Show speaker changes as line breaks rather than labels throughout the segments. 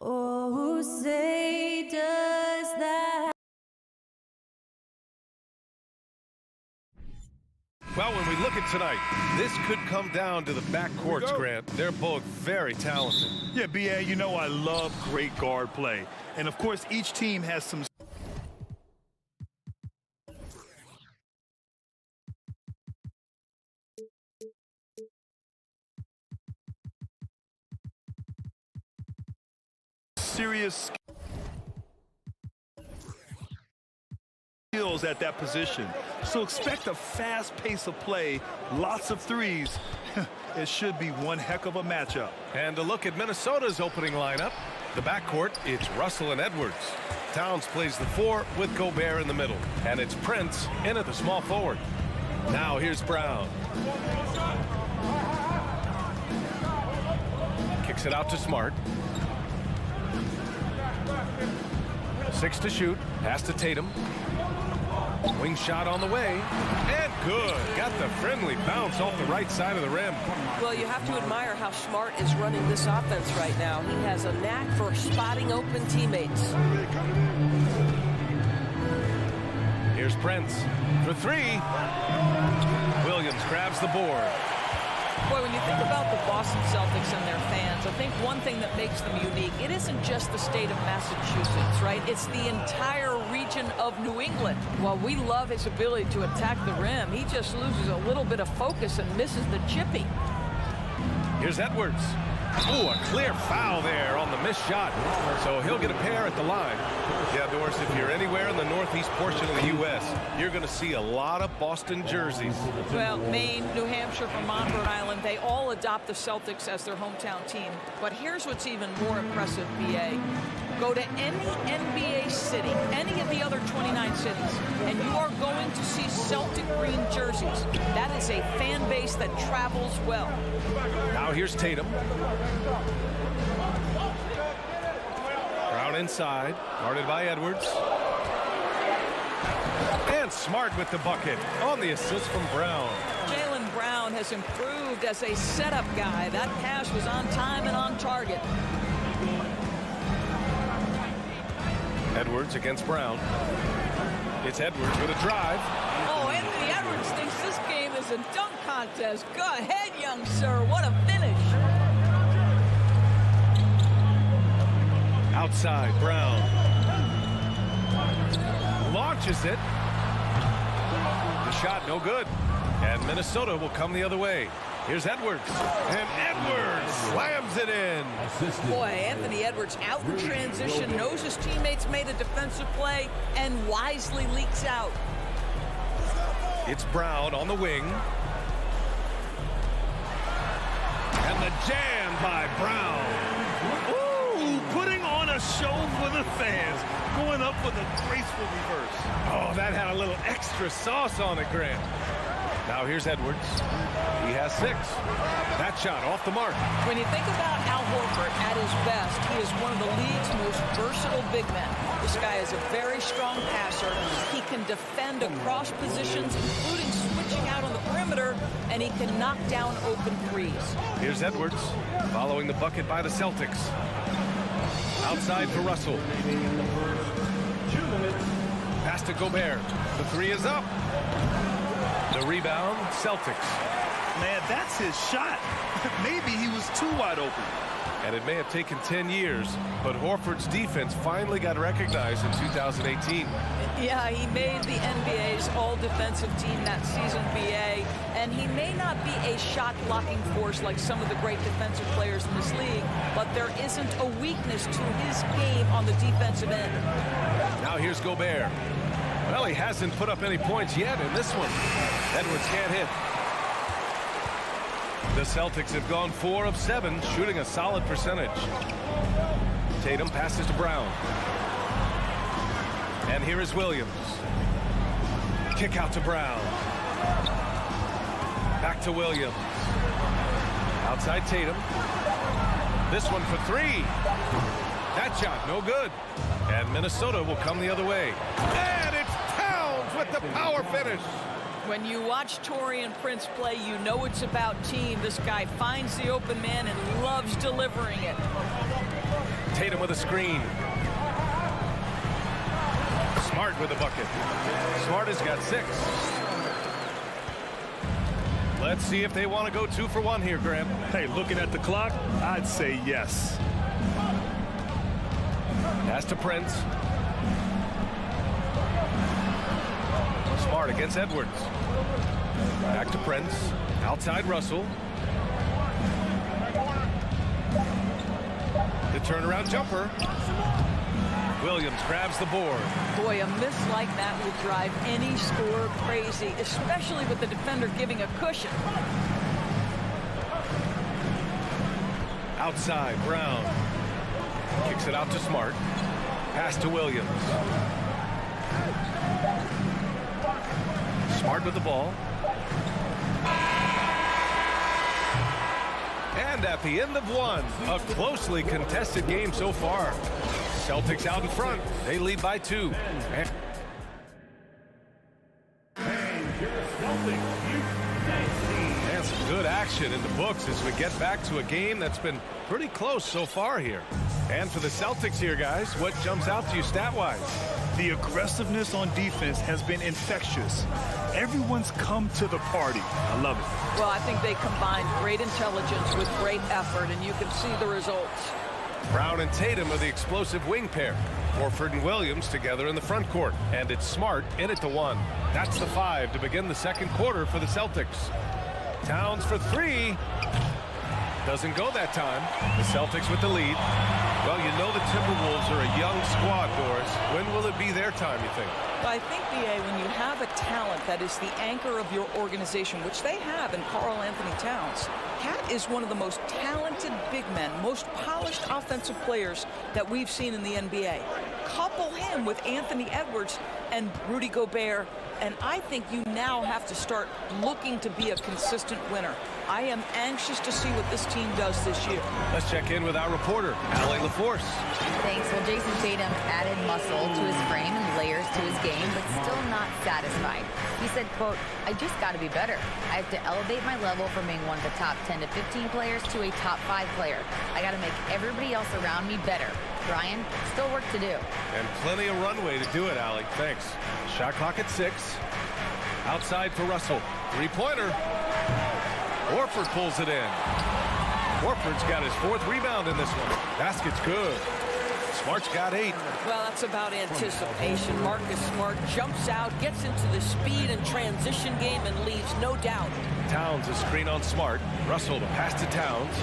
Oh, who say does that?
Well, when we look at tonight, this could come down to the backcourts, Grant. They're both very talented.
Yeah, B.A., you know I love great guard play. And, of course, each team has some serious skills at that position. So expect a fast pace of play, lots of threes. It should be one heck of a matchup.
And to look at Minnesota's opening lineup, the backcourt, it's Russell and Edwards. Towns plays the 4 with Gobert in the middle. And it's Prince in at the small forward. Now here's Brown. Kicks it out to Smart. 6 to shoot. Pass to Tatum. Wing shot on the way. And good. Got the friendly bounce off the right side of the rim.
Well, you have to admire how Smart is running this offense right now. He has a knack for spotting open teammates.
Here's Prince for 3. Williams grabs the board.
Boy, when you think about the Boston Celtics and their fans, I think one thing that makes them unique, it isn't just the state of Massachusetts, right? It's the entire region of New England. While we love his ability to attack the rim, he just loses a little bit of focus and misses the chippy.
Here's Edwards. Ooh, a clear foul there on the missed shot. So he'll get a pair at the line. Yeah, Doris, if you're anywhere in the northeast portion of the U.S., you're going to see a lot of Boston jerseys.
Well, Maine, New Hampshire, Vermont, Rhode Island, they all adopt the Celtics as their hometown team. But here's what's even more impressive, B.A. Go to any NBA city, any of the other 29 cities, and you are going to see Celtic green jerseys. That is a fan base that travels well.
Now here's Tatum. Brown inside, guarded by Edwards. And Smart with the bucket on the assist from Brown.
Jaylen Brown has improved as a setup guy. That pass was on time and on target.
Edwards against Brown. It's Edwards with a drive.
Oh, Anthony Edwards thinks this game is a dunk contest. Go ahead, young sir. What a finish.
Outside, Brown. Launches it. The shot no good. And Minnesota will come the other way. Here's Edwards. And Edwards slams it in.
Boy, Anthony Edwards out in transition, knows his teammates made a defensive play, and wisely leaks out.
It's Brown on the wing. And the jam by Brown.
Ooh, putting on a show for the fans. Going up with a graceful reverse.
Oh, that had a little extra sauce on it, Grant. Now here's Edwards. He has 6. That shot off the mark.
When you think about Al Horford at his best, he is one of the league's most versatile big men. This guy is a very strong passer. He can defend across positions, including switching out on the perimeter, and he can knock down open threes.
Here's Edwards following the bucket by the Celtics. Outside for Russell. Pass to Gobert. The 3 is up. The rebound, Celtics.
Man, that's his shot. Maybe he was too wide open.
And it may have taken 10 years, but Horford's defense finally got recognized in 2018.
Yeah, he made the NBA's all-defensive team that season, BA, and he may not be a shot-blocking force like some of the great defensive players in this league, but there isn't a weakness to his game on the defensive end.
Now here's Gobert. Well, he hasn't put up any points yet in this one. Edwards can't hit. The Celtics have gone 4 of 7, shooting a solid percentage. Tatum passes to Brown. And here is Williams. Kick out to Brown. Back to Williams. Outside Tatum. This one for 3. That shot no good. And Minnesota will come the other way. And it's Towns with the power finish.
When you watch Taurean Prince play, you know it's about team. This guy finds the open man and loves delivering it.
Tatum with a screen. Smart with a bucket. Smart has got 6. Let's see if they want to go 2 for 1 here, Graham.
Hey, looking at the clock, I'd say yes.
Pass to Prince. Smart against Edwards. Back to Prince. Outside Russell. The turnaround jumper. Williams grabs the board.
Boy, a miss like that will drive any scorer crazy, especially with the defender giving a cushion.
Outside, Brown. Kicks it out to Smart. Pass to Williams. Smart with the ball. And at the end of 1, a closely contested game so far. Celtics out in front. They lead by 2. And some good action in the books as we get back to a game that's been pretty close so far here. And for the Celtics here, guys, what jumps out to you stat-wise?
The aggressiveness on defense has been infectious. Everyone's come to the party. I love it.
Well, I think they combined great intelligence with great effort, and you can see the results.
Brown and Tatum are the explosive wing pair. Horford and Williams together in the front court. And it's Smart in it to 1. That's the 5 to begin the second quarter for the Celtics. Towns for 3. Doesn't go that time. The Celtics with the lead. Well, you know the Timberwolves are a young squad, Doris. When will it be their time, you think?
But I think, B.A., when you have a talent that is the anchor of your organization, which they have in Karl Anthony Towns, Cat is one of the most talented big men, most polished offensive players that we've seen in the NBA. Couple him with Anthony Edwards and Rudy Gobert, and I think you now have to start looking to be a consistent winner. I am anxious to see what this team does this year.
Let's check in with our reporter, Allie LaForce.
Thanks. Well, Jason Tatum added muscle to his frame and layers to his game, but still not satisfied. He said, quote, "I just got to be better. I have to elevate my level from being one of the top 10 to 15 players to a top 5 player. I got to make everybody else around me better. Brian, still work to do."
And plenty of runway to do it, Allie. Thanks. Shot clock at 6. Outside for Russell. 3-pointer. Horford pulls it in. Horford's got his 4th rebound in this one. Basket's good. Smart's got 8.
Well, that's about anticipation. Marcus Smart jumps out, gets into the speed and transition game, and leaves no doubt.
Towns a screen on Smart. Russell the pass to Towns.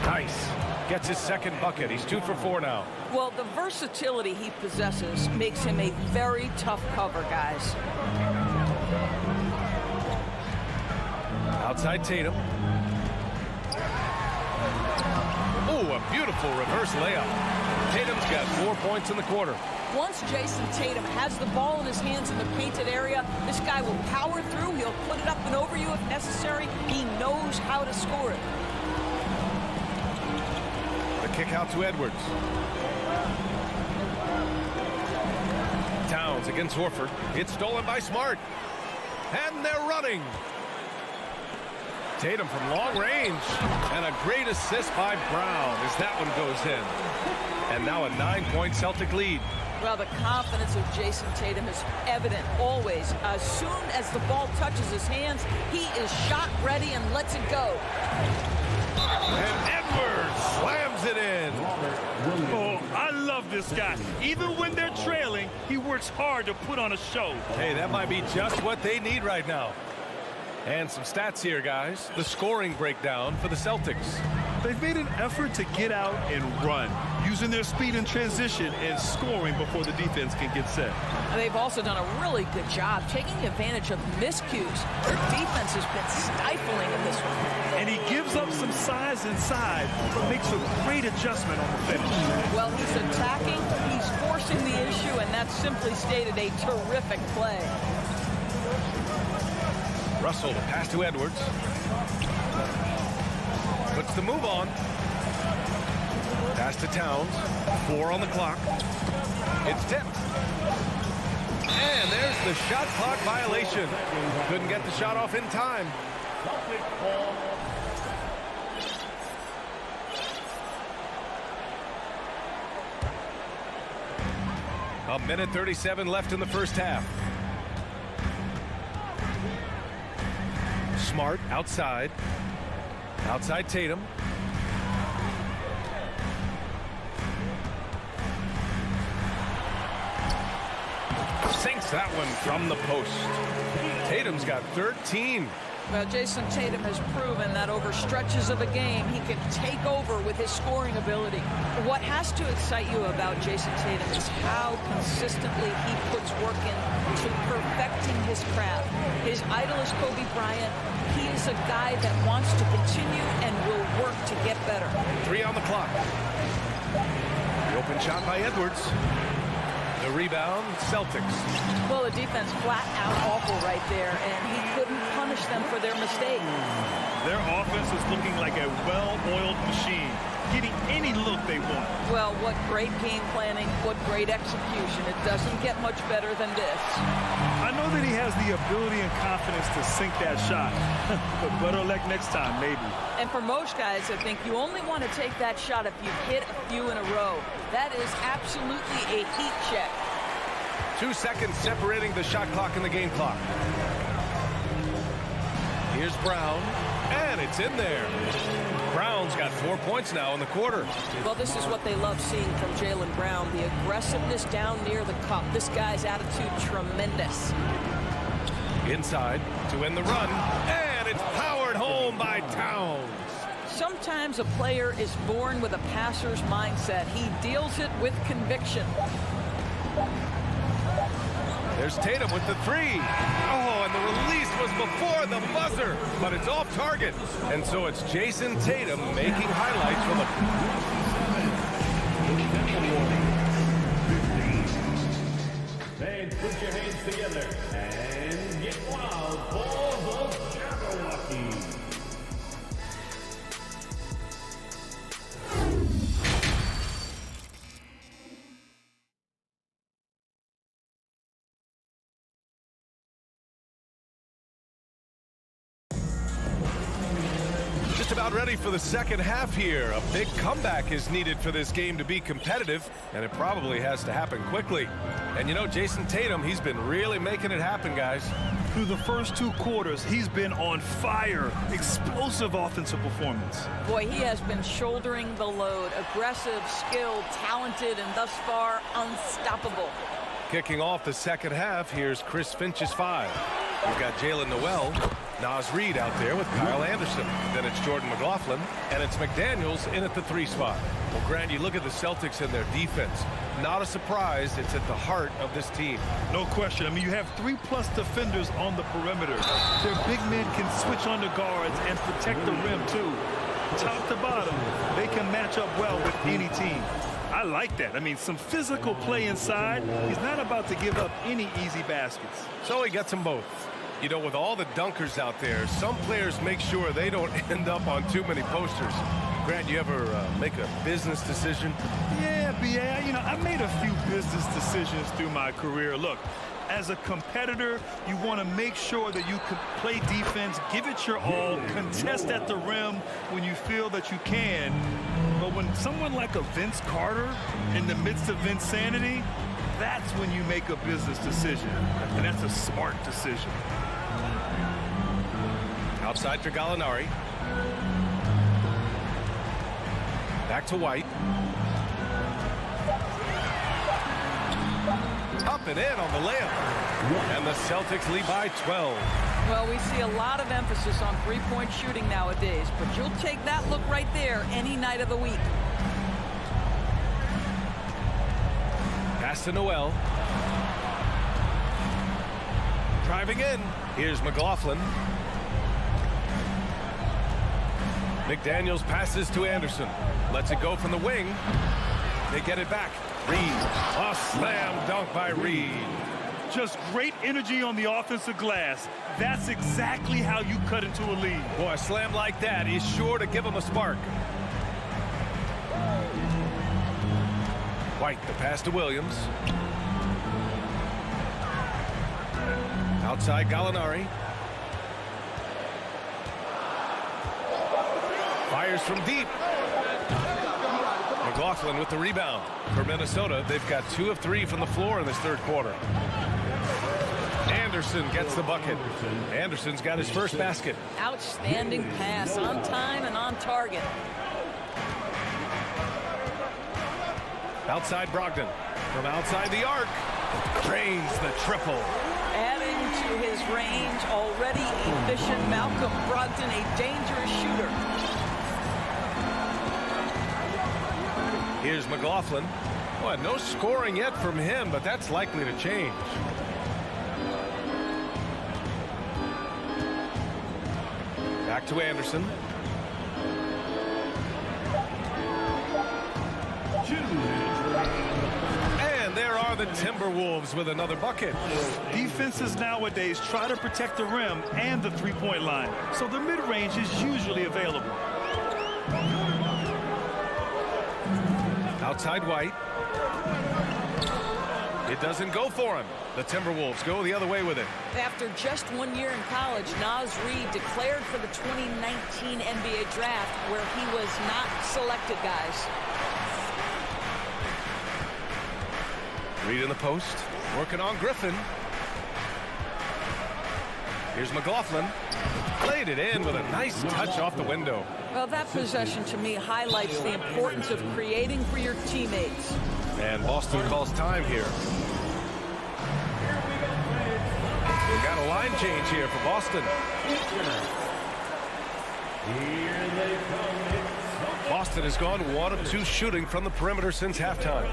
Nice. Gets his 2nd bucket. He's 2 for 4 now.
Well, the versatility he possesses makes him a very tough cover, guys.
Outside Tatum. Oh, a beautiful reverse layup. Tatum's got 4 points in the quarter.
Once Jason Tatum has the ball in his hands in the painted area, this guy will power through. He'll put it up and over you if necessary. He knows how to score it.
The kick out to Edwards. Towns against Horford. It's stolen by Smart. And they're running. Tatum from long range. And a great assist by Brown as that one goes in. And now a 9-point Celtic lead.
Well, the confidence of Jason Tatum is evident always. As soon as the ball touches his hands, he is shot ready and lets it go.
And Edwards slams it in.
Oh, I love this guy. Even when they're trailing, he works hard to put on a show.
Hey, that might be just what they need right now. And some stats here, guys. The scoring breakdown for the Celtics.
They've made an effort to get out and run, using their speed in transition and scoring before the defense can get set.
And they've also done a really good job taking advantage of miscues. Their defense has been stifling in this one.
And he gives up some size inside, but makes a great adjustment on the finish.
Well, he's attacking, he's forcing the issue, and that's simply stated a terrific play.
Russell, the pass to Edwards. Puts the move on. Pass to Towns. 4 on the clock. It's tipped. And there's the shot clock violation. Couldn't get the shot off in time. A minute 37 left in the first half. Smart outside. Outside Tatum. Sinks that one from the post. Tatum's got 13.
Well, Jason Tatum has proven that over stretches of a game, he can take over with his scoring ability. What has to excite you about Jason Tatum is how consistently he puts work into perfecting his craft. His idol is Kobe Bryant. He is a guy that wants to continue and will work to get better.
3 on the clock. The open shot by Edwards. The rebound, Celtics.
Well, the defense flat out awful right there, and he couldn't punish them for their mistake.
Their offense is looking like a well-oiled machine, getting any look they want.
Well, what great game planning, what great execution. It doesn't get much better than this.
I know that he has the ability and confidence to sink that shot, but better luck next time, maybe.
And for most guys, I think you only want to take that shot if you've hit a few in a row. That is absolutely a heat check.
2 seconds separating the shot clock and the game clock. Here's Brown, and it's in there. Brown's got 4 points now in the quarter.
Well, this is what they love seeing from Jaylen Brown, the aggressiveness down near the cup. This guy's attitude, tremendous.
Inside to win the run, and it's powered home by Towns.
Sometimes a player is born with a passer's mindset. He deals it with conviction.
There's Tatum with the 3. Oh, and the release was before the buzzer, but it's off target. And so it's Jason Tatum making highlights from the...
Fans, put your hands together and get wild for the Cavaliers.
Just about ready for the second half here. A big comeback is needed for this game to be competitive, and it probably has to happen quickly. And you know, Jason Tatum, he's been really making it happen, guys.
Through the first 2 quarters, he's been on fire. Explosive offensive performance.
Boy, he has been shouldering the load. Aggressive, skilled, talented, and thus far unstoppable.
Kicking off the second half, here's Chris Finch's 5. We've got Jalen Noel, Naz Reid out there with Kyle Anderson. Then it's Jordan McLaughlin, and it's McDaniels in at the 3 spot. Well, Grant, you look at the Celtics and their defense. Not a surprise, it's at the heart of this team.
No question. I mean, you have 3+ defenders on the perimeter. Their big men can switch on the guards and protect the rim, too. Top to bottom, they can match up well with any team. I like that. I mean, some physical play inside. He's not about to give up any easy baskets.
So he gets them both. You know, with all the dunkers out there, some players make sure they don't end up on too many posters. Grant, you ever make a business decision?
Yeah, B.A., you know, I made a few business decisions through my career. Look, as a competitor, you want to make sure that you can play defense, give it your all, contest at the rim when you feel that you can. But when someone like a Vince Carter in the midst of insanity, that's when you make a business decision. And that's a smart decision.
Outside for Gallinari. Back to White. Up and in on the layup. And the Celtics lead by 12.
Well, we see a lot of emphasis on three-point shooting nowadays, but you'll take that look right there any night of the week.
Pass to Noel. Driving in. Here's McLaughlin. McDaniels passes to Anderson. Lets it go from the wing. They get it back. Reid. A slam dunk by Reid.
Just great energy on the offensive glass. That's exactly how you cut into a lead.
Boy, a slam like that is sure to give him a spark. White, the pass to Williams. Outside Gallinari. Fires from deep. McLaughlin with the rebound. For Minnesota, they've got 2 of 3 from the floor in this third quarter. Anderson gets the bucket. Anderson's got his first basket.
Outstanding pass, on time and on target.
Outside Brogdon. From outside the arc. Drains the triple.
Adding to his range, already efficient Malcolm Brogdon, a dangerous shooter.
Here's McLaughlin. Well, no scoring yet from him, but that's likely to change. Back to Anderson. And there are the Timberwolves with another bucket.
Defenses nowadays try to protect the rim and the three-point line, so the mid-range is usually available.
Outside White. It doesn't go for him. The Timberwolves go the other way with it.
After just 1 year in college, Naz Reid declared for the 2019 NBA draft, where he was not selected, guys.
Reid in the post, working on Griffin. Here's McLaughlin. Played it in with a nice touch off the window.
Well, that possession to me highlights the importance of creating for your teammates.
And Boston calls time here. We got a line change here for Boston.
Here they come.
Boston has gone 1 of 2 shooting from the perimeter since halftime.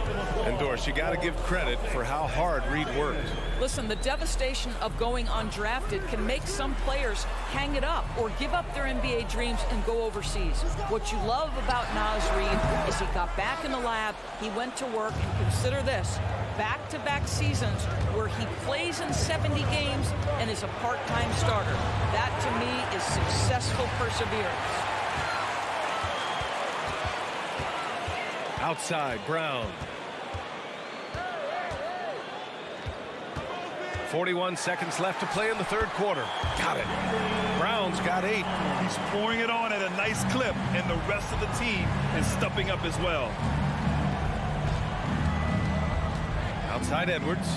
And Doris, you got to give credit for how hard Reid worked.
Listen, the devastation of going undrafted can make some players hang it up or give up their NBA dreams and go overseas. What you love about Naz Reid is he got back in the lab, he went to work, and consider this, back-to-back seasons where he plays in 70 games and is a part-time starter. That, to me, is successful perseverance.
Outside, Brown. 41 seconds left to play in the third quarter. Got it. Brown's got 8.
He's pouring it on at a nice clip, and the rest of the team is stepping up as well.
Outside Edwards.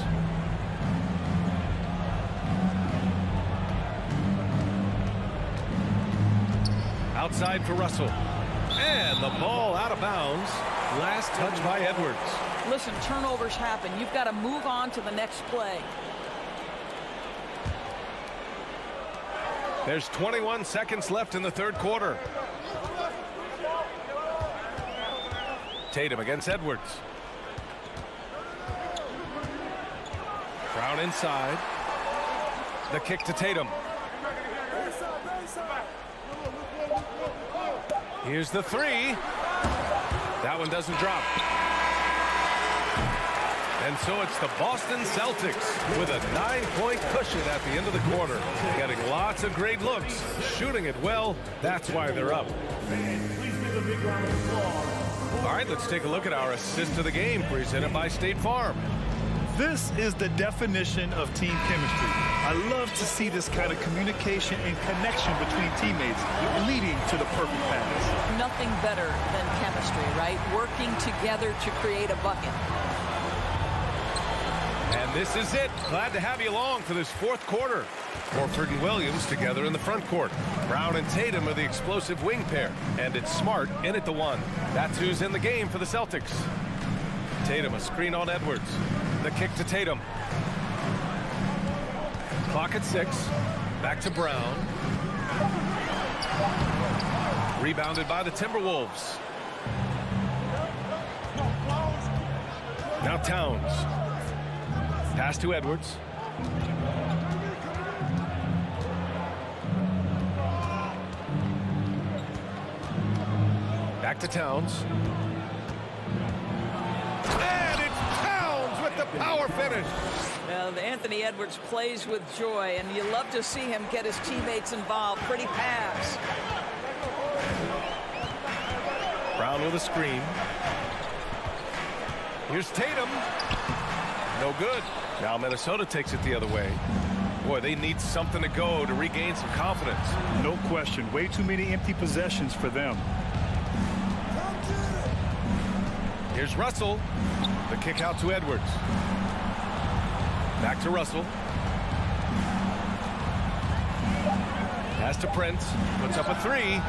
Outside for Russell. And the ball out of bounds. Last touch by Edwards.
Listen, turnovers happen. You've got to move on to the next play.
There's 21 seconds left in the third quarter. Tatum against Edwards. Brown inside. The kick to Tatum. Here's the 3. That one doesn't drop. And so it's the Boston Celtics with a 9-point cushion at the end of the quarter. Getting lots of great looks, shooting it well. That's why they're up. All right, let's take a look at our assist to the game presented by State Farm.
This is the definition of team chemistry. I love to see this kind of communication and connection between teammates leading to the perfect pass.
Nothing better than chemistry, right? Working together to create a bucket.
And this is it. Glad to have you along for this fourth quarter. Horford and Williams together in the front court. Brown and Tatum are the explosive wing pair. And it's Smart in at the 1. That's who's in the game for the Celtics. Tatum, a screen on Edwards. The kick to Tatum. Clock at 6. Back to Brown. Rebounded by the Timberwolves. Now Towns. Pass to Edwards. Back to Towns. And it's Towns with the power finish.
Well, Anthony Edwards plays with joy, and you love to see him get his teammates involved. Pretty pass.
Brown with a screen. Here's Tatum. No good. Now Minnesota takes it the other way. Boy, they need something to go to regain some confidence.
No question. Way too many empty possessions for them.
Here's Russell. The kick out to Edwards. Back to Russell. Pass to Prince. Puts up a three.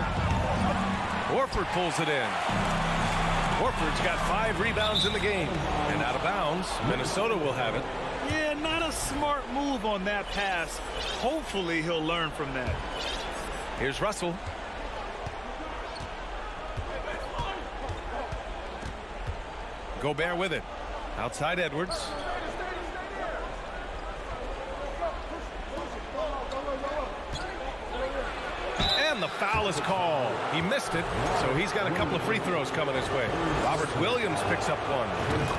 Horford pulls it in. Horford's got 5 rebounds in the game. And out of bounds, Minnesota will have it.
Yeah, not a smart move on that pass. Hopefully he'll learn from that.
Here's Russell. Gobert with it. Outside Edwards. And the foul is called. He missed it, so he's got a couple of free throws coming his way. Robert Williams picks up one.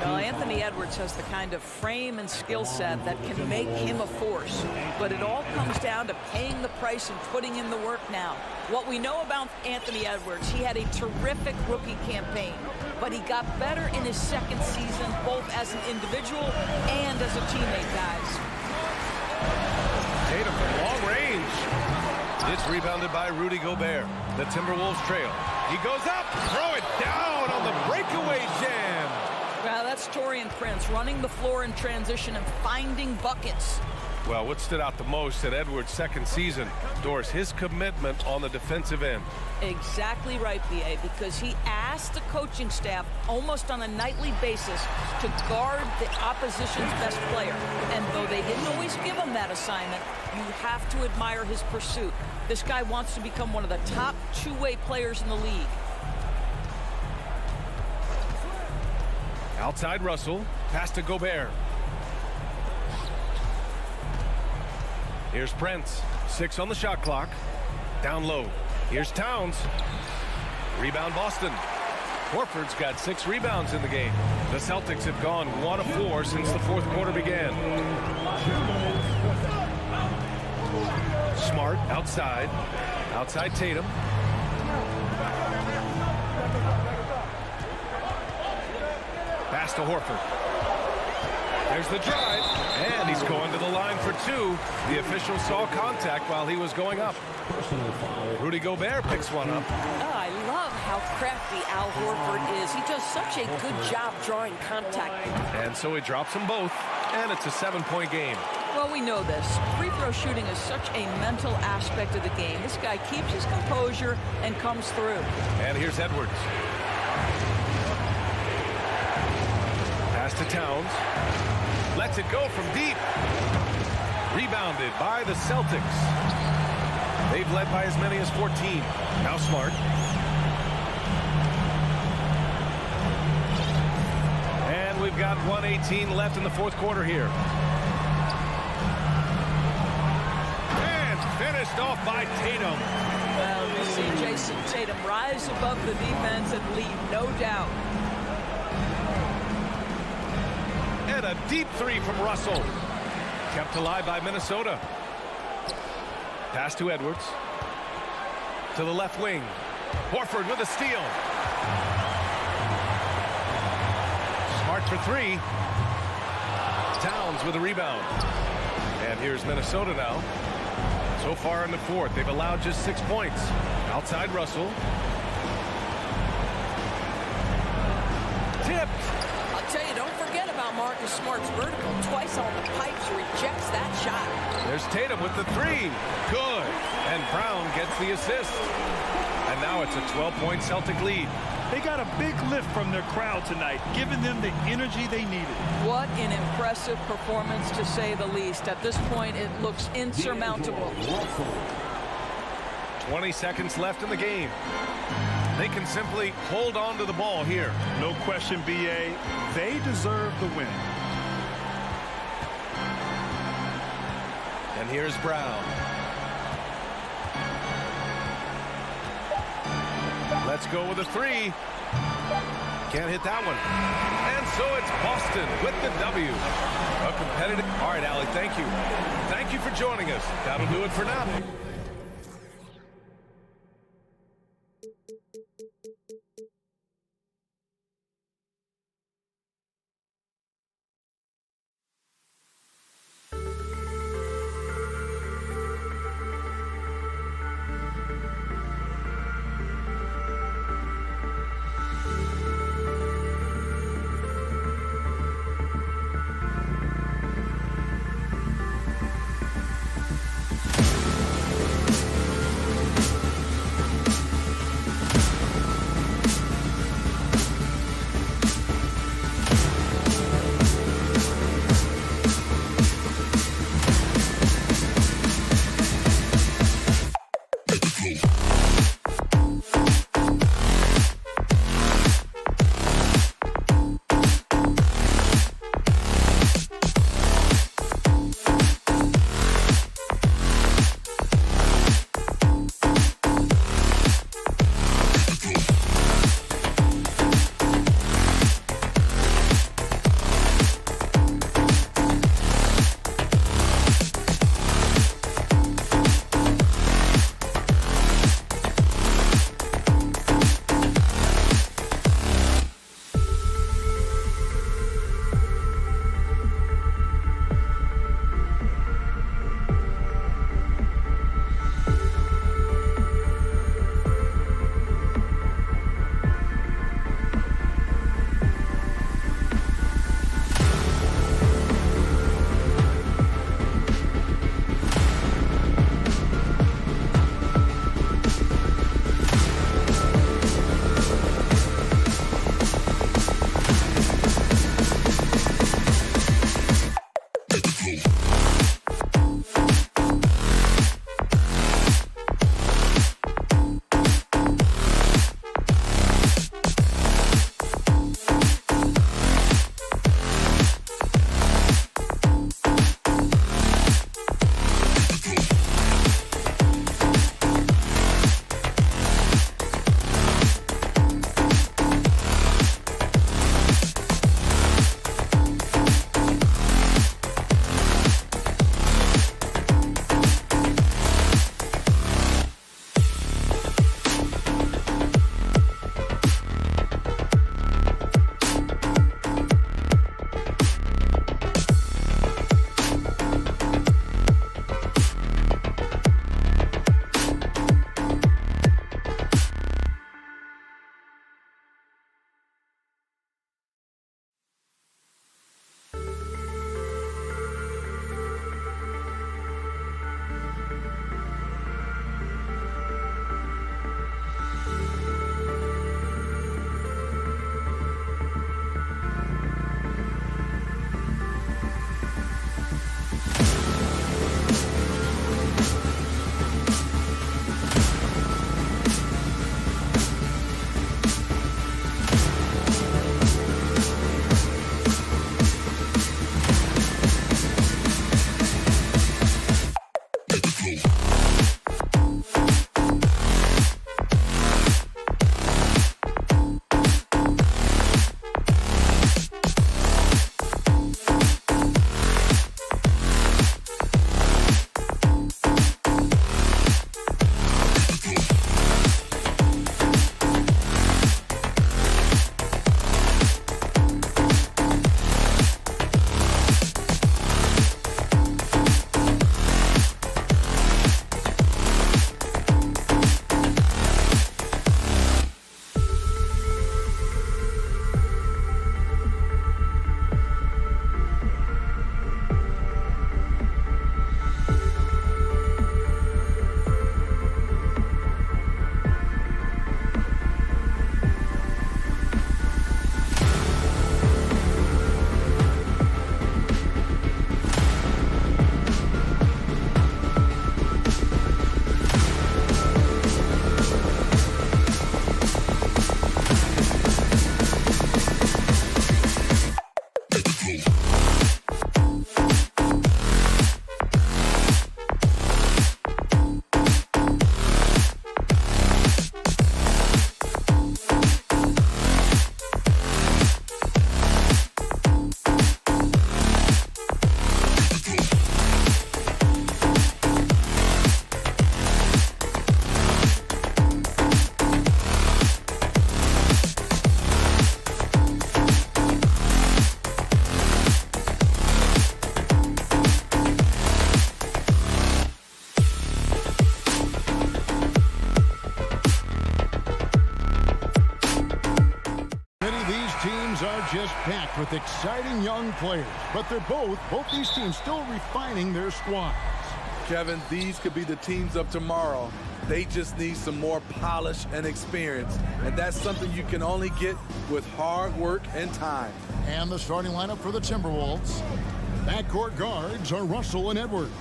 Well, Anthony Edwards has the kind of frame and skill set that can make him a force. But it all comes down to paying the price and putting in the work now. What we know about Anthony Edwards, he had a terrific rookie campaign. But he got better in his second season, both as an individual and as a teammate, guys.
Tatum from long range. It's rebounded by Rudy Gobert. The Timberwolves trail. He goes up, throw it down on the breakaway jam.
Well, that's Taurean Prince running the floor in transition and finding buckets.
Well, what stood out the most at Edwards' second season, Doris, his commitment on the defensive end.
Exactly right, B.A., because he asked the coaching staff almost on a nightly basis to guard the opposition's best player. And though they didn't always give him that assignment, you have to admire his pursuit. This guy wants to become one of the top two-way players in the league.
Outside Russell, pass to Gobert. Here's Prince, 6 on the shot clock. Down low. Here's Towns. Rebound Boston. Horford's got 6 rebounds in the game. The Celtics have gone 1 of 4 since the fourth quarter began. Smart outside. Outside Tatum. Pass to Horford. There's the drive, and he's going to the line for 2. The official saw contact while he was going up. Rudy Gobert picks one up.
Oh, I love how crafty Al Horford is. He does such a good job drawing contact.
And so he drops them both, and it's a 7-point game.
Well, we know this. Free throw shooting is such a mental aspect of the game. This guy keeps his composure and comes through.
And here's Edwards. Pass to Towns. Lets it go from deep. Rebounded by the Celtics. They've led by as many as 14. Now Smart. And we've got 1:18 left in the fourth quarter here. And finished off by Tatum.
Well, we see Jason Tatum rise above the defense and lead, no doubt.
And a deep 3 from Russell. Kept alive by Minnesota. Pass to Edwards. To the left wing. Horford with a steal. Smart for 3. Towns with a rebound. And here's Minnesota now. So far in the fourth, they've allowed just 6 points. Outside Russell. Tipped.
I'll tell you, don't forget about Marcus Smart's vertical. Twice on the pipes, rejects that shot.
There's Tatum with the 3. Good. And Brown gets the assist. And now it's a 12-point Celtic lead.
They got a big lift from their crowd tonight, giving them the energy they needed.
What an impressive performance, to say the least. At this point, it looks insurmountable.
20 seconds left in the game. They can simply hold on to the ball here.
No question, B.A. They deserve the win.
And here's Brown. Let's go with a 3. Can't hit that one. And so it's Boston with the W. A competitive. All right, Allie, thank you. Thank you for joining us. That'll do it for now.
just packed with exciting young players, but both these teams still refining their squads.
Kevin, these could be the teams of tomorrow. They just need some more polish and experience, and that's something you can only get with hard work and time.
And the starting lineup for the Timberwolves. Backcourt guards are Russell and Edwards.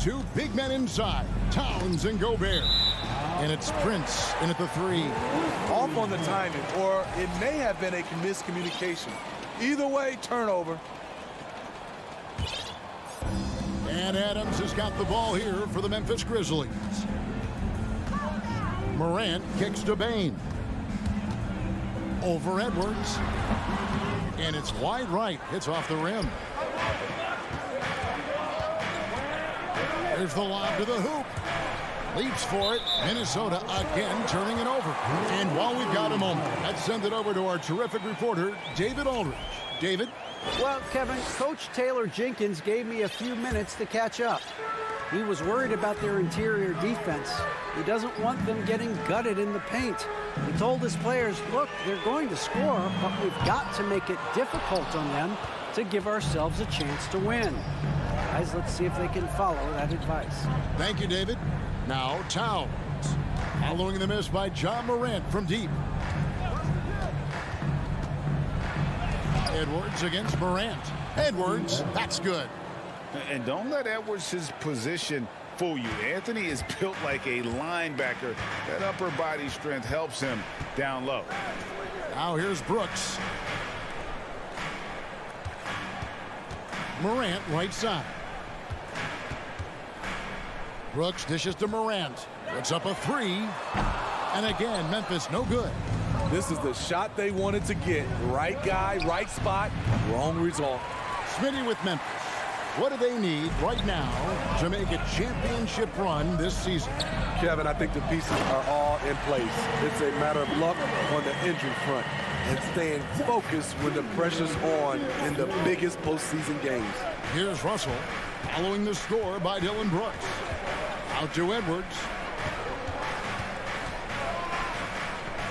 Two big men inside, Towns and Gobert. And it's Prince in at the 3.
Off on the timing, or it may have been a miscommunication. Either way, turnover.
And Adams has got the ball here for the Memphis Grizzlies. Morant kicks to Bane. Over Edwards. And it's wide right. Hits off the rim. There's the lob to the hoop. Leaps for it. Minnesota again turning it over. And while we've got a moment, let's send it over to our terrific reporter, David Aldridge. David?
Well, Kevin, Coach Taylor Jenkins gave me a few minutes to catch up. He was worried about their interior defense. He doesn't want them getting gutted in the paint. He told his players, look, they're going to score, but we've got to make it difficult on them to give ourselves a chance to win. Guys, let's see if they can follow that advice.
Thank you, David. Now, Towns. Following the miss by John Morant from deep. Edwards against Morant. Edwards, that's good.
And don't let Edwards' position fool you. Anthony is built like a linebacker. That upper body strength helps him down low.
Now here's Brooks. Morant right side. Brooks dishes to Morant. Puts up a 3. And again, Memphis no good.
This is the shot they wanted to get. Right guy, right spot, wrong result.
Smitty with Memphis. What do they need right now to make a championship run this season?
Kevin, I think the pieces are all in place. It's a matter of luck on the injury front and staying focused when the pressure's on in the biggest postseason games.
Here's Russell following the score by Dylan Brooks. Out to Edwards.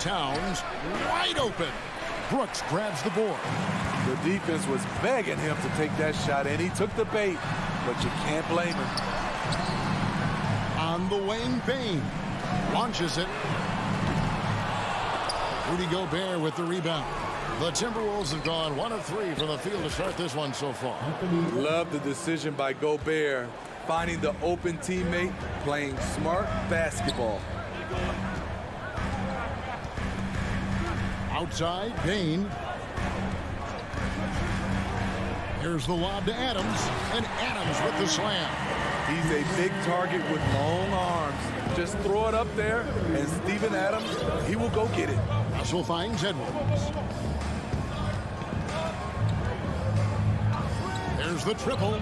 Towns wide open. Brooks grabs the board.
The defense was begging him to take that shot, and he took the bait, but you can't blame him.
On the wing, Bane launches it. Rudy Gobert with the rebound. The Timberwolves have gone 1 of 3 from the field to start this one so far.
Love the decision by Gobert, finding the open teammate, playing smart basketball.
Outside, Bane. Here's the lob to Adams, and Adams with the slam.
He's a big target with long arms. Just throw it up there, and Steven Adams, he will go get it.
Russell finds Edwards. There's the triple.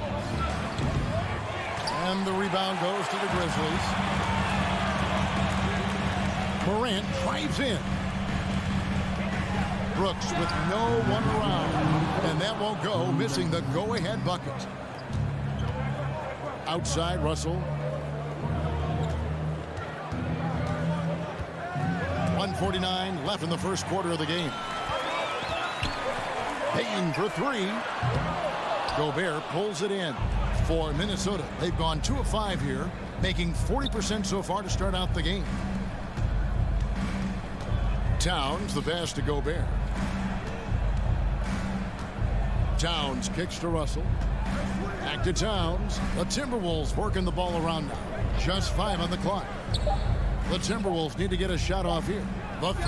And the rebound goes to the Grizzlies. Morant drives in. Brooks with no one around. And that won't go, missing the go-ahead bucket. Outside, Russell. 1:49 left in the first quarter of the game. Payne for 3. Gobert pulls it in for Minnesota. They've gone 2 of 5 here, making 40% so far to start out the game. Towns, the pass to Gobert. Towns kicks to Russell. Back to Towns. The Timberwolves working the ball around now. Just 5 on the clock. The Timberwolves need to get a shot off here. The 3.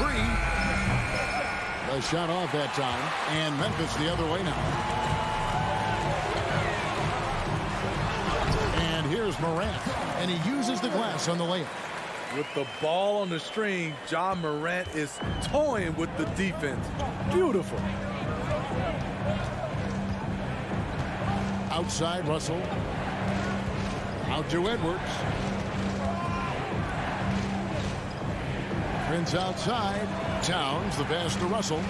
The shot off that time. And Memphis the other way now. And here's Morant. And he uses the glass on the layup.
With the ball on the string, John Morant is toying with the defense. Beautiful.
Outside, Russell. Out to Edwards. Prince outside. Towns, the pass to Russell.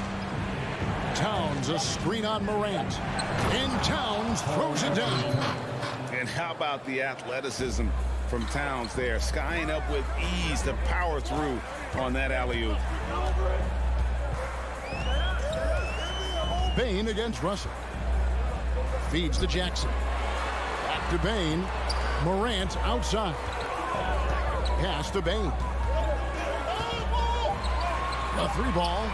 Towns, a screen on Morant. And Towns throws it down.
And how about the athleticism from Towns there, skying up with ease to power through on that alley-oop.
Bain against Russell. Feeds to Jackson. Back to Bain. Morant outside. Pass to Bain. A 3-ball.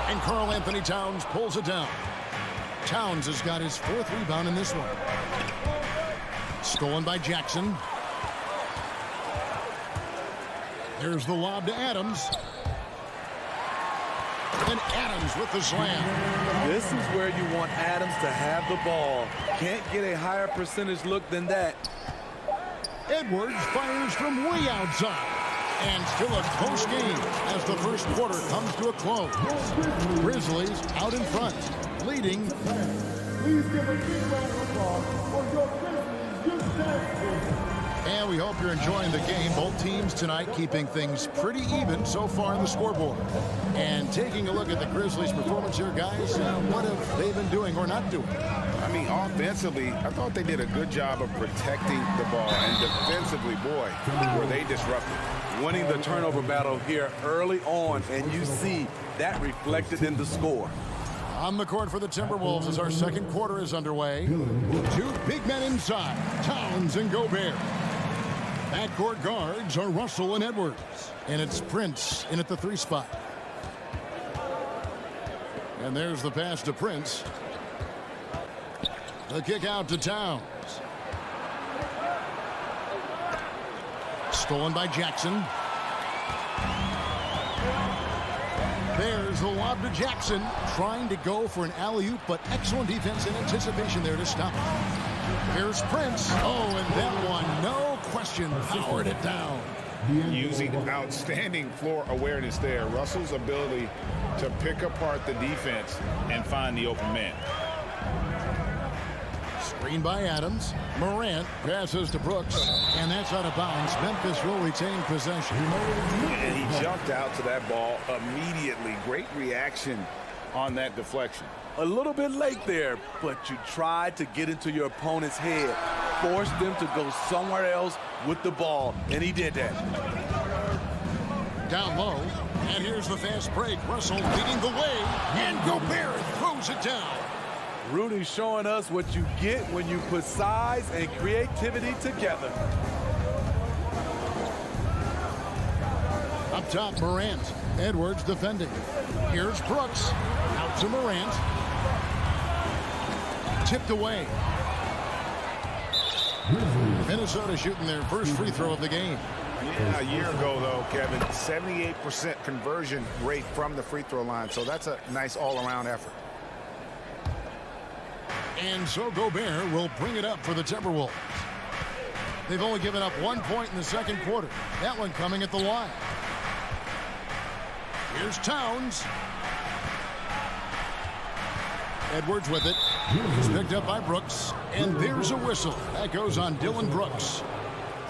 And Karl Anthony Towns pulls it down. Towns has got his 4th rebound in this one. Stolen by Jackson. There's the lob to Adams. And Adams with the slam.
This is where you want Adams to have the ball. Can't get a higher percentage look than that.
Edwards fires from way outside. And still a close game as the first quarter comes to a close. Grizzlies out in front, leading.
Please give a big round of applause for your Grizzlies Youth.
And we hope you're enjoying the game. Both teams tonight keeping things pretty even so far on the scoreboard. And taking a look at the Grizzlies' performance here, guys, what have they been doing or not doing?
I mean, offensively, I thought they did a good job of protecting the ball. And defensively, boy, were they disruptive.
Winning the turnover battle here early on, and you see that reflected in the score.
On the court for the Timberwolves as our second quarter is underway. 2 big men inside, Towns and Gobert. Backcourt guards are Russell and Edwards. And it's Prince in at the 3 spot. And there's the pass to Prince. The kick out to Towns. Stolen by Jackson. There's the lob to Jackson, trying to go for an alley-oop, but excellent defense and anticipation there to stop it. Here's Prince. Oh, and that one, no question, powered it down.
Using outstanding floor awareness there. Russell's ability to pick apart the defense and find the open man.
Screen by Adams. Morant passes to Brooks, and that's out of bounds. Memphis will retain possession.
And he jumped out to that ball immediately. Great reaction on that deflection.
A little bit late there, but you tried to get into your opponent's head. Forced them to go somewhere else with the ball, and he did that.
Down low, and here's the fast break. Russell leading the way, and Gobert throws it down.
Rudy showing us what you get when you put size and creativity together.
Up top, Morant. Edwards defending. Here's Brooks. Out to Morant. Tipped away. Minnesota shooting their first free throw of the game.
Yeah, a year ago, though, Kevin, 78% conversion rate from the free throw line. So that's a nice all-around effort.
And so Gobert will bring it up for the Timberwolves. They've only given up 1 point in the second quarter. That one coming at the line. Here's Towns. Edwards with it. It's picked up by Brooks. And there's a whistle. That goes on Dylan Brooks.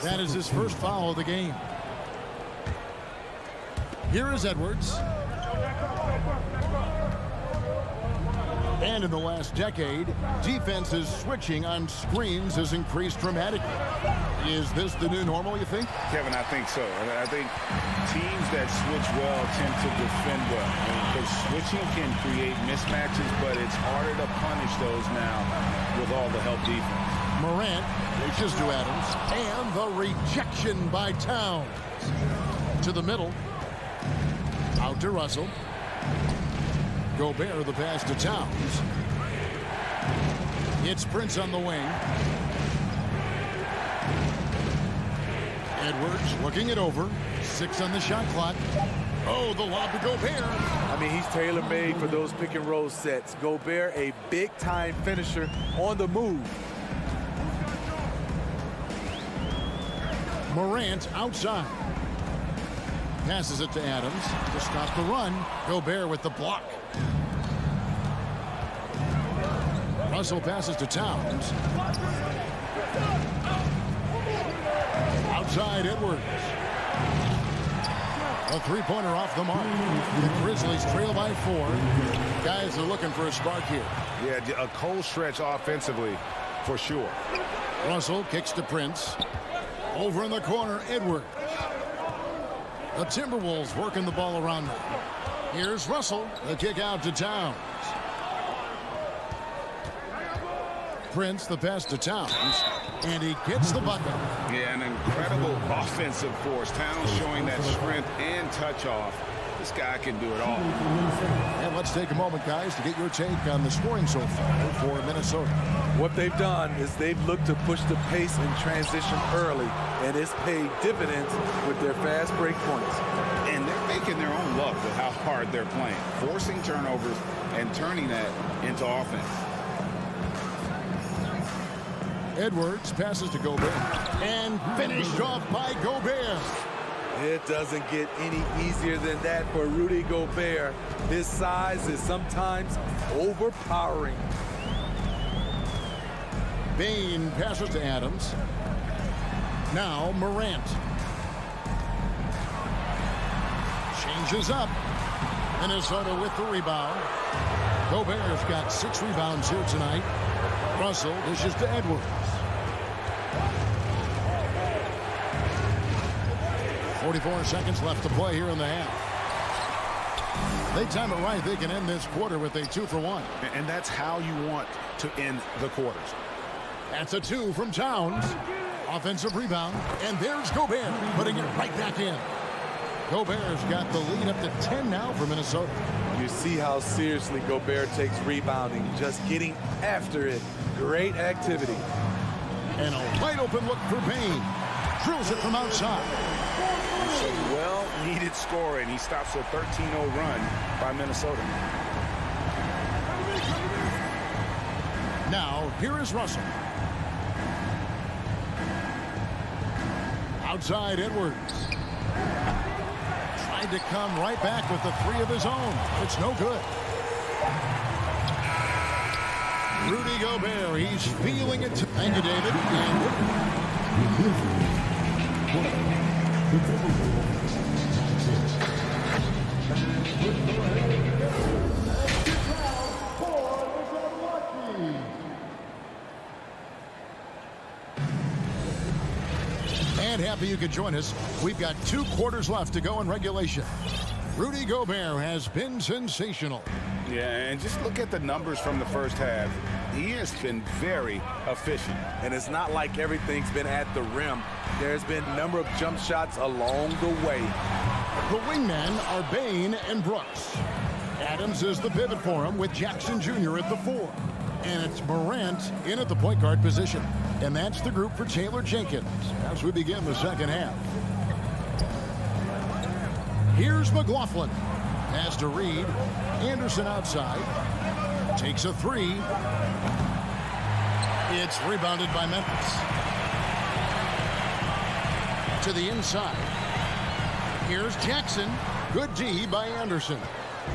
That is his first foul of the game. Here is Edwards. And in the last decade, defenses switching on screens has increased dramatically. Is this the new normal, you think?
Kevin, I think so. I think teams that switch well tend to defend well. Because switching can create mismatches, but it's harder to punish those now with all the help defense.
Morant reaches to Adams, and the rejection by Towns. To the middle. Out to Russell. Gobert the pass to Towns. It's Prince on the wing. Edwards looking it over. 6 on the shot clock. Oh, the lob to Gobert.
I mean, he's tailor-made for those pick-and-roll sets. Gobert, a big-time finisher on the move.
Morant outside. Passes it to Adams to stop the run. Gobert with the block. Russell passes to Towns. Outside Edwards. A three-pointer off the mark. The Grizzlies trail by 4. Guys are looking for a spark here.
Yeah, a cold stretch offensively for sure.
Russell kicks to Prince. Over in the corner, Edwards. The Timberwolves working the ball around now. Here's Russell. The kick out to Towns. Prince the pass to Towns. And he gets the bucket.
Yeah, an incredible offensive force. Towns showing that strength and touch off. This guy can do it all.
And let's take a moment, guys, to get your take on the scoring so far for Minnesota.
What they've done is they've looked to push the pace and transition early, and it's paid dividends with their fast break points.
And they're making their own luck with how hard they're playing, forcing turnovers and turning that into offense.
Edwards passes to Gobert. And finished off by Gobert.
It doesn't get any easier than that for Rudy Gobert. His size is sometimes overpowering.
Bane passes to Adams. Now Morant. Changes up. Minnesota with the rebound. Gobert's got 6 rebounds here tonight. Russell dishes to Edwards. 44 seconds left to play here in the half. They time it right. They can end this quarter with a 2-for-1.
And that's how you want to end the quarters.
That's a 2 from Towns. Offensive rebound. And there's Gobert putting it right back in. Gobert's got the lead up to 10 now for Minnesota.
You see how seriously Gobert takes rebounding, just getting after it. Great activity.
And a wide open look for Bane. Drills it from outside.
It's a well-needed score, and he stops a 13-0 run by Minnesota.
Now, here is Russell. Outside Edwards. Tried to come right back with the 3 of his own. It's no good. Rudy Gobert, he's feeling it. Thank you, David. And happy you could join us. We've got 2 quarters left to go in regulation. Rudy Gobert has been sensational.
Yeah, and just look at the numbers from the first half. He has been very efficient.
And it's not like everything's been at the rim. There's been a number of jump shots along the way.
The wingmen are Bane and Brooks. Adams is the pivot for him with Jackson Jr. at the 4. And it's Morant in at the point guard position. And that's the group for Taylor Jenkins as we begin the second half. Here's McLaughlin. Pass to Reed. Anderson outside. Takes a 3. It's rebounded by Memphis. To the inside. Here's Jackson. Good D by Anderson.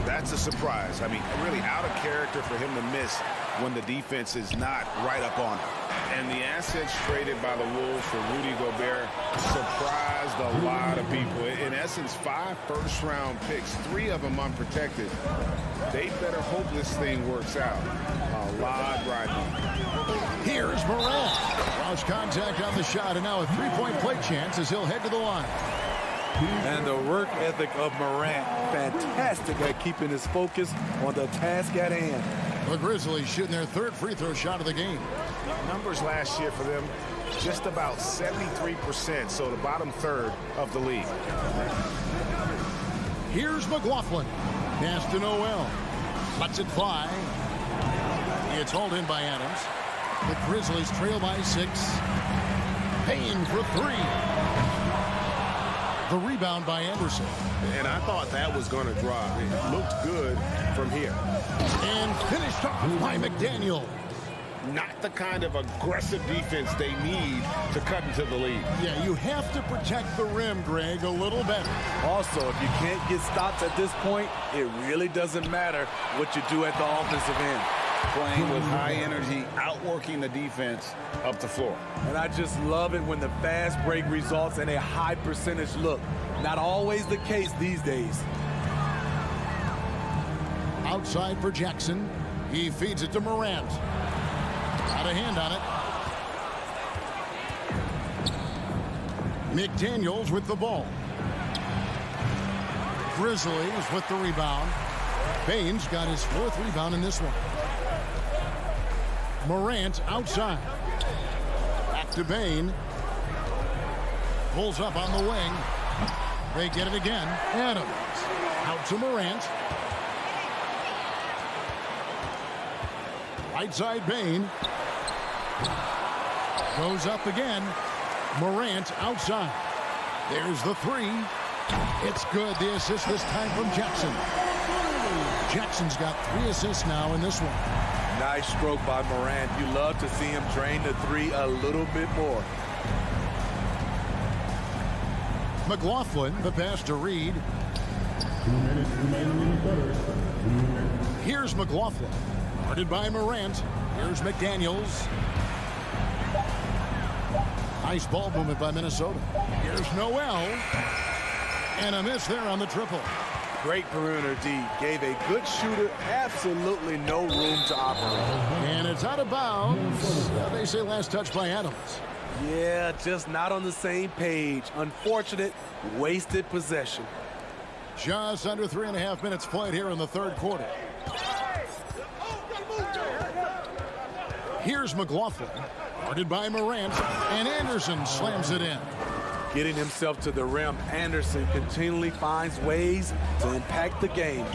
That's a surprise. I mean, really out of character for him to miss when the defense is not right up on him. And the assets traded by the Wolves for Rudy Gobert surprised a lot of people. In essence, 5 first-round picks, 3 of them unprotected. They better hope this thing works out. A lot riding.
Here's Morant. Cross contact on the shot, and now a 3-point play chance as he'll head to the line.
And the work ethic of Morant, fantastic at keeping his focus on the task at hand.
The Grizzlies shooting their 3rd free throw shot of the game.
Numbers last year for them, just about 73%, so the bottom 1/3 of the league.
Here's McLaughlin. Pass to Noel. Lets it fly. It's hauled in by Adams. The Grizzlies trail by 6. Payne for 3. The rebound by Anderson.
And I thought that was going to drop. It looked good from here.
And finished off by McDaniel.
Not the kind of aggressive defense they need to cut into the lead.
Yeah, you have to protect the rim, Greg, a little better.
Also, if you can't get stops at this point, it really doesn't matter what you do at the offensive end.
Playing with high energy, outworking the defense up the floor.
And I just love it when the fast break results in a high percentage look. Not always the case these days.
Outside for Jackson. He feeds it to Morant. Got a hand on it. McDaniels with the ball. Grizzlies with the rebound. Baines got his 4th rebound in this one. Morant outside. Back to Bane. Pulls up on the wing. They get it again. Adams. Out to Morant. Right side Bane. Goes up again. Morant outside. There's the 3. It's good. The assist this time from Jackson. Jackson's got 3 assists now in this one.
Nice stroke by Morant. You love to see him drain the 3 a little bit more.
McLaughlin, the pass to Reed.
2 minutes remaining in the third.
Here's McLaughlin. Guarded by Morant. Here's McDaniels. Nice ball movement by Minnesota. Here's Noel. And a miss there on the triple.
Great perimeter D. Gave a good shooter absolutely no room to operate.
And it's out of bounds. They say last touch by Adams.
Yeah, just not on the same page. Unfortunate, wasted possession.
Just under 3.5 minutes played here in the 3rd quarter. Here's McLaughlin. Guarded by Morant. And Anderson slams it in.
Getting himself to the rim, Anderson continually finds ways to impact the game.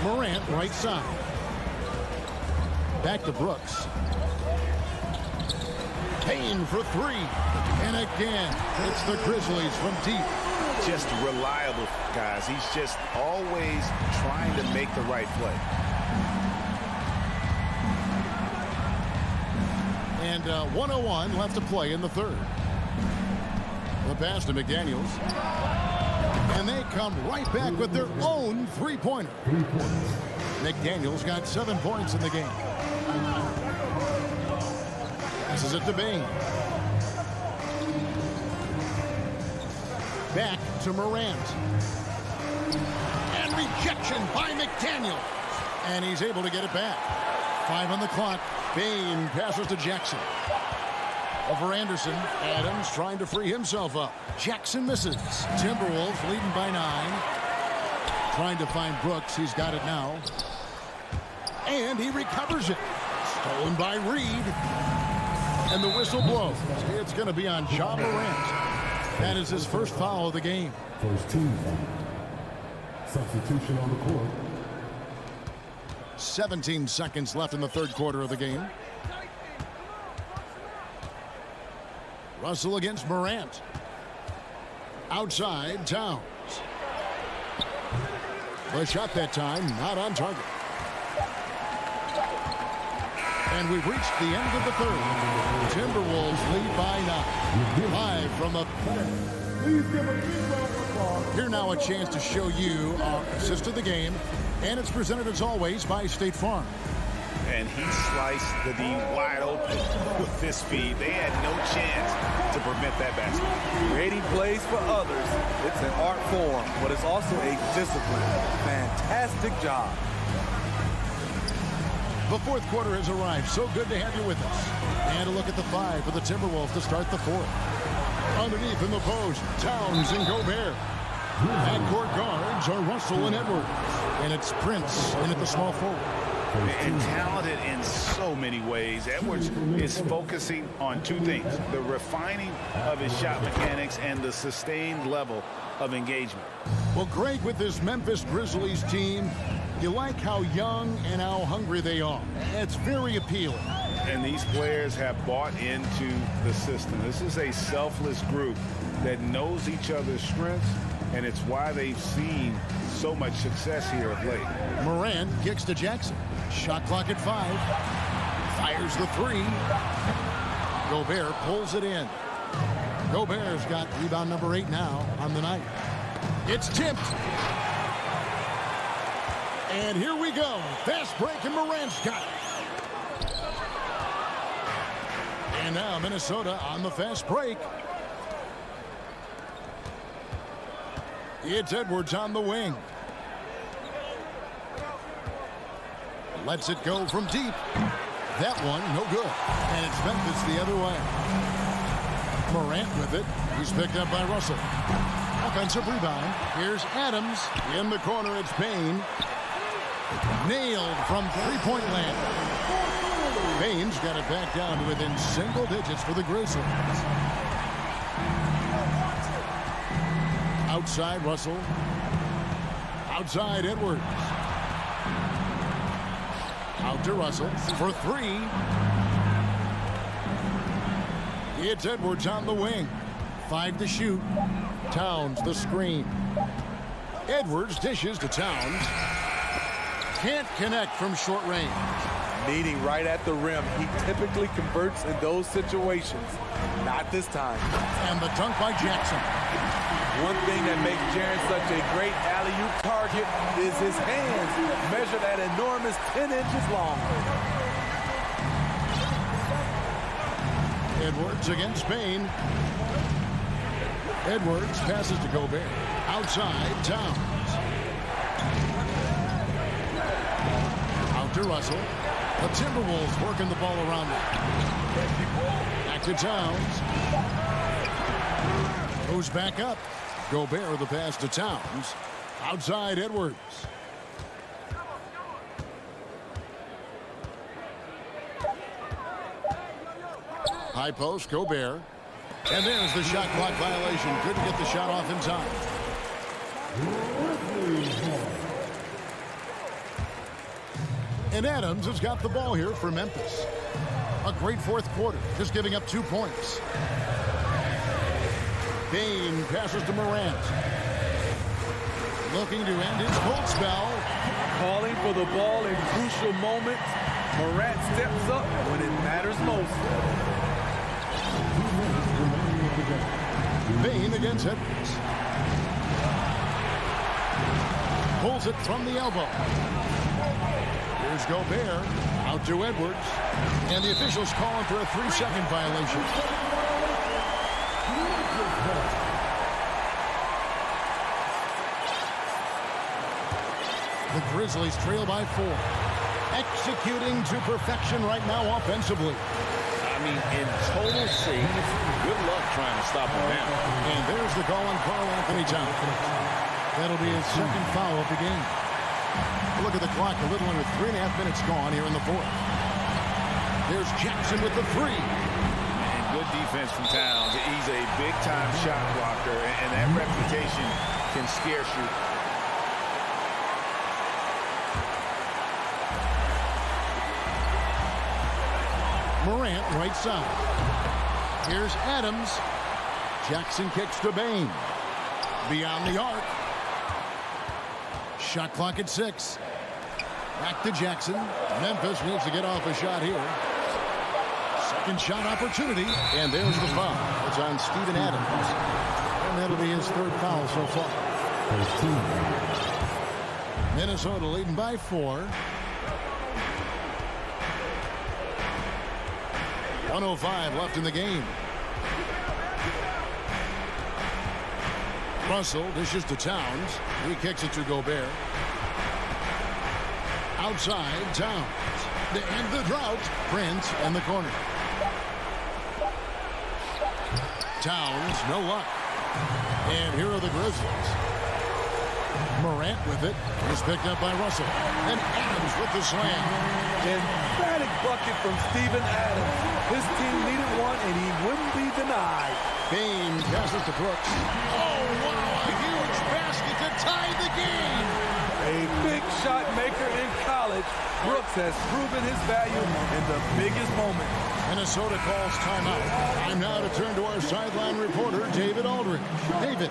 Morant right side. Back to Brooks. Payne for 3. And again, it's the Grizzlies from deep.
Just reliable, guys. He's just always trying to make the right play.
And 1:01 left to play in the 3rd. The pass to McDaniels. And they come right back with their own 3-pointer. McDaniels got 7 points in the game. Passes it to Bane. Back to Morant. And rejection by McDaniels. And he's able to get it back. 5 on the clock. Bane passes to Jackson. Over Anderson. Adams trying to free himself up. Jackson misses. Timberwolves leading by 9. Trying to find Brooks. He's got it now. And he recovers it. Stolen by Reed. And the whistle blows. It's going to be on Ja Morant. That is his first foul of the game.
First team foul. Substitution on the court.
17 seconds left in the 3rd quarter of the game. Russell against Morant. Outside, Towns. The shot that time, not on target. And we've reached the end of the 3rd. Timberwolves lead by 9. Live from the... Here now a chance to show you our assist of the game. And it's presented as always by State Farm.
And he sliced the D wide open with this speed. They had no chance to prevent that basket.
Creating plays for others, it's an art form, but it's also a discipline. Fantastic job.
The 4th quarter has arrived. So good to have you with us. And a look at the 5 for the Timberwolves to start the 4th. Underneath in the post, Towns and Gobert. Backcourt guards are Russell and Edwards. And it's Prince in at the small forward.
And talented in so many ways. Edwards is focusing on 2 things: the refining of his shot mechanics and the sustained level of engagement.
Well, Greg, with this Memphis Grizzlies team, you like how young and how hungry they are. It's very appealing.
And these players have bought into the system. This is a selfless group that knows each other's strengths, and it's why they've seen so much success here of late.
Morant kicks to Jackson. Shot clock at 5. Fires the 3. Gobert pulls it in. Gobert's got rebound number 8 now on the night. It's tipped. And here we go. Fast break, and Morant's got it. And now Minnesota on the fast break. It's Edwards on the wing. Lets it go from deep. That one, no good. And it's Memphis the other way. Morant with it. He's picked up by Russell. Offensive rebound. Here's Adams. In the corner, it's Payne. Nailed from three-point land. Payne's got it back down to within single digits for the Grizzlies. Outside Russell. Outside Edwards. Out to Russell for three. It's Edwards on the wing. 5 to shoot. Towns the screen. Edwards dishes to Towns. Can't connect from short range.
Meeting right at the rim. He typically converts in those situations. Not this time.
And the dunk by Jackson.
One thing that makes Jaren such a great alley-oop target is his hands, measured at enormous 10 inches long.
Edwards against Payne. Edwards passes to Gobert. Outside, Towns. Out to Russell. The Timberwolves working the ball around them. Back to Towns. Goes back up. Gobert the pass to Towns. Outside Edwards. High post, Gobert. And there's the shot clock violation. Couldn't get the shot off in time. And Adams has got the ball here for Memphis. A great fourth quarter, just giving up 2 points. Payne passes to Morant. Looking to end his cold spell.
Calling for the ball in crucial moments. Morant steps up when it matters most.
Payne against Edwards. Pulls it from the elbow. Here's Gobert. Out to Edwards. And the officials calling for a 3-second violation. The Grizzlies trail by 4. Executing to perfection right now offensively.
I mean, in total sync. Good luck trying to stop him now.
And there's the call on Karl Anthony Towns. That'll be his second foul of the game. Look at the clock. A little under 3.5 minutes gone here in the fourth. There's Jackson with the three.
And good defense from Towns. He's a big-time shot blocker, and that reputation can scare you.
Morant right side. Here's Adams. Jackson kicks to Payne. Beyond the arc. Shot clock at 6. Back to Jackson. Memphis needs to get off a shot here. Second shot opportunity. And there's the foul. It's on Steven Adams. And that'll be his third foul so far. Minnesota leading by 4. 1:05 left in the game. Russell dishes to Towns. He kicks it to Gobert. Outside, Towns. The end of the drought. Prince in the corner. Towns, no luck. And here are the Grizzlies. Morant with it. He's picked up by Russell. And Adams with the slam.
Emphatic bucket from Steven Adams. His team needed one, and he wouldn't be denied.
Payne passes to Brooks. Oh, wow, a huge basket to tie the game.
A big shot maker in college, Brooks has proven his value in the biggest moment.
Minnesota calls timeout. Time now to turn to our sideline reporter, David Aldridge. David.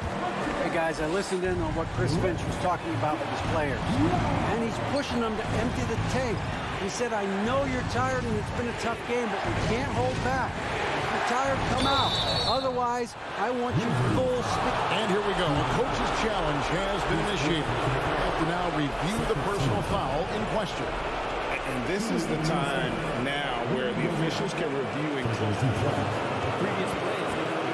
Hey, guys, I listened in on what Chris Finch was talking about with his players. And he's pushing them to empty the tank. He said, I know you're tired and it's been a tough game, but we can't hold back. If you're tired, come out. Otherwise, I want you full speed.
And here we go. A coach's challenge has been initiated. We have to now review the personal foul in question.
And this is the time now where the officials can review and previous plays.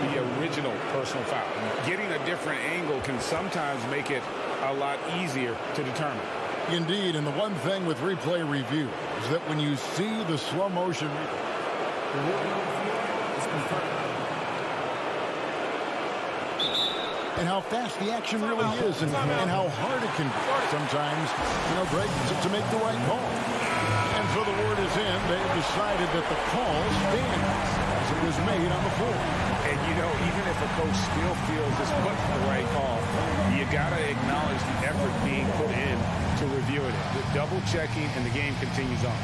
The original personal foul. Getting a different angle can sometimes make it a lot easier to determine.
Indeed, and the one thing with replay review is that when you see the slow motion, and how fast the action really is and how hard it can be sometimes, Greg, to make the right call. And so the word is in. They've decided that the call stands as it was made on the floor.
And, even if a coach still feels this wasn't the right call, you got to acknowledge the effort being put in to reviewing it. The double checking, and the game continues on.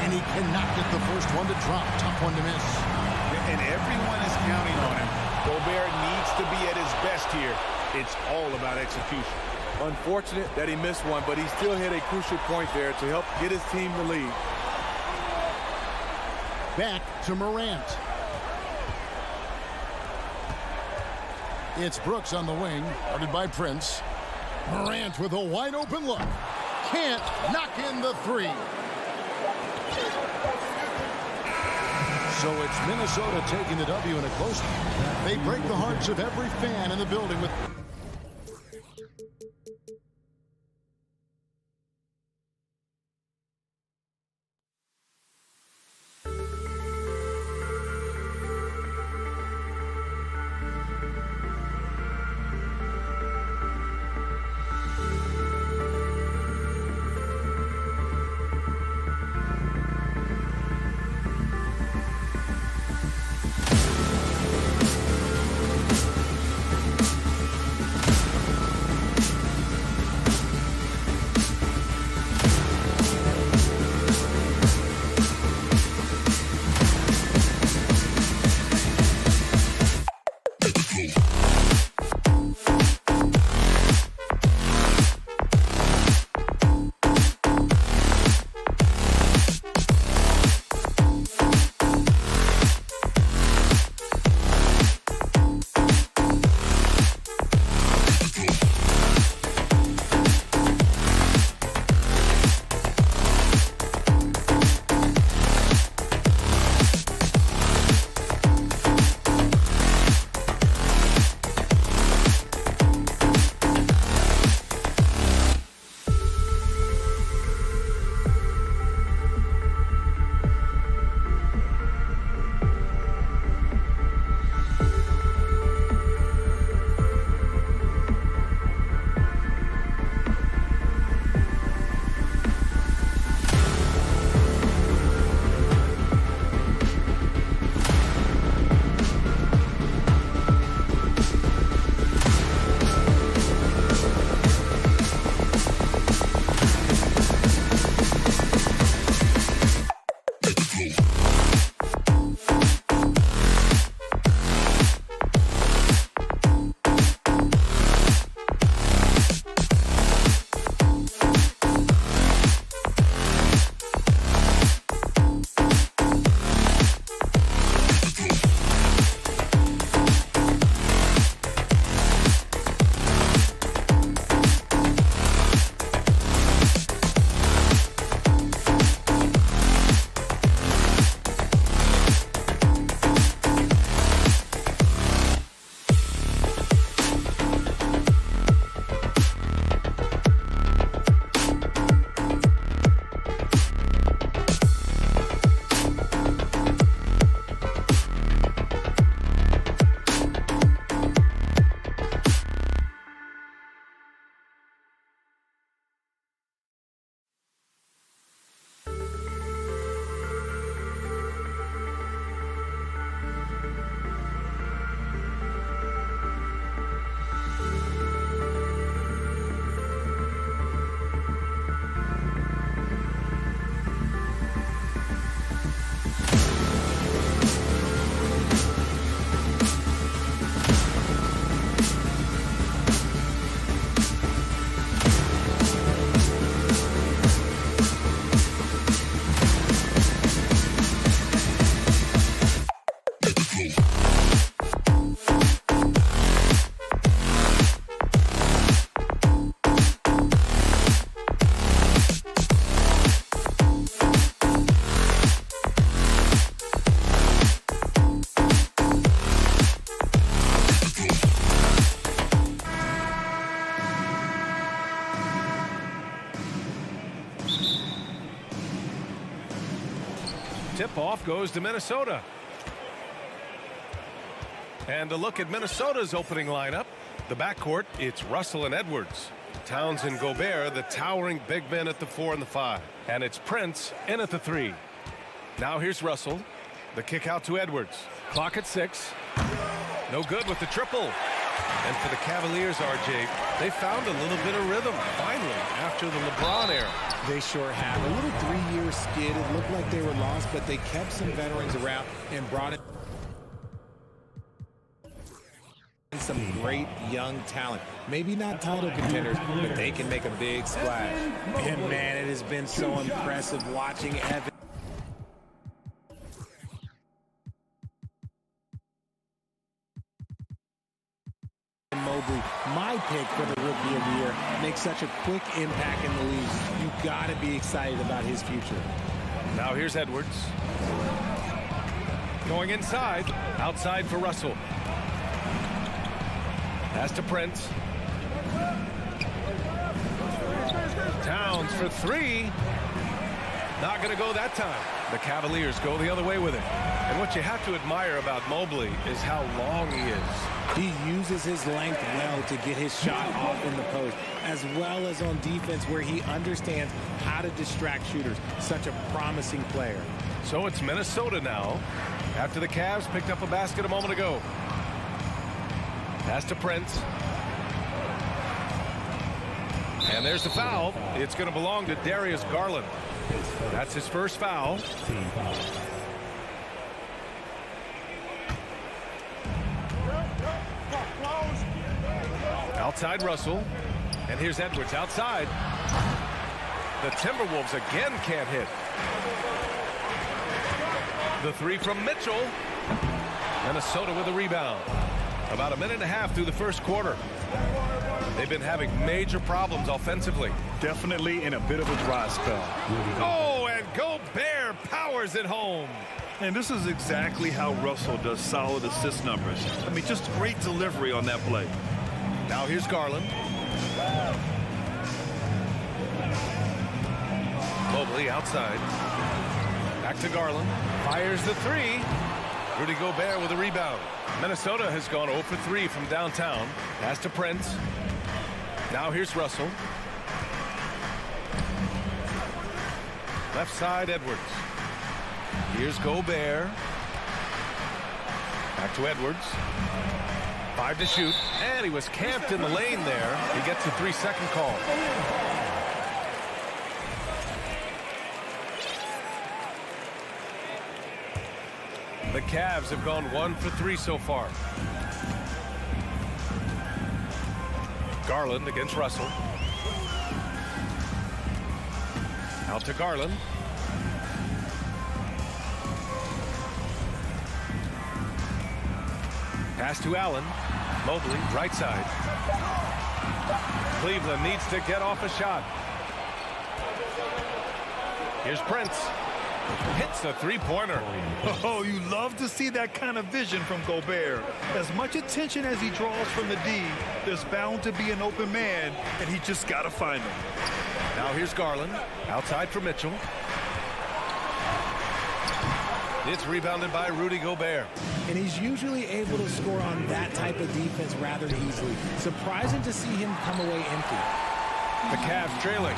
And he cannot get the first one to drop. Tough one to miss.
And everyone is counting on him. Gobert needs to be at his best here. It's all about execution.
Unfortunate that he missed one, but he still hit a crucial point there to help get his team the lead.
Back to Morant. It's Brooks on the wing, guarded by Prince. Morant with a wide open look. Can't knock in the three. So it's Minnesota taking the W in a close one. They break the hearts of every fan in the building with...
tip-off goes to Minnesota. And a look at Minnesota's opening lineup. The backcourt, it's Russell and Edwards. Towns and Gobert, the towering big men at the 4 and the 5. And it's Prince in at the 3. Now here's Russell. The kick out to Edwards. Clock at 6. No good with the triple. And for the Cavaliers, RJ, they found a little bit of rhythm, finally, after the LeBron era.
They sure have. A little 3-year skid. It looked like they were lost, but they kept some veterans around and brought in some great young talent. Maybe not title contenders, but they can make a big splash. And, man, it has been so impressive watching Evan. Mobley, my pick for the Rookie of the Year, makes such a quick impact in the league. You've got to be excited about his future.
Now here's Edwards. Going inside. Outside for Russell. Pass to Prince. Towns for 3. Not going to go that time. The Cavaliers go the other way with it. And what you have to admire about Mobley is how long he is.
He uses his length well to get his shot off in the post, as well as on defense where he understands how to distract shooters. Such a promising player.
So it's Minnesota now, after the Cavs picked up a basket a moment ago. Pass to Prince. And there's the foul. It's going to belong to Darius Garland. That's his first foul. Outside Russell. And here's Edwards outside. The Timberwolves again can't hit. The 3 from Mitchell. Minnesota with a rebound. About a minute and a half through the first quarter. They've been having major problems offensively.
Definitely in a bit of a dry spell.
Oh, and Gobert powers it home.
And this is exactly how Russell does solid assist numbers. I mean, just great delivery on that play.
Now here's Garland. Mobley outside. Back to Garland. Fires the 3. Rudy Gobert with a rebound. Minnesota has gone 0 for 3 from downtown. Pass to Prince. Now here's Russell. Left side, Edwards. Here's Gobert. Back to Edwards. 5 to shoot. And he was camped in the lane there. He gets a 3-second call. The Cavs have gone 1 for 3 so far. Garland against Russell. Out to Garland. Pass to Allen. Mobley, right side. Cleveland needs to get off a shot. Here's Prince. Hits a 3-pointer.
Oh, you love to see that kind of vision from Gobert. As much attention as he draws from the D, there's bound to be an open man, and he just got to find him.
Now here's Garland. Outside for Mitchell. It's rebounded by Rudy Gobert.
And he's usually able to score on that type of defense rather easily. Surprising to see him come away empty.
The Cavs trailing.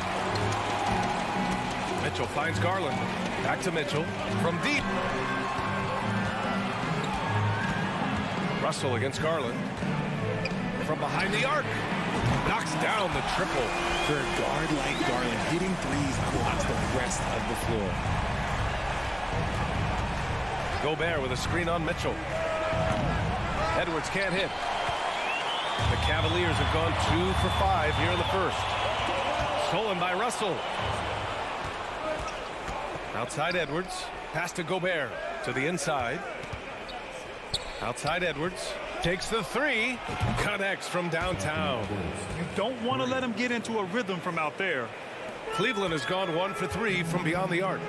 Mitchell finds Garland. Back to Mitchell from deep. Russell against Garland. From behind the arc. Knocks down the triple.
For a guard like Garland, hitting threes blocks the rest of the floor.
Gobert with a screen on Mitchell. Edwards can't hit. The Cavaliers have gone 2 for 5 here in the first. Stolen by Russell. Outside Edwards. Pass to Gobert. To the inside. Outside Edwards. Takes the 3. Connects from downtown.
You don't want to let him get into a rhythm from out there.
Cleveland has gone 1 for 3 from beyond the arc.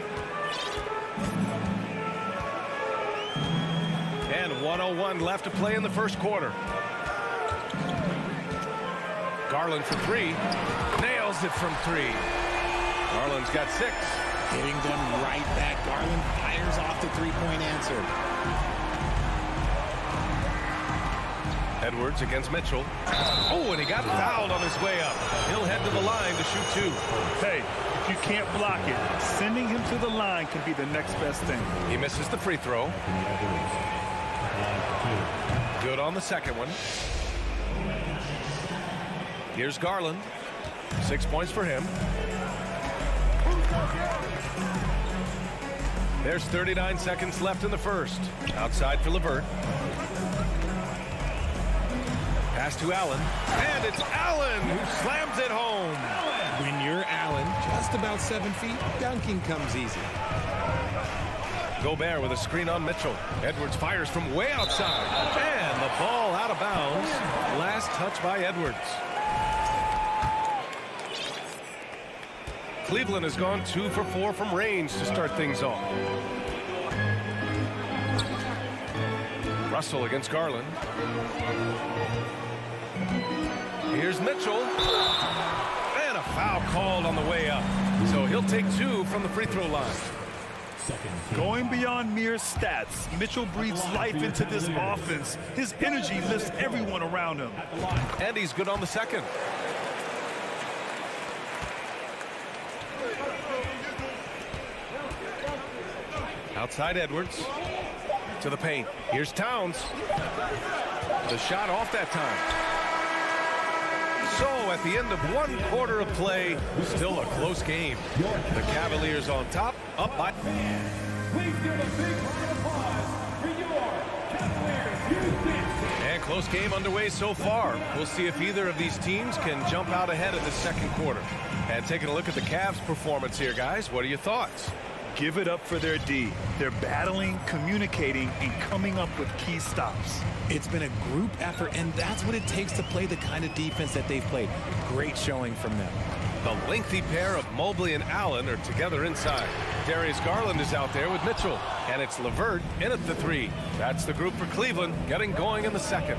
And 1:01 left to play in the first quarter. Garland for 3. Nails it from 3. Garland's got 6.
Hitting them right back. Garland fires off the three-point answer.
Edwards against Mitchell. Oh, and he got fouled on his way up. He'll head to the line to shoot 2.
Hey, if you can't block it, sending him to the line can be the next best thing.
He misses the free throw. Good on the second one. Here's Garland. 6 points for him. There's 39 seconds left in the first. Outside for LeVert. Pass to Allen. And it's Allen who slams it home.
When you're Allen, just about 7 feet, dunking comes easy.
Gobert with a screen on Mitchell. Edwards fires from way outside. And the ball out of bounds. Last touch by Edwards. Cleveland has gone 2 for 4 from range to start things off. Russell against Garland. Here's Mitchell. And a foul called on the way up. So he'll take 2 from the free throw line.
Going beyond mere stats, Mitchell breathes life into this offense. His energy lifts everyone around him.
And he's good on the second. Outside Edwards to the paint. Here's Towns. The shot off that time. So at the end of 1 quarter of play, still a close game. The Cavaliers on top, up by.
Please give a big round of applause for your Cavaliers.
And close game underway so far. We'll see if either of these teams can jump out ahead in the second quarter. And taking a look at the Cavs' performance here, guys, what are your thoughts?
Give it up for their D. They're battling, communicating, and coming up with key stops.
It's been a group effort, and that's what it takes to play the kind of defense that they've played. Great showing from them.
The lengthy pair of Mobley and Allen are together inside. Darius Garland is out there with Mitchell, and it's LeVert in at the 3. That's the group for Cleveland, getting going in the second.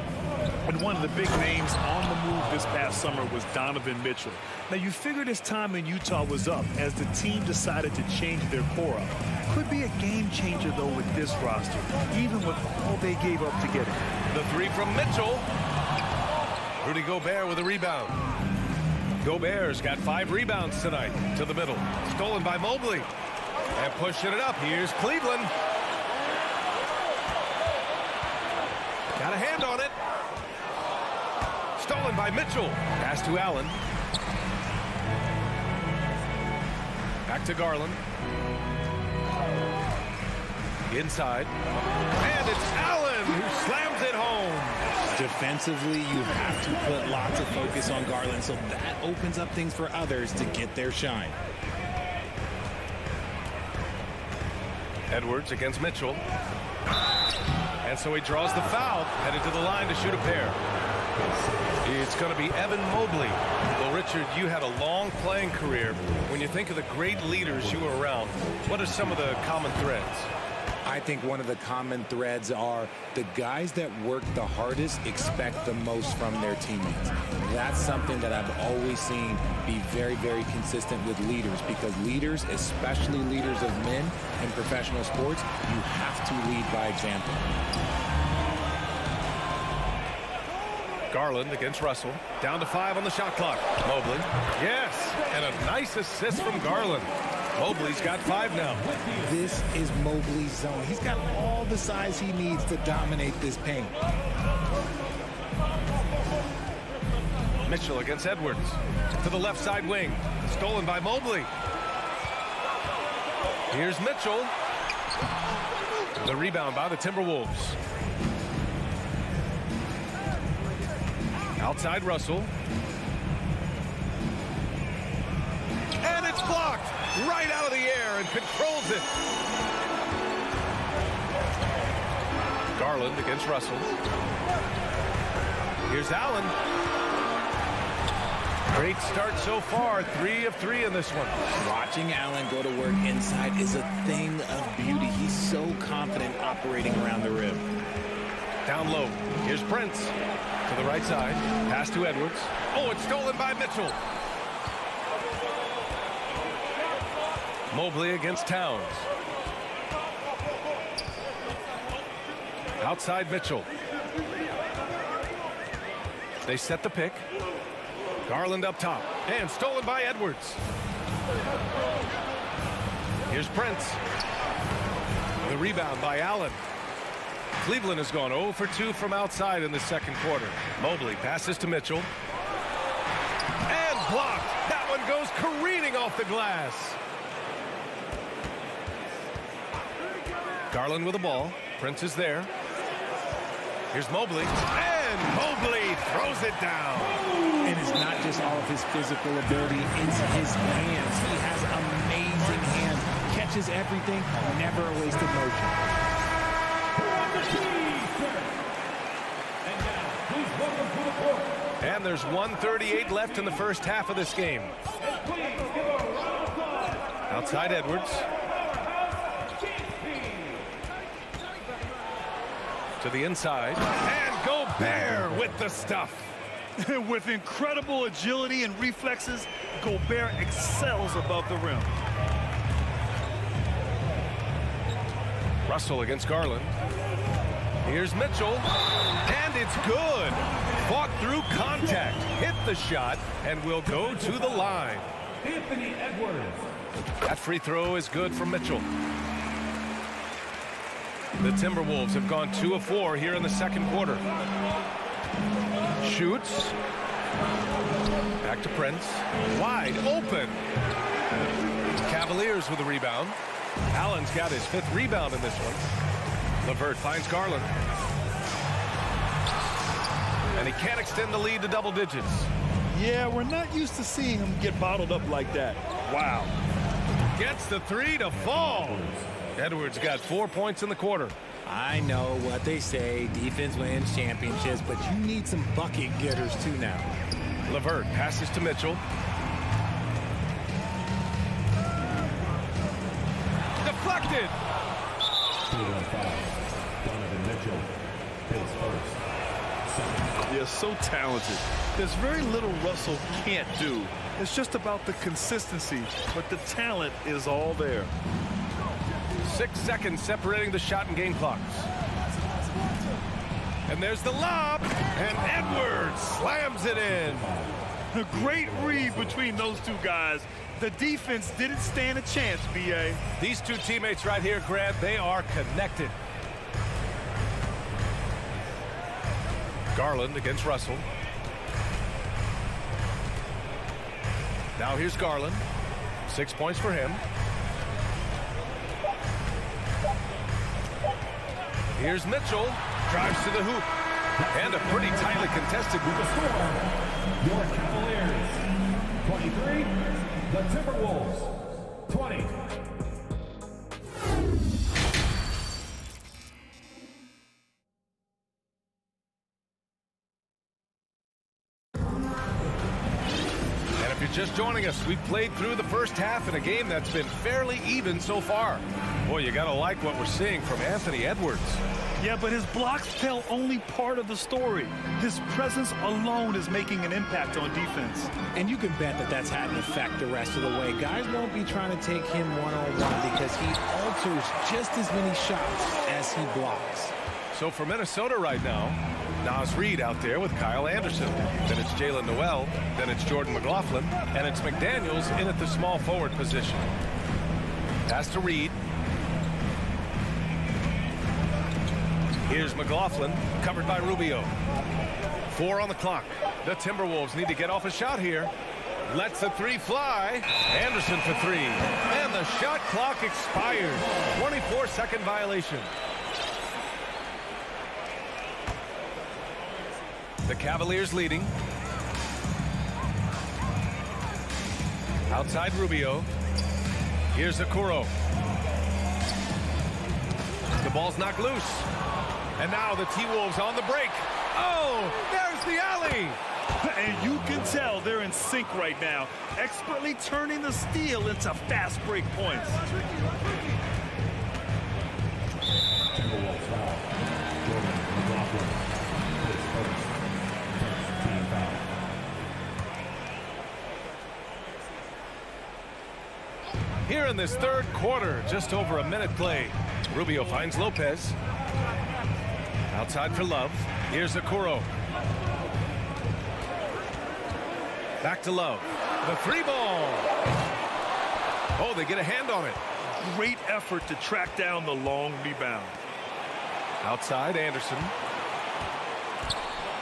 And one of the big names on the move this past summer was Donovan Mitchell. Now, you figured his time in Utah was up as the team decided to change their core up. Could be a game changer, though, with this roster, even with all they gave up to get it.
The 3 from Mitchell. Rudy Gobert with a rebound. Gobert's got 5 rebounds tonight to the middle. Stolen by Mobley. And pushing it up. Here's Cleveland. Got a hand on it. Stolen by Mitchell. Pass to Allen. Back to Garland. Inside. And it's Allen who slams it home.
Defensively, you have to put lots of focus on Garland, so that opens up things for others to get their shine.
Edwards against Mitchell. And so he draws the foul, headed to the line to shoot a pair. It's going to be Evan Mobley. Well, Richard, you had a long playing career. When you think of the great leaders you were around, what are some of the common threads?
I think one of the common threads are the guys that work the hardest expect the most from their teammates. That's something that I've always seen be very, very consistent with leaders, because leaders, especially leaders of men in professional sports, you have to lead by example.
Garland against Russell. Down to 5 on the shot clock. Mobley. Yes. And a nice assist from Garland. Mobley's got 5 now.
This is Mobley's zone. He's got all the size he needs to dominate this paint.
Mitchell against Edwards. To the left side wing. Stolen by Mobley. Here's Mitchell. The rebound by the Timberwolves. Outside Russell. And it's blocked right out of the air and controls it. Garland against Russell. Here's Allen. Great start so far. 3 of 3 in this one.
Watching Allen go to work inside is a thing of beauty. He's so confident operating around the rim.
Down low. Here's Prince. To the right side. Pass to Edwards. Oh, it's stolen by Mitchell. Mobley against Towns. Outside Mitchell. They set the pick. Garland up top. And stolen by Edwards. Here's Prince. The rebound by Allen. Cleveland has gone 0 for 2 from outside in the second quarter. Mobley passes to Mitchell. And blocked. That one goes careening off the glass. Garland with the ball. Prince is there. Here's Mobley. And Mobley throws it down.
And it's not just all of his physical ability, it's his hands. He has amazing hands. Catches everything, never a wasted motion.
And there's 1:38 left in the first half of this game. Outside Edwards. To the inside. And Gobert with the stuff.
With incredible agility and reflexes, Gobert excels above the rim.
Russell against Garland. Here's Mitchell. And it's good. Fought through contact. Hit the shot and will go to the line.
Anthony Edwards.
That free throw is good from Mitchell. The Timberwolves have gone 2 of 4 here in the second quarter. Shoots. Back to Prince. Wide open. Cavaliers with a rebound. Allen's got his 5th rebound in this one. LeVert finds Garland. And he can't extend the lead to double digits.
Yeah, we're not used to seeing him get bottled up like that. Wow.
Gets the 3 to fall. Edwards got 4 points in the quarter.
I know what they say, defense wins championships, but you need some bucket getters too now.
LeVert passes to Mitchell. Deflected.
Donovan Mitchell, his first.
They're so talented. There's very little Russell can't do. It's just about the consistency, but the talent is all there.
6 seconds separating the shot and game clocks. And there's the lob, and Edwards slams it in.
A great read between those two guys. The defense didn't stand a chance, B.A.
These two teammates right here, Grant, they are connected. Garland against Russell. Now here's Garland. 6 points for him. Here's Mitchell. Drives to the hoop. And a pretty tightly contested
Score. Your Cavaliers, 23. The Timberwolves, 20.
Just joining us, we've played through the first half in a game that's been fairly even so far. Boy, you gotta like what we're seeing from Anthony Edwards.
Yeah, but his blocks tell only part of the story. His presence alone is making an impact on defense.
And you can bet that that's had an effect the rest of the way. Guys won't be trying to take him one-on-one because he alters just as many shots as he blocks.
So for Minnesota right now, Naz Reid out there with Kyle Anderson. Then it's Jalen Noel. Then it's Jordan McLaughlin. And it's McDaniels in at the small forward position. Pass to Reid. Here's McLaughlin, covered by Rubio. 4 on the clock. The Timberwolves need to get off a shot here. Lets the 3 fly. Anderson for 3. And the shot clock expires. 24-second violation. The Cavaliers leading. Outside Rubio. Here's Okoro. The ball's knocked loose. And now the T-Wolves on the break. Oh, there's the alley.
And you can tell they're in sync right now, expertly turning the steal into fast break points.
Timberwolves foul. Jordan McLaughlin, his first. Team foul.
Here in this third quarter, just over a minute played. Rubio finds Lopez. Outside for Love. Here's Okoro. Back to Love. The three ball. Oh, they get a hand on it.
Great effort to track down the long rebound.
Outside, Anderson.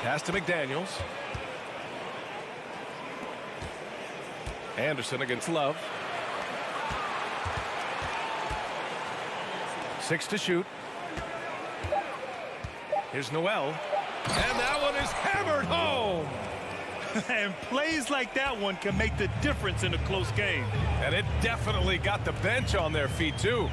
Pass to McDaniels. Anderson against Love. 6 to shoot. Here's Noel. And that one is hammered home.
And plays like that one can make the difference in a close game.
And it definitely got the bench on their feet, too.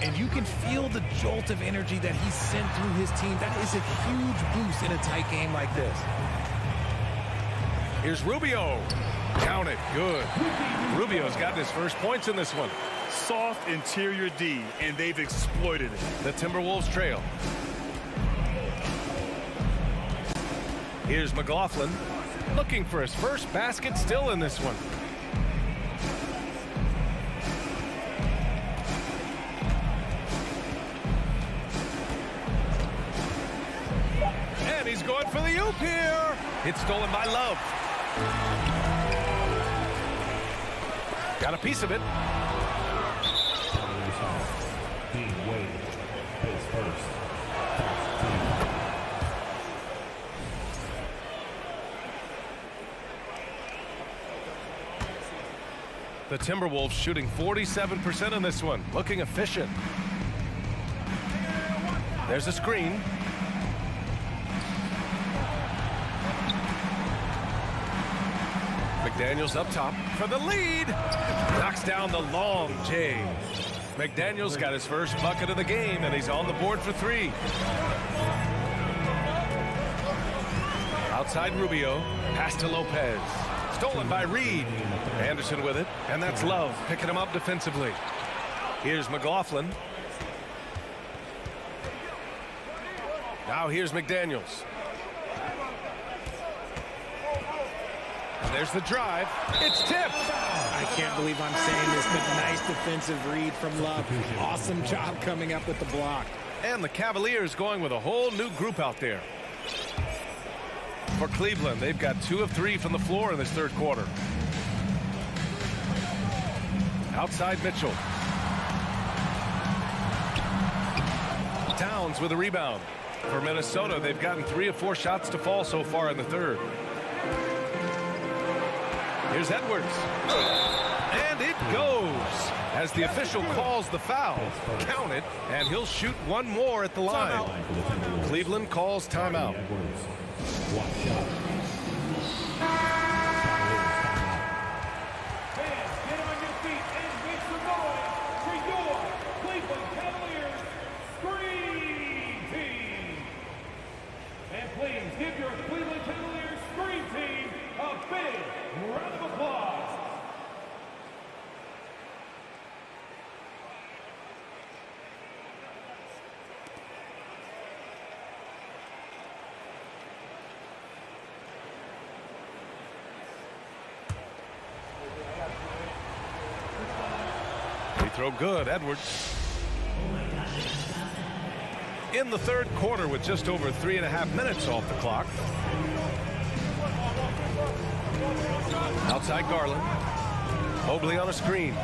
And you can feel the jolt of energy that he sent through his team. That is a huge boost in a tight game like this.
Here's Rubio. Count it. Good. Rubio's gotten his first points in this one.
Soft interior D, and they've exploited it.
The Timberwolves trail. Here's McLaughlin. Looking for his first basket still in this one. And he's going for the oop here. It's stolen by Love. Got a piece of it. The Timberwolves shooting 47% in this one, looking efficient. There's a screen. McDaniels up top for the lead. Knocks down the long J. McDaniels got his first bucket of the game, and he's on the board for 3. Outside Rubio, pass to Lopez. Stolen by Reed. Anderson with it, and that's Love picking him up defensively. Here's McLaughlin. Now here's McDaniels. And there's the drive. It's tipped.
I can't believe I'm saying this, but nice defensive read from Love. Awesome job coming up with the block.
And the Cavaliers going with a whole new group out there. For Cleveland, they've got 2 of 3 from the floor in this third quarter. Outside Mitchell. Towns with a rebound. For Minnesota, they've gotten 3 of 4 shots to fall so far in the third. Here's Edwards. And it goes as the official calls the foul. Count it, and he'll shoot one more at the line. Cleveland calls timeout.
Get on your feet and make some noise for your Cleveland Cavaliers Scream Team. And please give your Cleveland Cavaliers Scream Team a big round of applause.
Throw good, Edwards. In the third quarter with just over 3.5 minutes off the clock. Outside Garland. Mobley on a screen.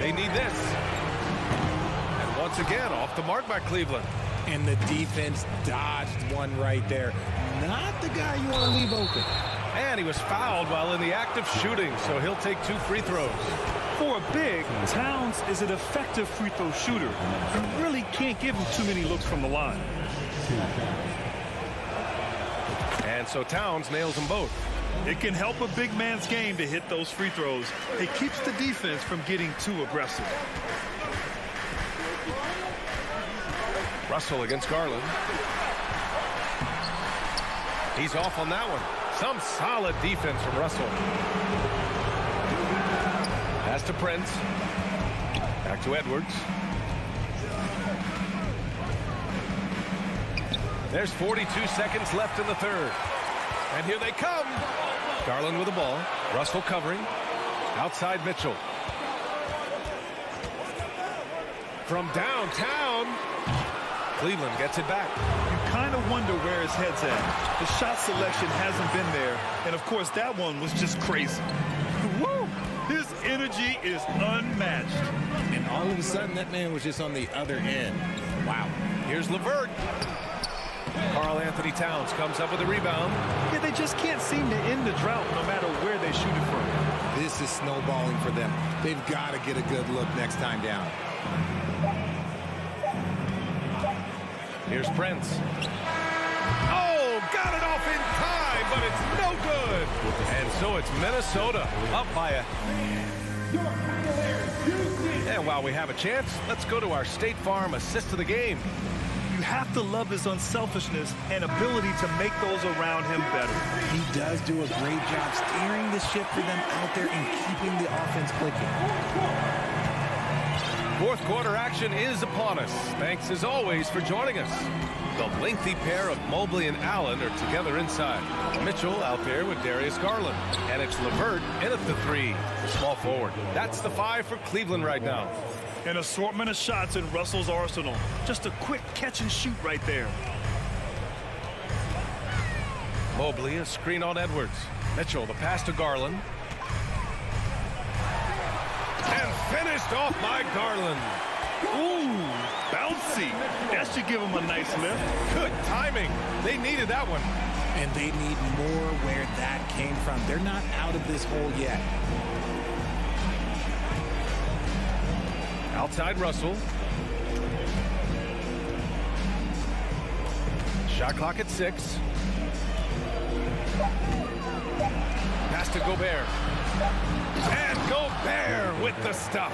They need this. And once again, off the mark by Cleveland.
And the defense dodged one right there. Not the guy you want to leave open.
And he was fouled while in the act of shooting, so he'll take 2 free throws.
For a big, Towns is an effective free throw shooter. You really can't give him too many looks from the line.
And so Towns nails them both.
It can help a big man's game to hit those free throws. It keeps the defense from getting too aggressive.
Russell against Garland. He's off on that one. Some solid defense from Russell. Pass to Prince. Back to Edwards. There's 42 seconds left in the third. And here they come. Garland with the ball. Russell covering. Outside Mitchell. From downtown, Cleveland gets it back.
You kind of wonder where his head's at. The shot selection hasn't been there. And, of course, that one was just crazy. Woo! His energy is unmatched.
And all of a sudden, that man was just on the other end. Wow.
Here's LeVert. Karl Anthony Towns comes up with a rebound.
Yeah, they just can't seem to end the drought no matter where they shoot it from.
This is snowballing for them. They've got to get a good look next time down.
Here's Prince. Oh, got it off in time, but it's no good. And so it's Minnesota up by a... And while we have a chance, let's go to our State Farm assist of the game.
You have to love his unselfishness and ability to make those around him better.
He does do a great job steering the ship for them out there and keeping the offense clicking.
Fourth quarter action is upon us. Thanks as always for joining us. The lengthy pair of Mobley and Allen are together inside. Mitchell out there with Darius Garland. And it's LeVert in at the 3, the small forward. That's the 5 for Cleveland right now.
An assortment of shots in Russell's arsenal. Just a quick catch and shoot right there.
Mobley, a screen on Edwards. Mitchell, the pass to Garland. And finished off by Garland.
Ooh, bouncy. That should give him a nice lift.
Good timing. They needed that one.
And they need more where that came from. They're not out of this hole yet.
Outside Russell. Shot clock at 6. Pass to Gobert. And Gobert with the stuff.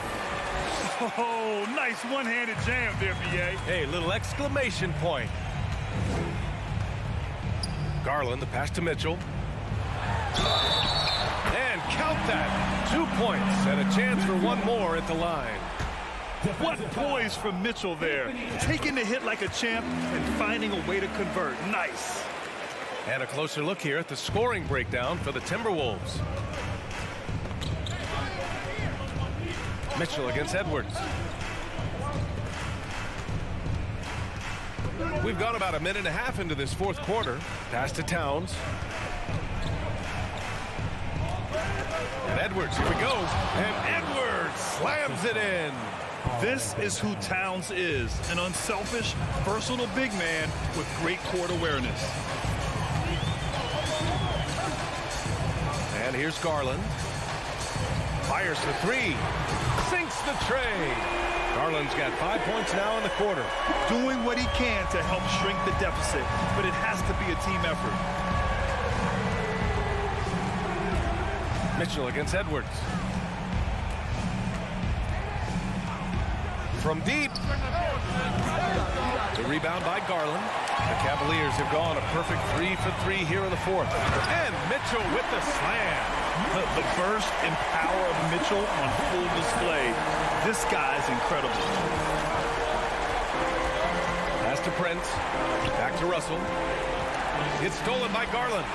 Oh, nice one-handed jam there, B.A.
Hey, little exclamation point. Garland, the pass to Mitchell. And count that. 2 points and a chance for one more at the line.
What poise from Mitchell there. Taking the hit like a champ and finding a way to convert. Nice.
And a closer look here at the scoring breakdown for the Timberwolves. Mitchell against Edwards. We've gone about a minute and a half into this fourth quarter. Pass to Towns. And Edwards, here we go. And Edwards slams it in.
This is who Towns is, an unselfish, versatile big man with great court awareness.
And here's Garland. Fires the 3. Sinks the tray. Garland's got 5 points now in the quarter.
Doing what he can to help shrink the deficit, but it has to be a team effort.
Mitchell against Edwards. From deep. The rebound by Garland. The Cavaliers have gone a perfect 3 for 3 here in the fourth. And Mitchell with the slam.
The burst and power of Mitchell on full display. This guy's incredible.
Pass to Prince. Back to Russell. It's stolen by Garland.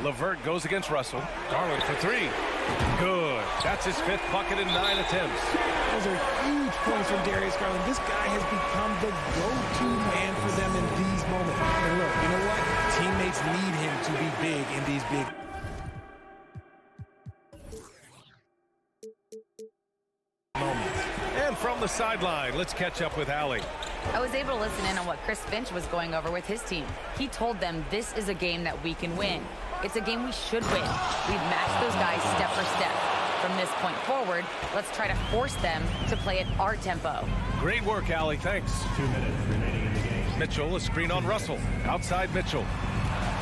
LeVert goes against Russell. Garland for 3. Good. That's his 5th bucket in 9 attempts.
Those are huge points from Darius Garland. This guy has become the go-to man for them in these moments. And look, you know what? Teammates need him to be big in these big moments.
And from the sideline, let's catch up with Allie.
I was able to listen in on what Chris Finch was going over with his team. He told them this is a game that we can win. It's a game we should win. We've matched those guys step for step. From this point forward, let's try to force them to play at our tempo.
Great work, Allie. Thanks.
2 minutes remaining in the game.
Mitchell, a screen on Russell. Outside Mitchell.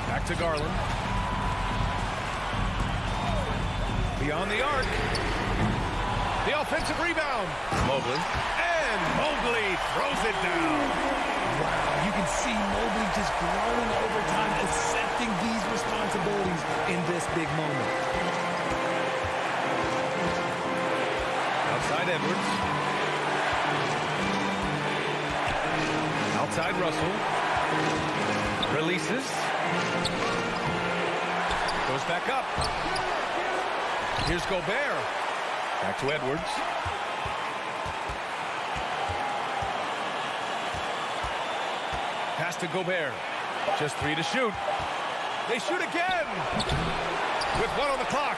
Back to Garland. Beyond the arc. The offensive rebound. Mobley. And Mobley throws it down.
Wow, you can see Mobley just growing over time, accepting these responsibilities in this big moment.
Outside Edwards. Outside Russell. Releases. Goes Goes back up. Here's Gobert. Back to Edwards. Pass to Gobert. Just 3 to shoot. They shoot again. With 1 on the clock.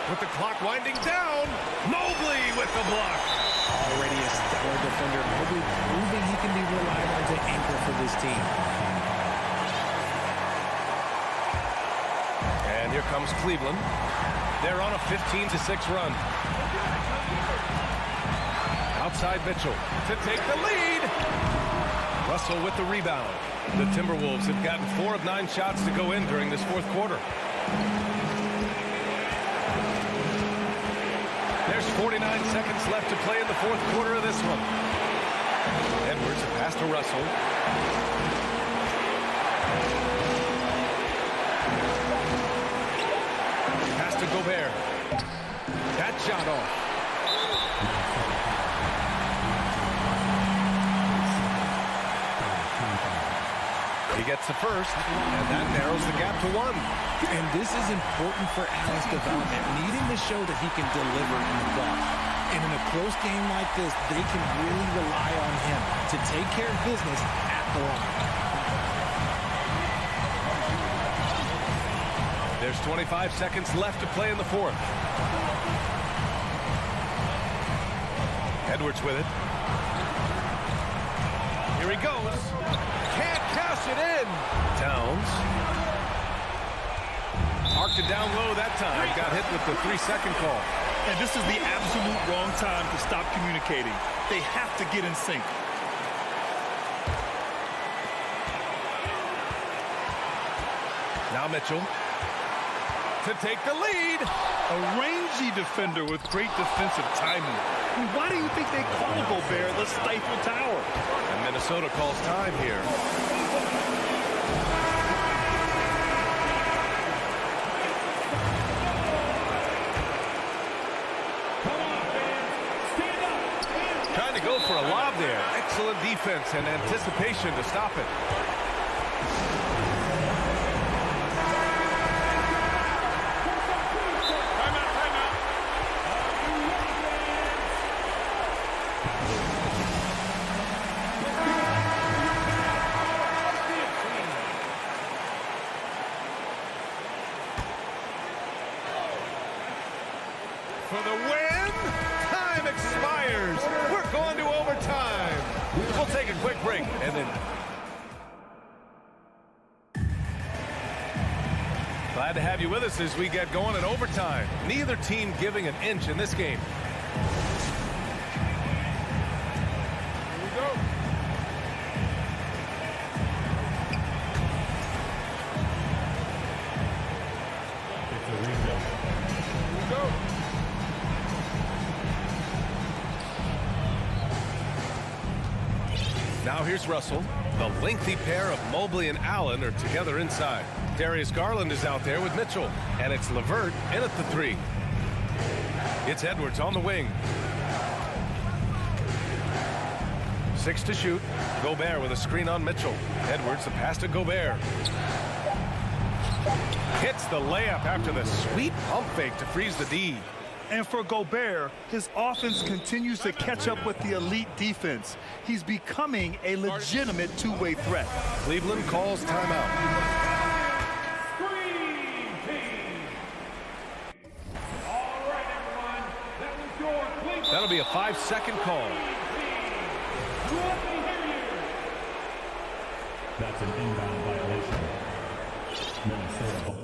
With the clock winding down. Mobley with the block.
Already a stellar defender. Mobley proving he can be relied on as an anchor for this team.
And here comes Cleveland. They're on a 15-6 run. Outside Mitchell to take the lead. Russell with the rebound. The Timberwolves have gotten 4 of 9 shots to go in during this fourth quarter. There's 49 seconds left to play in the fourth quarter of this one. Edwards pass to Russell. Pass to Gobert. That shot off. He gets the first, and that narrows the gap to 1.
And this is important for Allen's development, needing to show that he can deliver in the clutch. And in a close game like this, they can really rely on him to take care of business at the line.
There's 25 seconds left to play in the fourth. Edwards with it. Here he goes. Can't cash it in. Towns. Marked it down low that time. Got hit with the 3-second call.
And this is the absolute wrong time to stop communicating. They have to get in sync.
Now Mitchell to take the lead.
A rangy defender with great defensive timing. I mean, why do you think they call Gobert the Stifle Tower?
And Minnesota calls time here. Trying to go for a lob there. Excellent defense and anticipation to stop it. For the win, time expires. We're going to overtime. We'll take a quick break and then. Glad to have you with us as we get going in overtime. Neither team giving an inch in this game. Here we go. Now here's Russell. The lengthy pair of Mobley and Allen are together inside. Darius Garland is out there with Mitchell. And it's LeVert in at the 3. It's Edwards on the wing. 6 to shoot. Gobert with a screen on Mitchell. Edwards the pass to Gobert. Hits the layup after the sweet pump fake to freeze the D.
And for Gobert, his offense continues to catch up with the elite defense. He's becoming a legitimate two-way threat.
Cleveland calls timeout.
Screen team. All right, everyone. That was your Cleveland.
That'll be a 5-second call.
Let me hear you.
That's an inbound violation. Minnesota ball.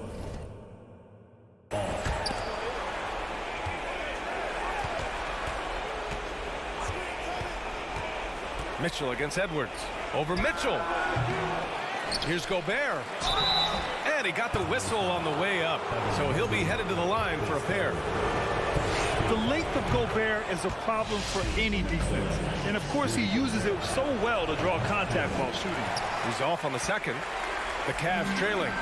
Mitchell against Edwards. Over Mitchell. Here's Gobert. And he got the whistle on the way up. So he'll be headed to the line for a pair.
The length of Gobert is a problem for any defense. And, of course, he uses it so well to draw contact while shooting.
He's off on the second. The Cavs trailing.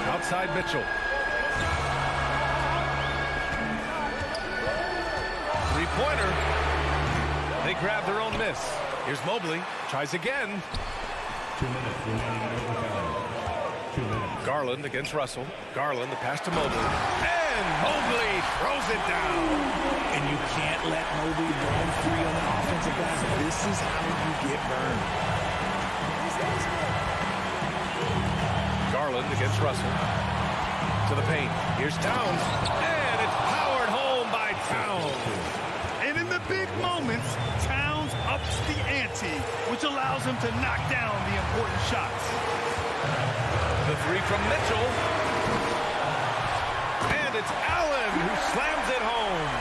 Outside Mitchell. Three-pointer. They grab their own miss. Here's Mobley. Tries again.
2 minutes remaining in overtime.
Garland against Russell. Garland, the pass to Mobley. And Mobley throws it down.
And you can't let Mobley roam free on the offensive glass. This is how you get burned.
Garland against Russell. To the paint. Here's Towns. And it's powered home by Towns.
And in the big moments, Towns ups the ante, which allows him to knock down the important shots.
The three from Mitchell. And it's Allen who slams it home.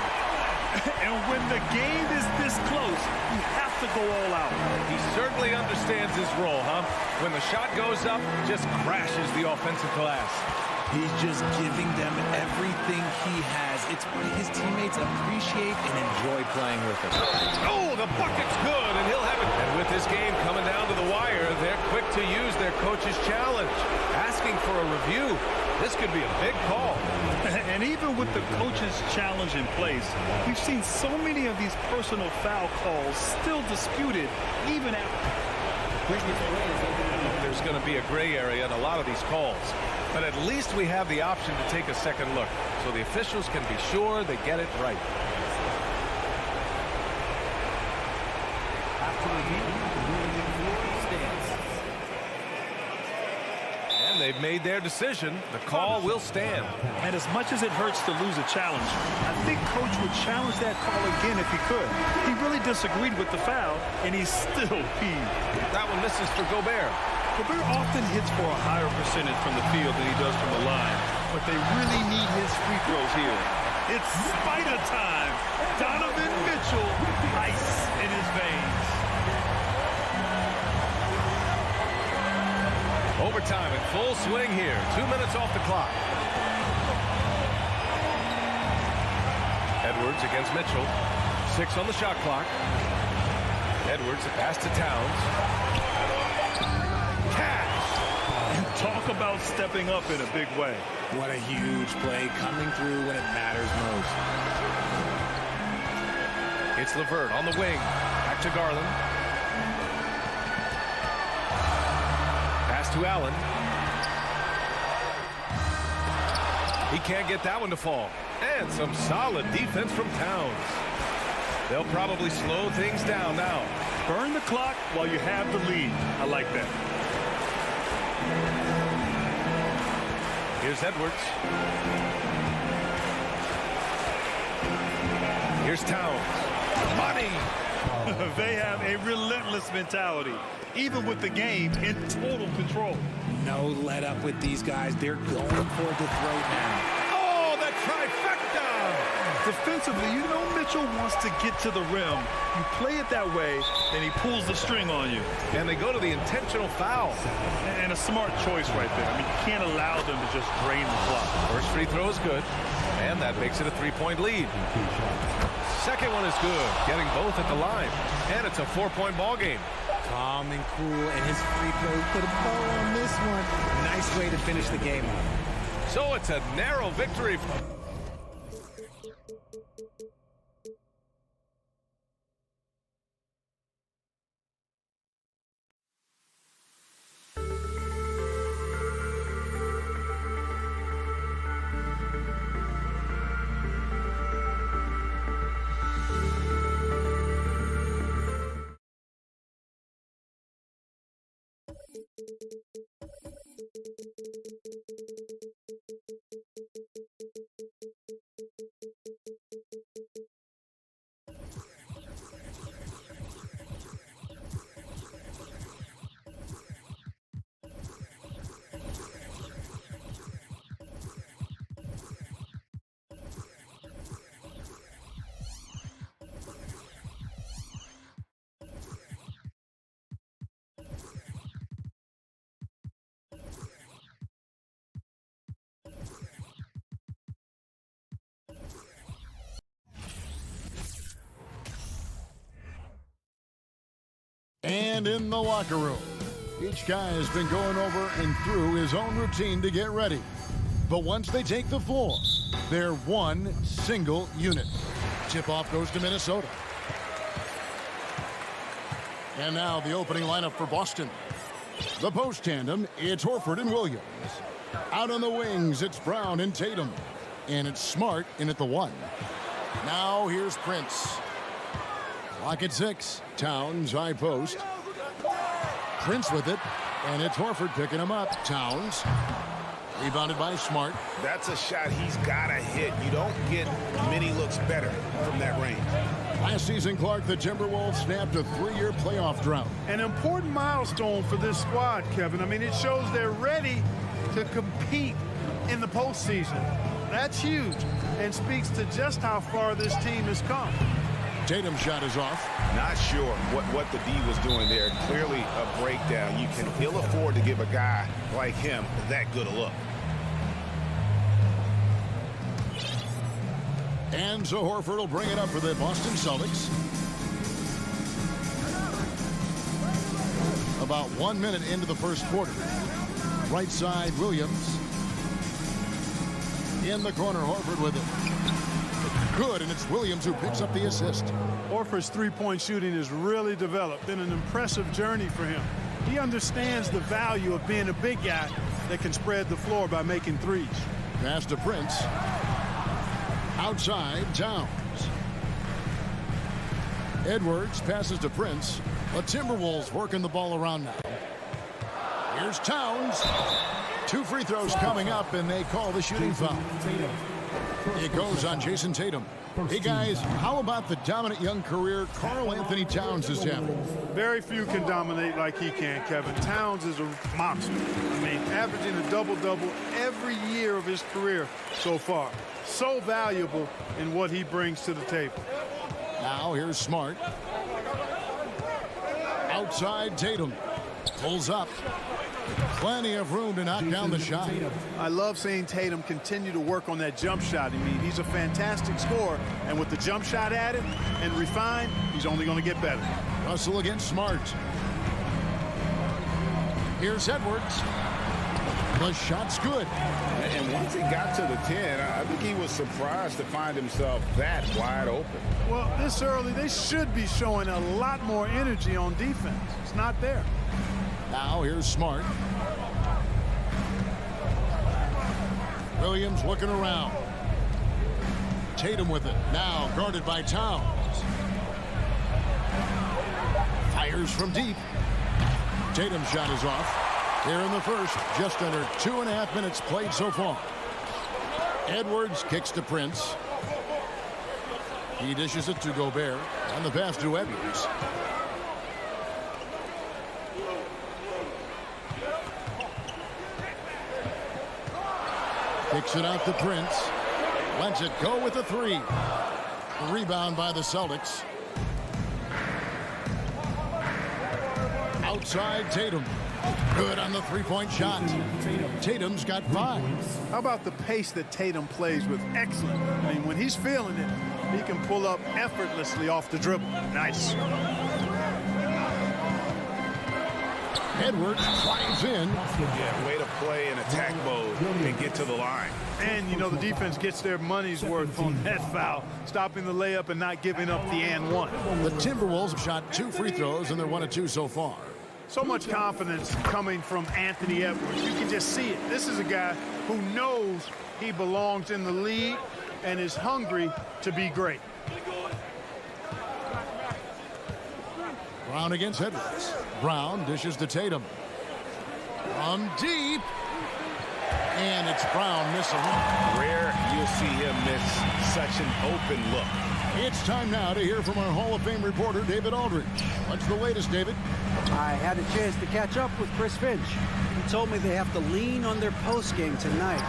And when the game is this close, you have to go all out.
He certainly understands his role, huh? When the shot goes up, just crashes the offensive glass.
He's just giving them everything he has. It's what his teammates appreciate and enjoy playing with him.
Oh, the bucket's good, and he'll have it. And with this game coming down to the wire, they're quick to use their coach's challenge. Asking for a review. This could be a big call.
And even with the coach's challenge in place, we've seen so many of these personal foul calls still disputed, even after.
There's going to be a gray area in a lot of these calls. But at least we have the option to take a second look, so the officials can be sure they get it right.
After review, the ruling stands.
And they've made their decision. The call will stand.
And as much as it hurts to lose a challenge, I think Coach would challenge that call again if he could. He really disagreed with the foul, and he's still peeved.
That one misses for Gobert.
Gobert often hits for a higher percentage from the field than he does from the line, but they really need his free throws here. It's spider time. Donovan Mitchell, ice in his veins.
Overtime in full swing here. 2 minutes off the clock. Edwards against Mitchell. 6 on the shot clock. Edwards, the pass to Towns.
And talk about stepping up in a big way.
What a huge play, coming through when it matters most.
It's LeVert on the wing. Back to Garland. Pass to Allen. He can't get that one to fall. And some solid defense from Towns. They'll probably slow things down now.
Burn the clock while you have the lead. I like that.
Here's Edwards. Here's Towns. Money!
They have a relentless mentality, even with the game in total control.
No let up with these guys. They're going for the throat now.
Oh, the trifecta!
Defensively, you know Mitchell wants to get to the rim. You play it that way, and he pulls the string on you.
And they go to the intentional foul.
And a smart choice right there. I mean, you can't allow them to just drain the clock.
First free throw is good, and that makes it a 3-point lead. Second one is good, getting both at the line. And it's a 4-point ball game.
Calm and cool, and his free throw put a bow on this one. Nice way to finish the game up.
So it's a narrow victory.
And in the locker room, each guy has been going over and through his own routine to get ready. But once they take the floor, they're one single unit. Tip-off goes to Minnesota. And now the opening lineup for Boston. The post tandem, it's Horford and Williams. Out on the wings, it's Brown and Tatum. And it's Smart in at the 1. Now here's Prince. Clock at 6. Towns, high post. Prince with it. And it's Horford picking him up. Towns. Rebounded by Smart.
That's a shot he's got to hit. You don't get many looks better from that range.
Last season, Clark, the Timberwolves snapped a 3-year playoff drought.
An important milestone for this squad, Kevin. I mean, it shows they're ready to compete in the postseason. That's huge and speaks to just how far this team has come.
Tatum's shot is off.
Not sure what the D was doing there. Clearly a breakdown. You can ill afford to give a guy like him that good a look.
And so Horford will bring it up for the Boston Celtics. About 1 minute into the first quarter. Right side, Williams. In the corner, Horford with it. Good, and it's Williams who picks up the assist.
Horford's three-point shooting has really developed. Been an impressive journey for him. He understands the value of being a big guy that can spread the floor by making threes.
Pass to Prince. Outside, Towns. Edwards passes to Prince. The Timberwolves working the ball around now. Here's Towns. 2 free throws coming up, and they call the shooting foul. It goes on Jason Tatum. Hey, guys, how about the dominant young career Karl Anthony Towns is having?
Very few can dominate like he can, Kevin. Towns is a monster. I mean, averaging a double-double every year of his career so far. So valuable in what he brings to the table.
Now here's Smart. Outside, Tatum. Pulls up. Plenty of room to knock down the shot.
I love seeing Tatum continue to work on that jump shot. I mean, he's a fantastic scorer, and with the jump shot added and refined, he's only going to get better.
Russell against Smart. Here's Edwards. The shot's good.
And once he got to the 10, I think he was surprised to find himself that wide open.
Well, this early, they should be showing a lot more energy on defense. It's not there.
Now here's Smart. Williams looking around. Tatum with it. Now guarded by Towns. Fires from deep. Tatum's shot is off. Here in the first, just under 2.5 minutes played so far. Edwards kicks to Prince. He dishes it to Gobert. And the pass to Edwards. Kicks it out to Prince. Lets it go with a 3. Rebound by the Celtics. Outside Tatum. Good on the 3-point shot. Tatum's got 5.
How about the pace that Tatum plays with? Excellent. I mean, when he's feeling it, he can pull up effortlessly off the dribble. Nice.
Edwards drives in.
Yeah, way to play in attack mode and get to the line.
And, you know, the defense gets their money's worth on that foul, stopping the layup and not giving up the and one.
The Timberwolves have shot 2 free throws, and they're 1 of 2 so far.
So much confidence coming from Anthony Edwards. You can just see it. This is a guy who knows he belongs in the league and is hungry to be great.
Brown against Edwards. Brown dishes to Tatum. From deep. And it's Brown missing.
Rare you'll see him miss such an open look.
It's time now to hear from our Hall of Fame reporter, David Aldridge. What's the latest, David?
I had a chance to catch up with Chris Finch. He told me they have to lean on their post game tonight.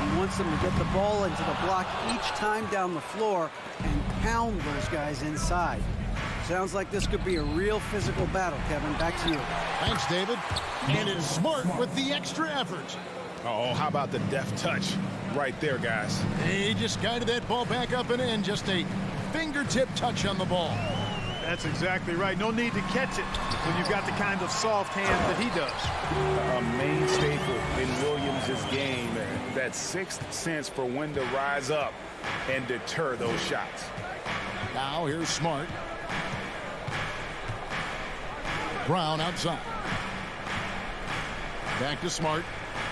He wants them to get the ball into the block each time down the floor and pound those guys inside. Sounds like this could be a real physical battle, Kevin. Back to you.
Thanks, David. And it's Smart with the extra effort.
Oh, how about the deft touch right there, guys?
He just guided that ball back up and in. Just a fingertip touch on the ball.
That's exactly right. No need to catch it when you've got the kind of soft hand that he does.
A main staple in Williams' game, that sixth sense for when to rise up and deter those shots.
Now here's Smart. Brown outside. Back to Smart.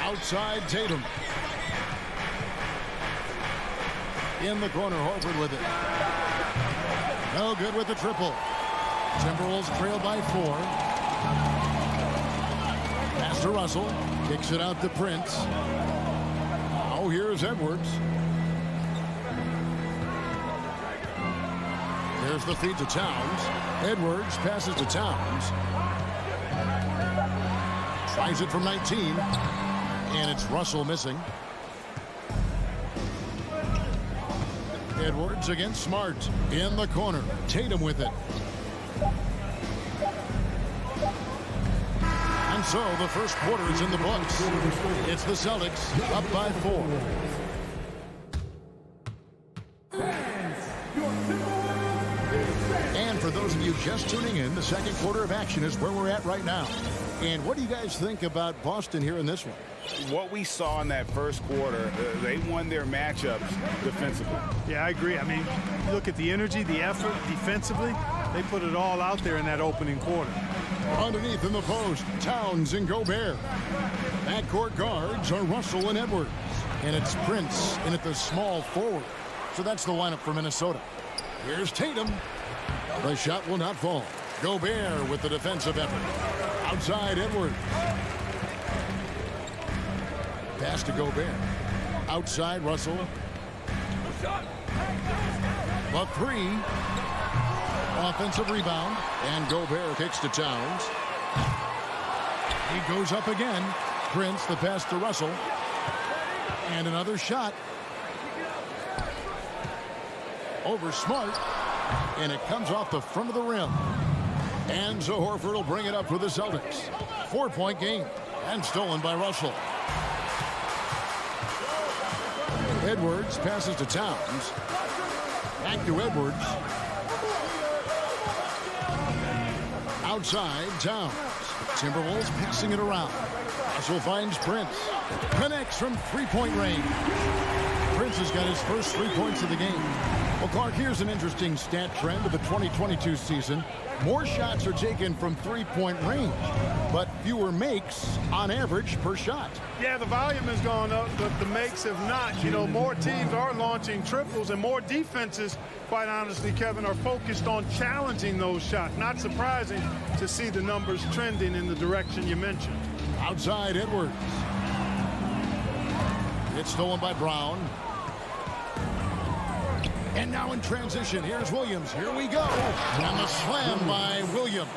Outside Tatum. In the corner, Horford with it. No good with the triple. Timberwolves trail by 4. Pass to Russell. Kicks it out to Prince. Now here's Edwards. There's the feed to Towns. Edwards passes to Towns. Tries it from 19. And it's Russell missing. Edwards against Smart. In the corner. Tatum with it. And so the first quarter is in the books. It's the Celtics up by 4. And for those of you just tuning in, the second quarter of action is where we're at right now. And what do you guys think about Boston here in this one?
What we saw in that first quarter, they won their matchups defensively.
Yeah, I agree. I mean, you look at the energy, the effort defensively, they put it all out there in that opening quarter.
Underneath in the post, Towns and Gobert. Backcourt guards are Russell and Edwards. And it's Prince in at the small forward. So that's the lineup for Minnesota. Here's Tatum. The shot will not fall. Gobert with the defensive effort. Outside Edwards. Pass to Gobert. Outside Russell. The 3. Offensive rebound. And Gobert kicks to Towns. He goes up again. Prince, the pass to Russell. And another shot. Over Smart. And it comes off the front of the rim. And so Horford will bring it up for the Celtics. 4-point game. And stolen by Russell. Edwards passes to Towns. Back to Edwards. Outside Towns. Timberwolves passing it around. Russell finds Prince. Connects from 3-point range. Prince has got his first 3 points of the game. Well, Clark, here's an interesting stat trend of the 2022 season. More shots are taken from 3-point range, but fewer makes on average per shot.
Yeah, the volume has gone up, but the makes have not. You know, more teams are launching triples, and more defenses, quite honestly, Kevin, are focused on challenging those shots. Not surprising to see the numbers trending in the direction you mentioned.
Outside Edwards. It's stolen by Brown. And now in transition, here's Williams. Here we go. And the slam by Williams.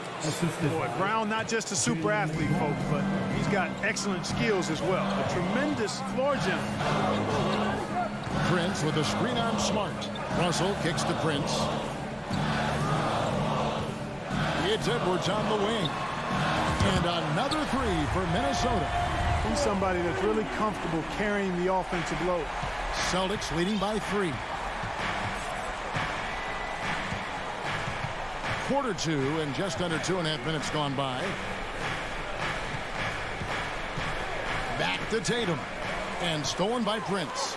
Boy, Brown, not just a super athlete, folks, but he's got excellent skills as well. A tremendous floor general.
Prince with a screen on Smart. Russell kicks to Prince. It's Edwards on the wing. And another 3 for Minnesota.
He's somebody that's really comfortable carrying the offensive load.
Celtics leading by 3. Quarter 2 and just under 2.5 minutes gone by. Back to Tatum. And stolen by Prince.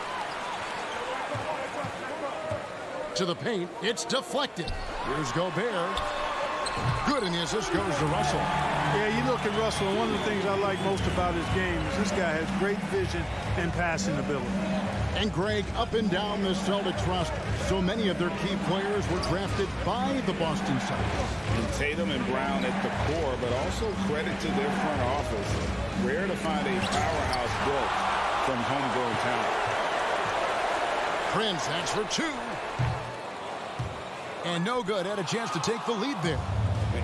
To the paint. It's deflected. Here's Gobert. Good, and the assist goes to Russell.
Yeah, you look at Russell, and one of the things I like most about his game is this guy has great vision and passing ability.
And Greg, up and down the Celtics roster, so many of their key players were drafted by the Boston Celtics.
And Tatum and Brown at the core, but also credit to their front office. Rare to find a powerhouse built from homegrown talent.
Prince, that's for 2. And no good. Had a chance to take the lead there.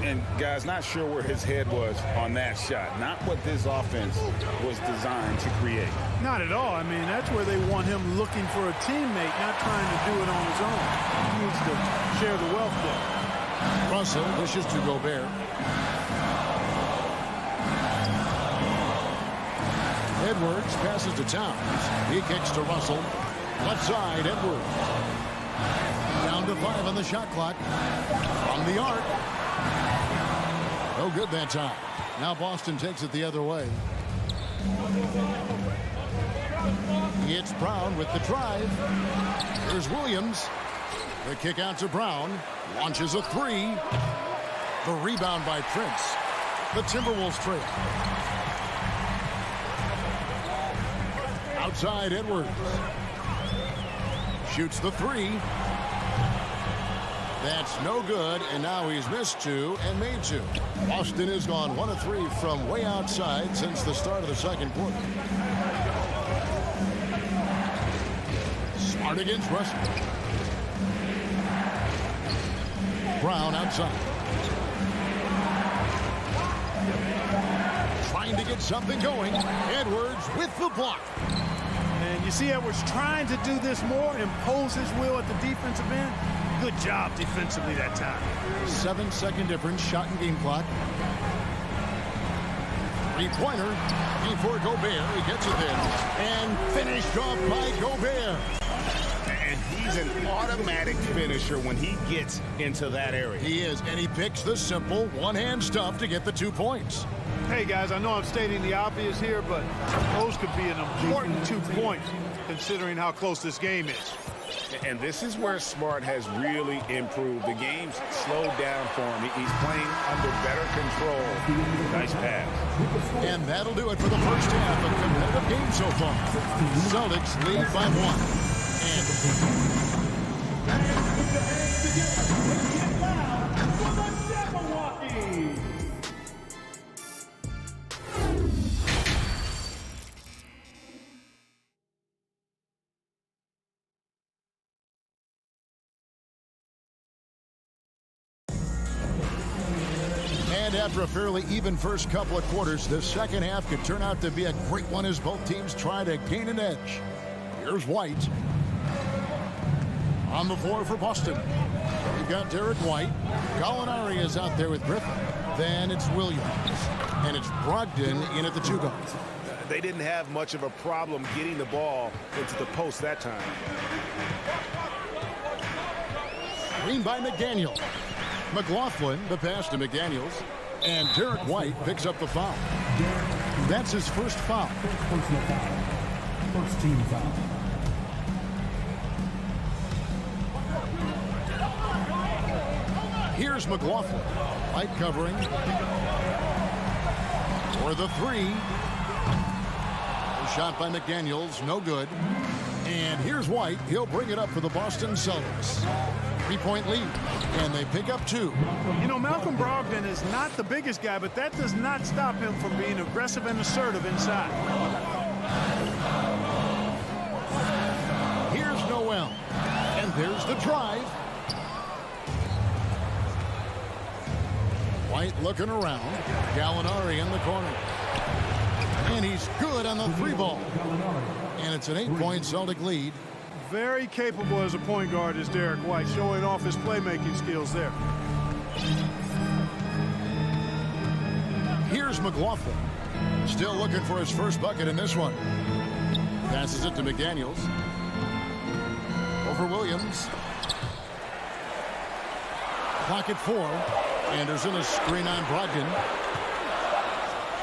And, guys, not sure where his head was on that shot. Not what this offense was designed to create.
Not at all. I mean, that's where they want him looking for a teammate, not trying to do it on his own. He needs to share the wealth there.
Russell wishes to Gobert. Edwards passes to Towns. He kicks to Russell. Left side, Edwards. Down to 5 on the shot clock. From the arc. No good that time. Now Boston takes it the other way. It's Brown with the drive. Here's Williams. The kick out to Brown. Launches a 3. The rebound by Prince. The Timberwolves trail. Outside Edwards. Shoots the three. That's no good, and now he's missed two and made two. Boston has gone 1 of 3 from way outside since the start of the second quarter. Smart against Russell. Brown outside. Trying to get something going. Edwards with the block.
And you see Edwards trying to do this more, impose his will at the defensive end. Good job defensively that time.
7-second difference, shot and game clock. Three-pointer before Gobert. He gets it in. And finished off by Gobert.
And he's an automatic finisher when he gets into that area.
He is, and he picks the simple one-hand stuff to get the 2 points.
Hey, guys, I know I'm stating the obvious here, but those could be an important 2 points considering how close this game is.
And this is where Smart has really improved. The game's slowed down for him. He's playing under better control. Nice pass.
And that'll do it for the first half. A competitive game so far. Celtics lead by 1. And after a fairly even first couple of quarters, the second half could turn out to be a great one as both teams try to gain an edge. Here's White. On the floor for Boston. We've got Derek White. Gallinari is out there with Griffin. Then it's Williams. And it's Brogdon in at the 2 guard.
They didn't have much of a problem getting the ball into the post that time.
Screen by McDaniel. McLaughlin, the pass to McDaniels. And Derek White picks up the foul. That's his first foul.
Personal foul. First team foul.
Here's McLaughlin. White covering. For the 3. A shot by McDaniels, no good. And here's White. He'll bring it up for the Boston Celtics. 3-point lead. And they pick up 2.
You know, Malcolm Brogdon is not the biggest guy, but that does not stop him from being aggressive and assertive inside.
Here's Noel. And there's the drive. White looking around. Gallinari in the corner. And he's good on the 3-ball. And it's an 8-point Celtic lead.
Very capable as a point guard is Derek White, showing off his playmaking skills there.
Here's McLaughlin. Still looking for his first bucket in this one. Passes it to McDaniels. Over Williams. Clock at 4. Anderson a screen on Brogdon.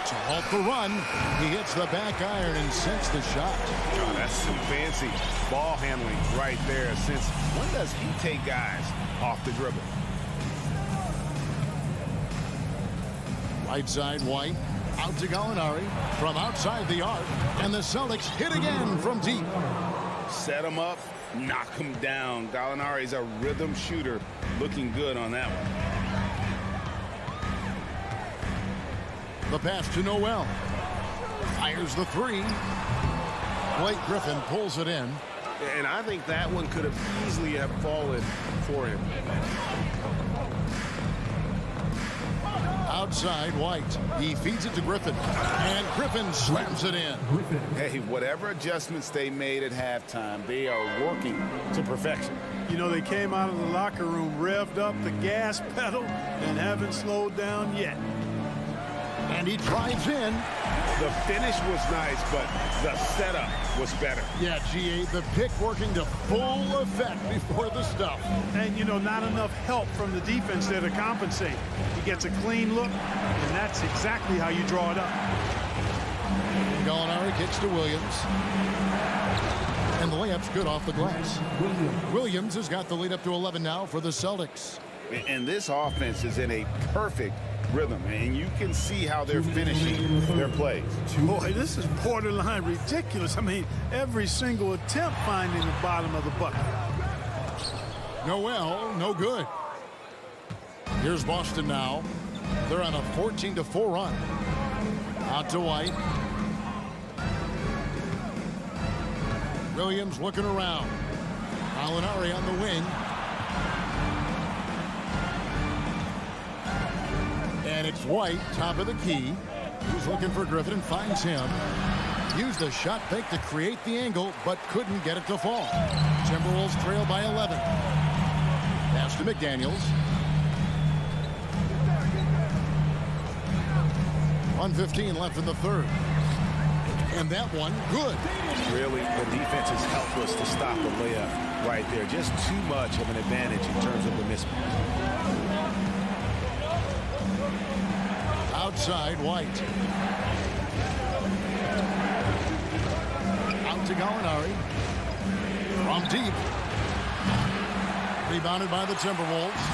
To halt the run, he hits the back iron and sinks the shot.
Oh, that's some fancy ball handling right there. Since when does he take guys off the dribble?
Right side, White. Out to Gallinari from outside the arc. And the Celtics hit again from deep.
Set him up, knock him down. Gallinari's a rhythm shooter. Looking good on that one.
The pass to Noel. Fires the 3. Blake Griffin pulls it in.
And I think that one could have easily have fallen for him.
Outside, White. He feeds it to Griffin. And Griffin slams it in.
Hey, whatever adjustments they made at halftime, they are working to perfection.
You know, they came out of the locker room, revved up the gas pedal, and haven't slowed down yet.
And he drives in.
The finish was nice, but the setup was better.
Yeah, GA, the pick working to full effect before the stuff.
And, you know, not enough help from the defense there to compensate. He gets a clean look, and that's exactly how you draw it up.
Gallinari kicks to Williams. And the layup's good off the glass. Williams has got the lead up to 11 now for the Celtics.
And this offense is in a perfect rhythm, and you can see how they're finishing their plays.
Boy, this is borderline ridiculous. I mean, every single attempt finding the bottom of the bucket.
Noel, no good. Here's Boston now. They're on a 14-4 run. Out to White. Williams looking around. Hunarik on the wing. And it's White, top of the key. He's looking for Griffin and finds him. Used the shot fake to create the angle, but couldn't get it to fall. Timberwolves trail by 11. Pass to McDaniels. 1:15 left in the third. And that one, good.
Really, the defense is helpless to stop the layup right there. Just too much of an advantage in terms of the mismatch.
Outside, White. Out to Gallinari. From deep. Rebounded by the Timberwolves.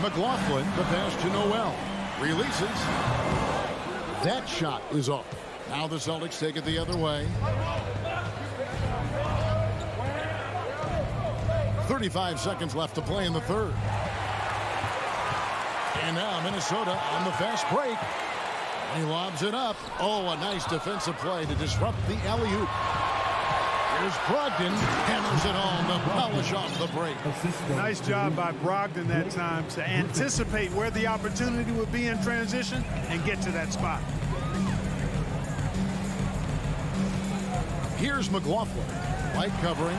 McLaughlin, the pass to Noel. Releases. That shot is off. Now the Celtics take it the other way. 35 seconds left to play in the third. And now Minnesota on the fast break. He lobs it up. Oh, a nice defensive play to disrupt the alley-oop. Here's Brogdon. Hammers it home to polish off the break.
Nice job by Brogdon that time to anticipate where the opportunity would be in transition and get to that spot.
Here's McLaughlin. White covering.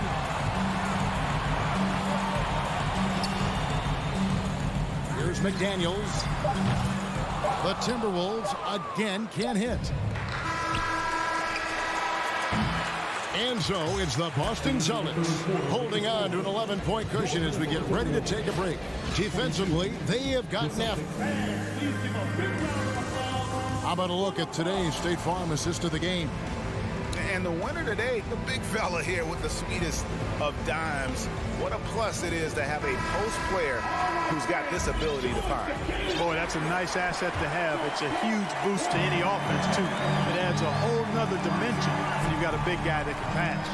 Here's McDaniels. The Timberwolves again can't hit. And so it's the Boston Celtics holding on to an 11-point cushion as we get ready to take a break. Defensively, they have gotten after. How about a look at today's State Farm assist of the game?
And the winner today, the big fella here with the sweetest of dimes. What a plus it is to have a post player who's got this ability to find.
Boy, that's a nice asset to have. It's a huge boost to any offense, too. It adds a whole nother dimension when you've got a big guy that can pass.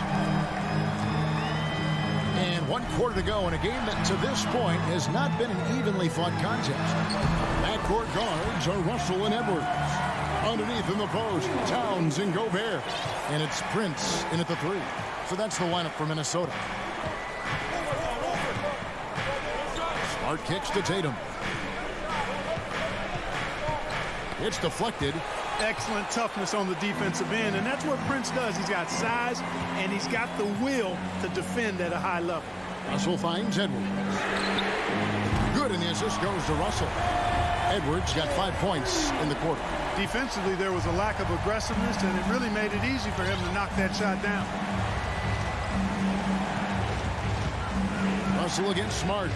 And 1 quarter to go in a game that to this point has not been an evenly fought contest. Backcourt guards are Russell and Edwards. Underneath in the post, Towns and Gobert. And it's Prince in at the 3. So that's the lineup for Minnesota. Smart kicks to Tatum. It's deflected.
Excellent toughness on the defensive end, and that's what Prince does. He's got size, and he's got the will to defend at a high level.
Russell finds Edwards. Good, and the assist goes to Russell. Edwards got 5 points in the quarter.
Defensively, there was a lack of aggressiveness, and it really made it easy for him to knock that shot down.
Russell against Smart.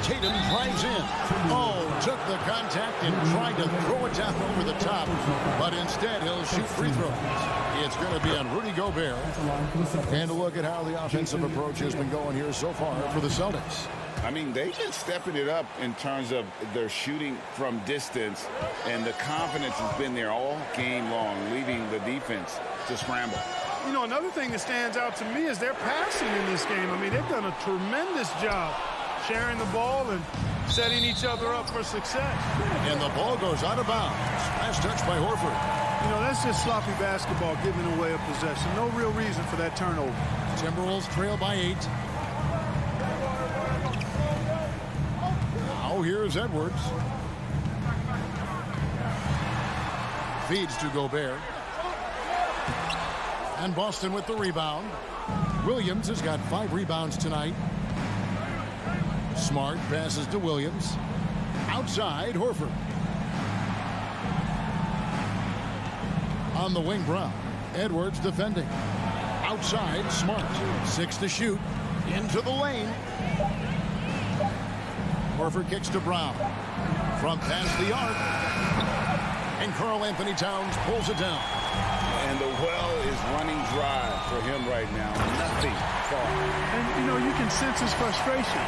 Tatum drives in. Oh, took the contact and tried to throw it down over the top, but instead he'll shoot free throws. It's going to be on Rudy Gobert. And look at how the offensive approach has been going here so far for the Celtics.
I mean, they've been stepping it up in terms of their shooting from distance, and the confidence has been there all game long, leaving the defense to scramble.
You know, another thing that stands out to me is their passing in this game. I mean, they've done a tremendous job sharing the ball and setting each other up for success.
And the ball goes out of bounds. Last touch by Horford.
You know, that's just sloppy basketball, giving away a possession. No real reason for that turnover.
Timberwolves trail by 8. Now here's Edwards. Feeds to Gobert. And Boston with the rebound. Williams has got 5 rebounds tonight. Smart passes to Williams. Outside, Horford. On the wing, Brown. Edwards defending. Outside, Smart. 6 to shoot. Into the lane. Horford kicks to Brown. From past the arc. And Karl Anthony Towns pulls it down.
And the well is running dry for him right now. Nothing far.
And, you know, you can sense his frustration.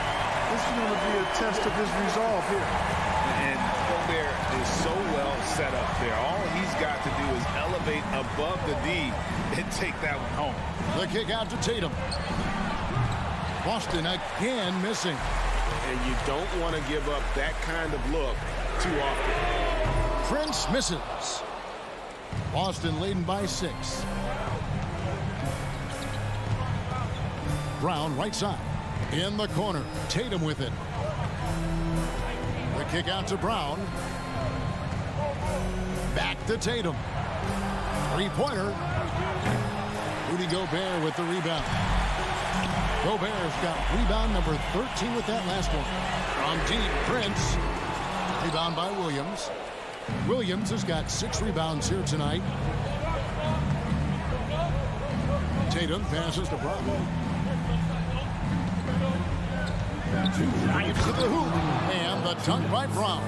This is going to be a test of his resolve here.
And Gobert is so well set up there. All he's got to do is elevate above the D and take that one home.
The kick out to Tatum. Boston again missing.
And you don't want to give up that kind of look too often.
Prince misses. Boston leading by 6. Brown right side. In the corner. Tatum with it. The kick out to Brown. Back to Tatum. Three-pointer. Rudy Gobert with the rebound. Gobert's got rebound number 13 with that last one. From deep, Prince. Rebound by Williams. Williams has got 6 rebounds here tonight. Tatum passes to Brown. Drives to the hoop. And the dunk by Brown.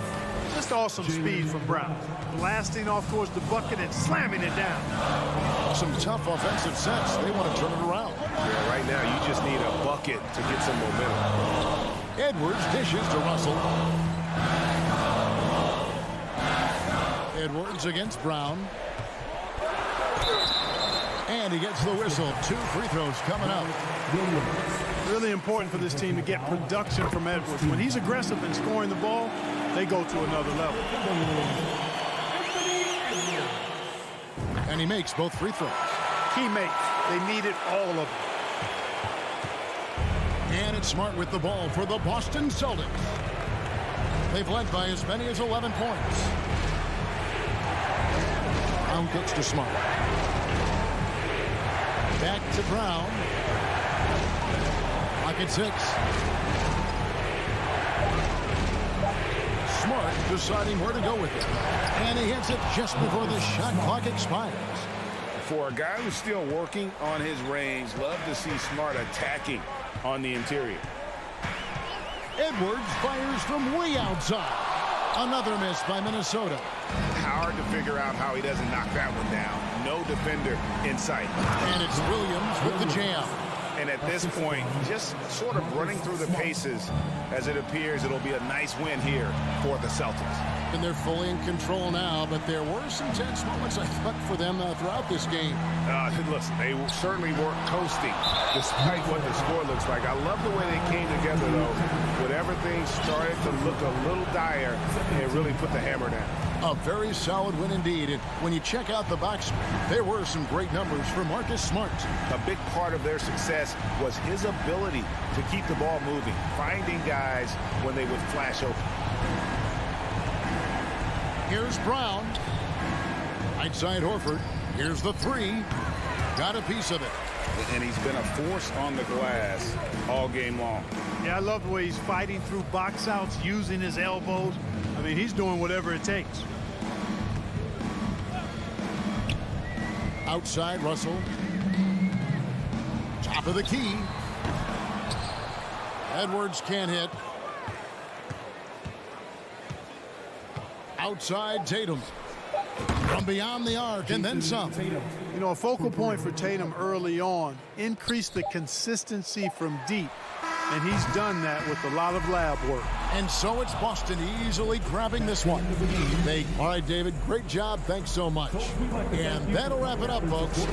Just awesome speed from Brown. Blasting off towards the bucket and slamming it down.
Some tough offensive sets. They want to turn it around.
Yeah, right now you just need a bucket to get some momentum.
Edwards dishes to Russell. Edwards against Brown. And he gets the whistle. 2 free throws coming up.
Really important for this team to get production from Edwards. When he's aggressive and scoring the ball, they go to another level.
And he makes both free throws.
He makes. They needed all of them.
And it's Smart with the ball for the Boston Celtics. They've led by as many as 11 points. Brown kicks to Smart. Back to Brown. Lock at 6. Smart deciding where to go with it. And he hits it just before the shot clock expires.
For a guy who's still working on his range, love to see Smart attacking on the interior.
Edwards fires from way outside. Another miss by Minnesota.
Hard to figure out how he doesn't knock that one down. No defender in sight.
And it's Williams with the jam.
And at this point, just sort of running through the paces as it appears it'll be a nice win here for the Celtics.
And they're fully in control now, but there were some tense moments, I thought, for them throughout this game.
Listen, they certainly weren't coasting, despite what the score looks like. I love the way they came together, though. When everything started to look a little dire, they really put the hammer down.
A very solid win indeed. And when you check out the box score, there were some great numbers for Marcus Smart.
A big part of their success was his ability to keep the ball moving, finding guys when they would flash open.
Here's Brown. Right side Horford. Here's the 3. Got a piece of it.
And he's been a force on the glass all game long.
Yeah, I love the way he's fighting through box outs, using his elbows. I mean, he's doing whatever it takes.
Outside Russell. Top of the key. Edwards can't hit. Outside Tatum. From beyond the arc and then some.
You know, a focal point for Tatum early on, increase the consistency from deep. And he's done that with a lot of lab work.
And so it's Boston easily grabbing this one. All right, David, great job. Thanks so much. And that'll wrap it up, folks.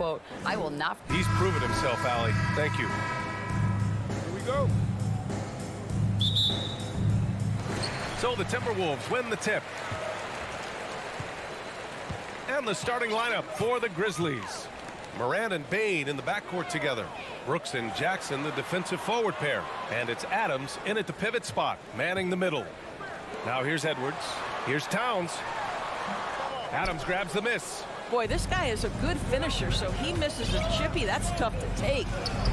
quote, "I will not."
He's proven himself, Allie. Thank you.
Here we go.
So the Timberwolves win the tip. And the starting lineup for the Grizzlies. Morant and Bane in the backcourt together. Brooks and Jackson, the defensive forward pair. And it's Adams in at the pivot spot, manning the middle. Now here's Edwards. Here's Towns. Adams grabs the miss.
Boy, this guy is a good finisher, so he misses a chippy. That's tough to take.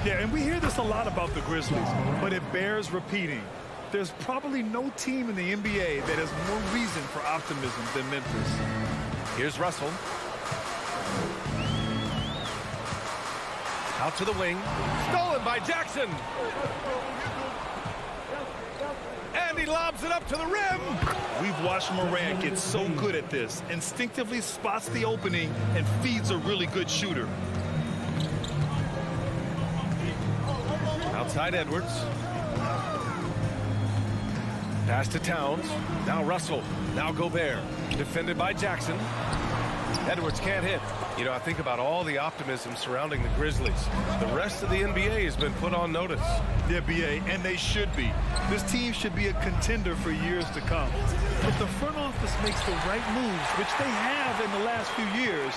Yeah, and we hear this a lot about the Grizzlies, but it bears repeating. There's probably no team in the NBA that has more reason for optimism than Memphis.
Here's Russell. Out to the wing. Stolen by Jackson. And he lobs it up to the rim.
We've watched Morant get so good at this. Instinctively spots the opening and feeds a really good shooter.
Outside Edwards. Pass to Towns. Now Russell. Now Gobert. Defended by Jackson. Edwards can't hit. You know, I think about all the optimism surrounding the Grizzlies. The rest of the NBA has been put on notice.
The NBA, and they should be. This team should be a contender for years to come. If the front office makes the right moves, which they have in the last few years,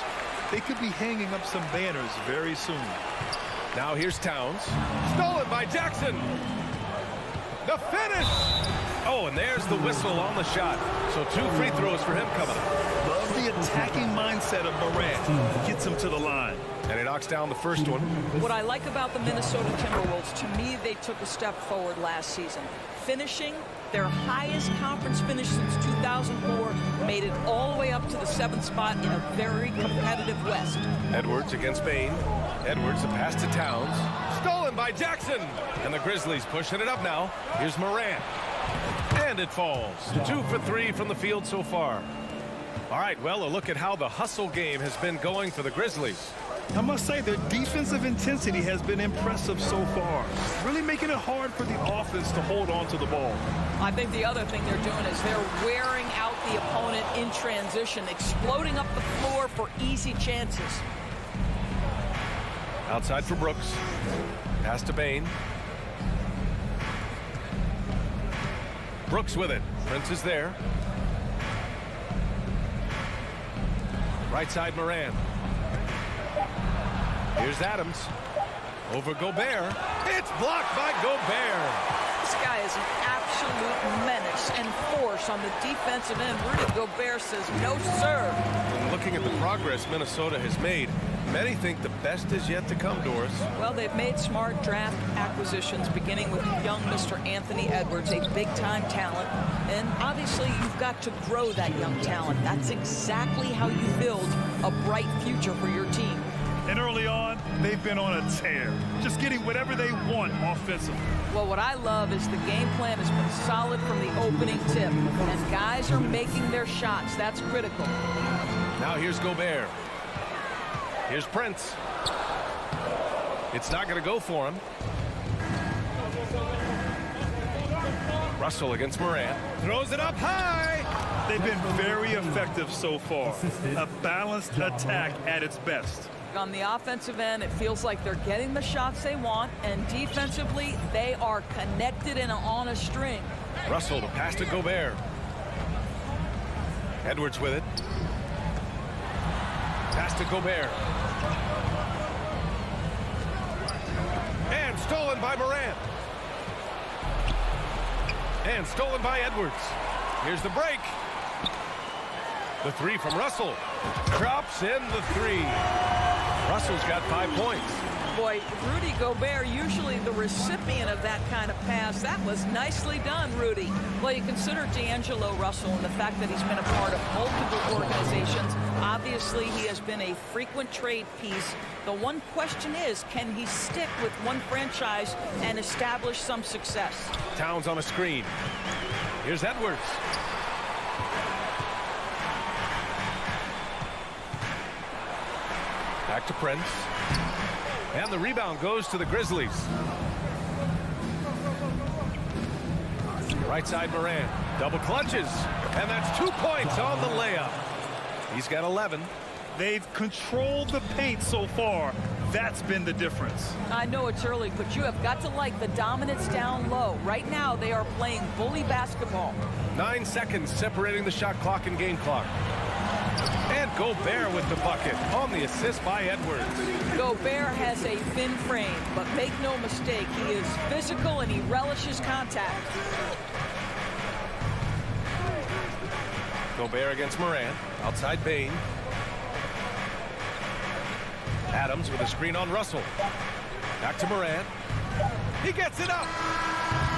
they could be hanging up some banners very soon.
Now here's Towns. Stolen by Jackson. The finish! Oh, and there's the whistle on the shot. So 2 free throws for him coming up.
Love the attacking mindset of Morant. Gets him to the line.
And he knocks down the first one.
What I like about the Minnesota Timberwolves, to me, they took a step forward last season. Finishing their highest conference finish since 2004, made it all the way up to the 7th spot in a very competitive West.
Edwards against Bane. Edwards, a pass to Towns. Stolen by Jackson. And the Grizzlies pushing it up now. Here's Morant. And it falls. 2 for 3 from the field so far. All right, well, a look at how the hustle game has been going for the Grizzlies.
I must say their defensive intensity has been impressive so far. Really making it hard for the offense to hold on to the ball.
I think the other thing they're doing is they're wearing out the opponent in transition, exploding up the floor for easy chances.
Outside for Brooks. Pass to Bane. Brooks with it. Prince is there. Right side Morant. Here's Adams. Over Gobert. It's blocked by Gobert.
This guy is an absolute menace and force on the defensive end. Rudy Gobert says no, sir.
And looking at the progress Minnesota has made, many think the best is yet to come, Doris.
Well, they've made smart draft acquisitions, beginning with young Mr. Anthony Edwards, a big-time talent. And obviously, you've got to grow that young talent. That's exactly how you build a bright future for your team.
And early on, they've been on a tear, just getting whatever they want offensively.
Well, what I love is the game plan has been solid from the opening tip, and guys are making their shots. That's critical.
Now here's Gobert. Here's Prince. It's not going to go for him. Russell against Morant. Throws it up high.
They've been very effective so far. A balanced attack at its best.
On the offensive end, it feels like they're getting the shots they want, and defensively, they are connected and on a string.
Russell, the pass to Gobert. Edwards with it. Pass to Gobert. And stolen by Morant. And stolen by Edwards. Here's the break. The 3 from Russell. Drops in the 3. Russell's got 5 points.
Boy, Rudy Gobert, usually the recipient of that kind of pass. That was nicely done, Rudy. Well, you consider D'Angelo Russell and the fact that he's been a part of multiple organizations. Obviously, he has been a frequent trade piece. The one question is, can he stick with one franchise and establish some success?
Towns on a screen. Here's Edwards. Back to Prince. And the rebound goes to the Grizzlies. Right side Morant. Double clutches. And that's 2 points on the layup. He's got 11.
They've controlled the paint so far. That's been the difference.
I know it's early, but you have got to like the dominance down low. Right now, they are playing bully basketball.
9 seconds separating the shot clock and game clock. And Gobert with the bucket on the assist by Edwards.
Gobert has a thin frame, but make no mistake, he is physical and he relishes contact.
Gobert against Morant. Outside Bain. Adams with a screen on Russell. Back to Morant. He gets it up.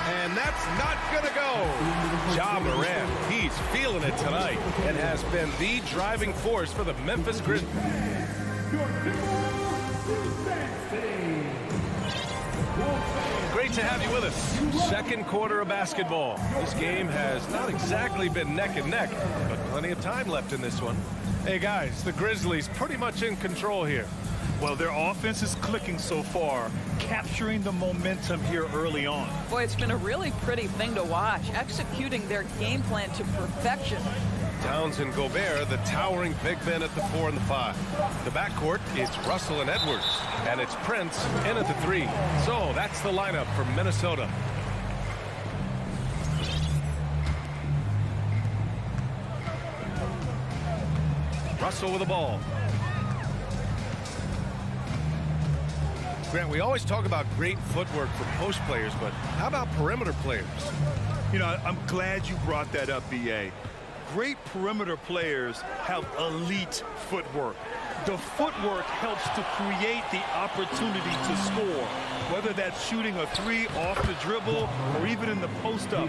And that's not going to go. Ja Morant, he's feeling it tonight and has been the driving force for the Memphis Grizzlies. Great to have you with us. Second quarter of basketball. This game has not exactly been neck and neck, but plenty of time left in this one. Hey guys, the Grizzlies pretty much in control here.
Well, their offense is clicking so far, capturing the momentum here early on.
Boy, it's been a really pretty thing to watch, executing their game plan to perfection.
Towns and Gobert, the towering big men at the 4 and the 5. The backcourt, it's Russell and Edwards, and it's Prince in at the 3. So that's the lineup for Minnesota. Russell with the ball. Grant, we always talk about great footwork for post players, but how about perimeter players?
You know, I'm glad you brought that up, B.A. Great perimeter players have elite footwork. The footwork helps to create the opportunity to score, whether that's shooting a 3 off the dribble or even in the post-up.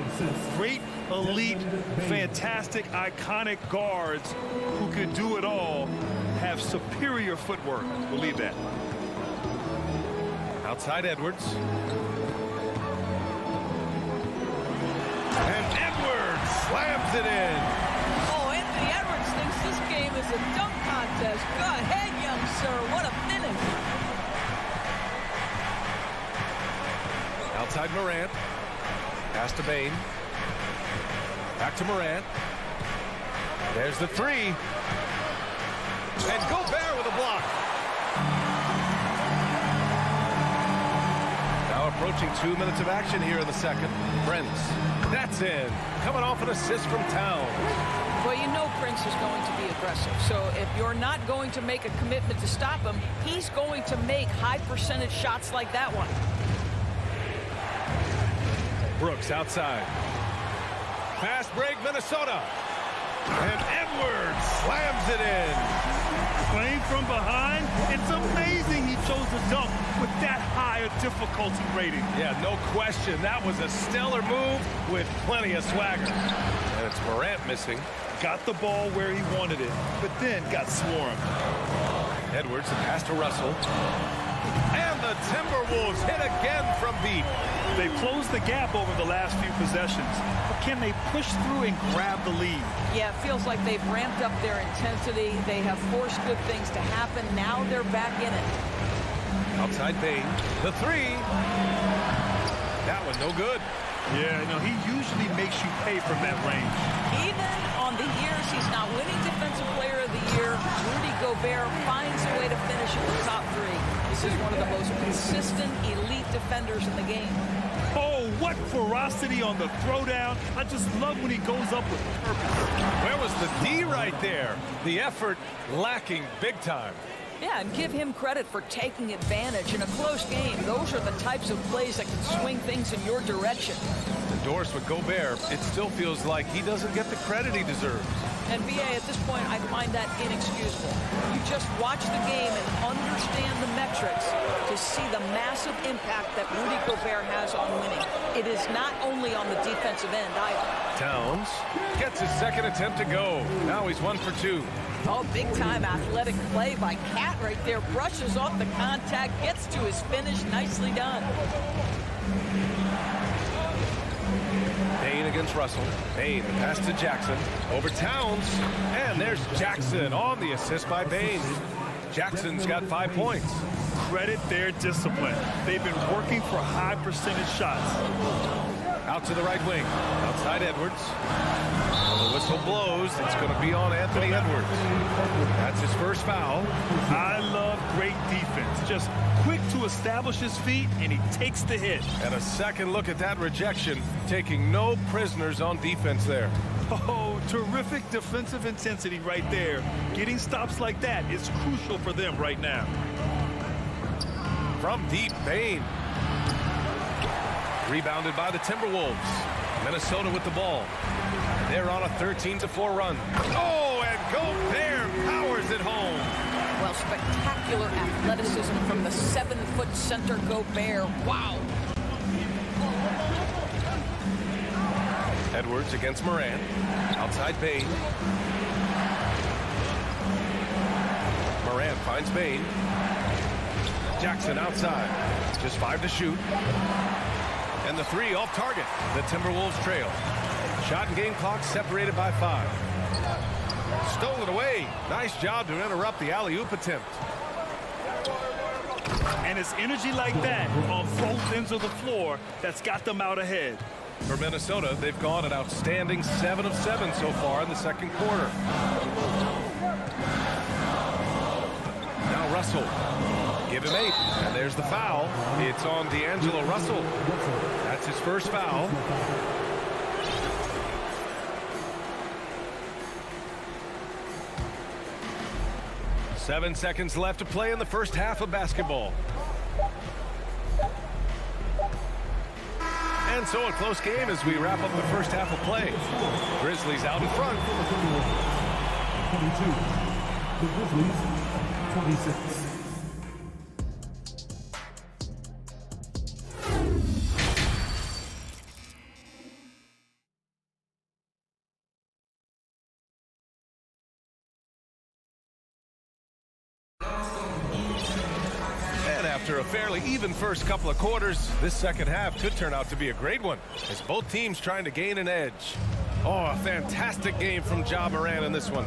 Great, elite, fantastic, iconic guards who can do it all have superior footwork. Believe that.
Outside Edwards. And Edwards slams it in.
Oh, Anthony Edwards thinks this game is a dunk contest. Go ahead, young sir. What a finish.
Outside Morant. Pass to Bain. Back to Morant. There's the 3. And Gobert with a block. Now approaching 2 minutes of action here in the second. Prince. That's in. Coming off an assist from Towns.
Well, you know Prince is going to be aggressive. So if you're not going to make a commitment to stop him, he's going to make high percentage shots like that one.
Brooks outside. Fast break, Minnesota. And Edwards slams it in.
Playing from behind, it's amazing he chose to dunk with that higher difficulty rating.
Yeah, no question. That was a stellar move with plenty of swagger. And it's Morant missing.
Got the ball where he wanted it, but then got swarmed.
Edwards, the pass to Russell. And the Timberwolves hit again from deep.
They've closed the gap over the last few possessions, but can they push through and grab the lead?
Yeah, it feels like they've ramped up their intensity. They have forced good things to happen. Now they're back in it.
Outside Bain, the 3. That one no good.
Yeah, no, he usually makes you pay from that range.
Even on the years he's not winning Defensive Player of the Year, Rudy Gobert finds a way to finish in the top 3. This is one of the most consistent elite defenders in the game.
Oh, what ferocity on the throwdown. I just love when he goes up with purpose.
Where was the D right there? The effort lacking big time.
Yeah, and give him credit for taking advantage in a close game. Those are the types of plays that can swing things in your direction.
Endorsed with Gobert, it still feels like he doesn't get the credit he deserves.
And BA, at this point, I find that inexcusable. You just watch the game and understand the metrics to see the massive impact that Rudy Gobert has on winning. It is not only on the defensive end either.
Towns gets his second attempt to go. Now he's 1 for 2.
Oh, big-time athletic play by Cat right there. Brushes off the contact, gets to his finish. Nicely done.
Bain against Russell. Bain, the pass to Jackson. Over Towns. And there's Jackson on the assist by Bain. Jackson's got 5 points.
Credit their discipline. They've been working for high percentage shots.
Out to the right wing. Outside Edwards. When the whistle blows, it's going to be on Anthony Edwards. That's his first foul.
I love great defense. Just quick to establish his feet, and he takes the hit.
And a second look at that rejection, taking no prisoners on defense there.
Oh, terrific defensive intensity right there. Getting stops like that is crucial for them right now.
From deep, Bane. Rebounded by the Timberwolves. Minnesota with the ball. They're on a 13-4 run. Oh, and Gobert powers it home.
Well, spectacular athleticism from the 7-foot center Gobert. Wow.
Edwards against Morant. Outside Bane. Morant finds Bane. Jackson outside. Just 5 to shoot. And the 3 off target. The Timberwolves trail. Shot and game clock separated by 5. Stolen away. Nice job to interrupt the alley-oop attempt.
And it's energy like that on both ends of the floor that's got them out ahead.
For Minnesota, they've gone an outstanding 7 of 7 so far in the second quarter. Now Russell. Give him 8. And there's the foul. It's on D'Angelo Russell. That's his first foul. Seven seconds left to play in the first half of basketball. And so a close game as we wrap up the first half of play. Grizzlies out in front.
22. The Grizzlies, 26.
After a fairly even first couple of quarters, this second half could turn out to be a great one as both teams trying to gain an edge. Oh, a fantastic game from Ja Morant in this one.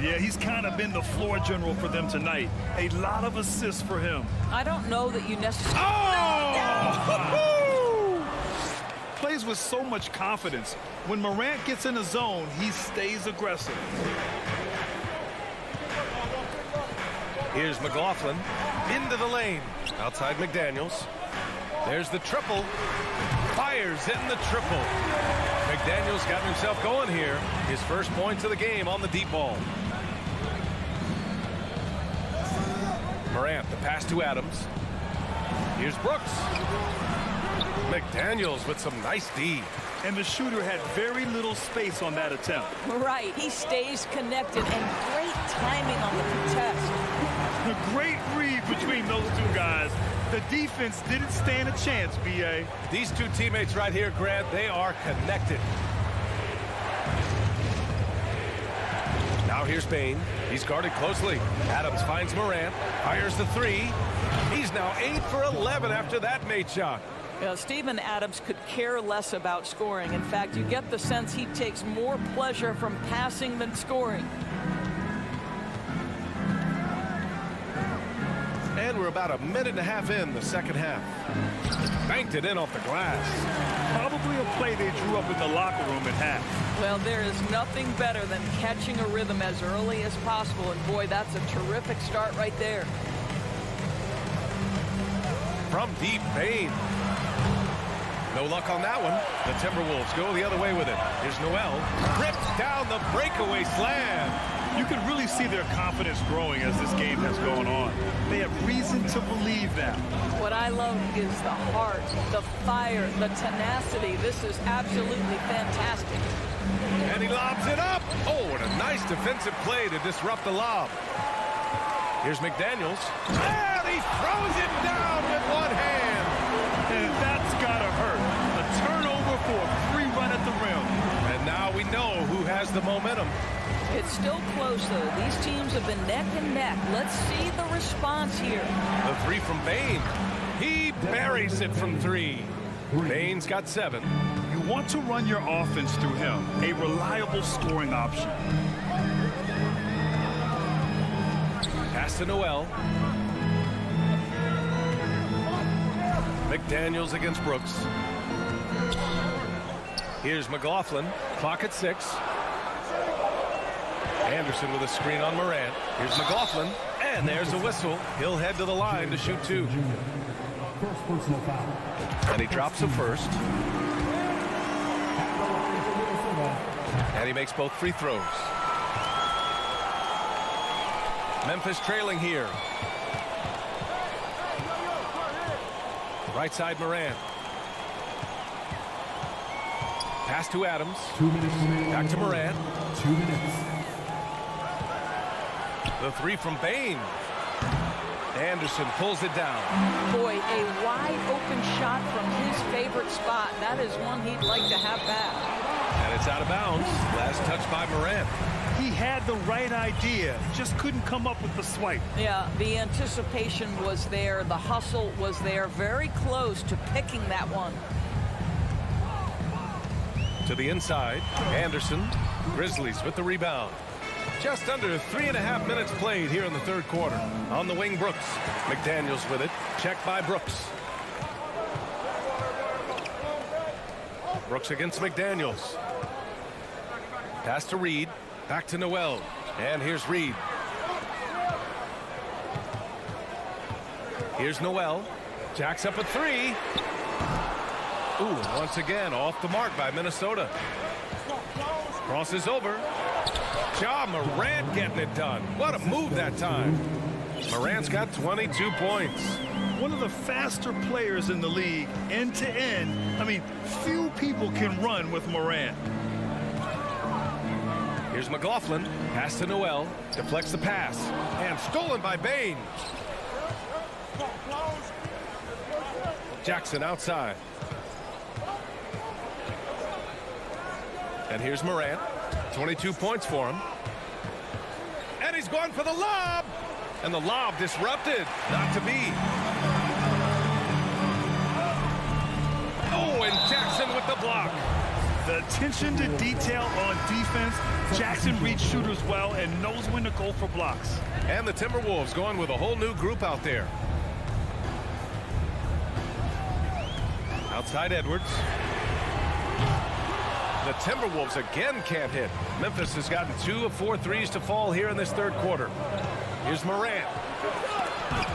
Yeah, he's kind of been the floor general for them tonight. A lot of assists for him.
I don't know that you necessarily...
Oh! Plays with so much confidence. When Morant gets in the zone, he stays aggressive.
Here's McLaughlin into the lane. Outside McDaniels. There's the triple. Fires hitting the triple. McDaniels got himself going here. His first points of the game on the deep ball. Morant, the pass to Adams. Here's Brooks. McDaniels with some nice D.
And the shooter had very little space on that attempt.
Right, he stays connected and great timing on the contest.
A great read between those two guys. The defense didn't stand a chance, B.A.
These two teammates right here, Grant, they are connected. Now here's Bane. He's guarded closely. Adams finds Morant. Fires the 3. He's now 8 for 11 after that made shot.
Steven Adams could care less about scoring. In fact, you get the sense he takes more pleasure from passing than scoring.
And we're about a minute and a half in the second half. Banked it in off the glass.
Probably a play they drew up in the locker room at half.
Well, there is nothing better than catching a rhythm as early as possible. And boy, that's a terrific start right there.
From deep, Bane. No luck on that one. The Timberwolves go the other way with it. Here's Noel. Rips down the breakaway slam.
You can really see their confidence growing as this game has gone on. They have reason to believe that.
What I love is the heart, the fire, the tenacity. This is absolutely fantastic.
And he lobs it up. Oh, and a nice defensive play to disrupt the lob. Here's McDaniels. And he throws it down with one hand.
And that's gotta hurt. A turnover for a free run at the rim.
And now we know who has the momentum.
It's still close, though. These teams have been neck and neck. Let's see the response here.
The 3 from Bane. He buries it from 3. Bane's got 7.
You want to run your offense through him. A reliable scoring option.
Pass to Noel. McDaniels against Brooks. Here's McLaughlin. Clock at 6. Anderson with a screen on Morant. Here's McLaughlin. And there's a whistle. He'll head to the line to shoot 2.
First personal foul.
And he drops a first. And he makes both free throws. Memphis trailing here. Right side Morant. Pass to Adams.
2 minutes remaining.
Back to Morant.
2 minutes.
The 3 from Bain. Anderson pulls it down.
Boy, a wide open shot from his favorite spot. That is one he'd like to have back.
And it's out of bounds. Last touch by Morant.
He had the right idea, just couldn't come up with the swipe.
Yeah, the anticipation was there. The hustle was there. Very close to picking that one.
To the inside. Anderson. Grizzlies with the rebound. Just under 3.5 minutes played here in the third quarter. On the wing, Brooks. McDaniels with it. Checked by Brooks. Brooks against McDaniels. Pass to Reed. Back to Noel. And here's Reed. Here's Noel. Jacks up a 3. Ooh, once again off the mark by Minnesota. Crosses over. Ja Morant getting it done. What a move that time. Morant's got 22 points.
One of the faster players in the league, end to end. I mean, few people can run with Morant.
Here's McLaughlin. Pass to Noel. Deflects the pass. And stolen by Bain. Jackson outside. And here's Morant. 22 points for him. And he's going for the lob. And the lob disrupted. Not to be. Oh, and Jackson with the block.
The attention to detail on defense. Jackson reads shooters well and knows when to go for blocks.
And the Timberwolves going with a whole new group out there. Outside Edwards. The Timberwolves again can't hit. Memphis has gotten 2 of 4 threes to fall here in this third quarter. Here's Morant.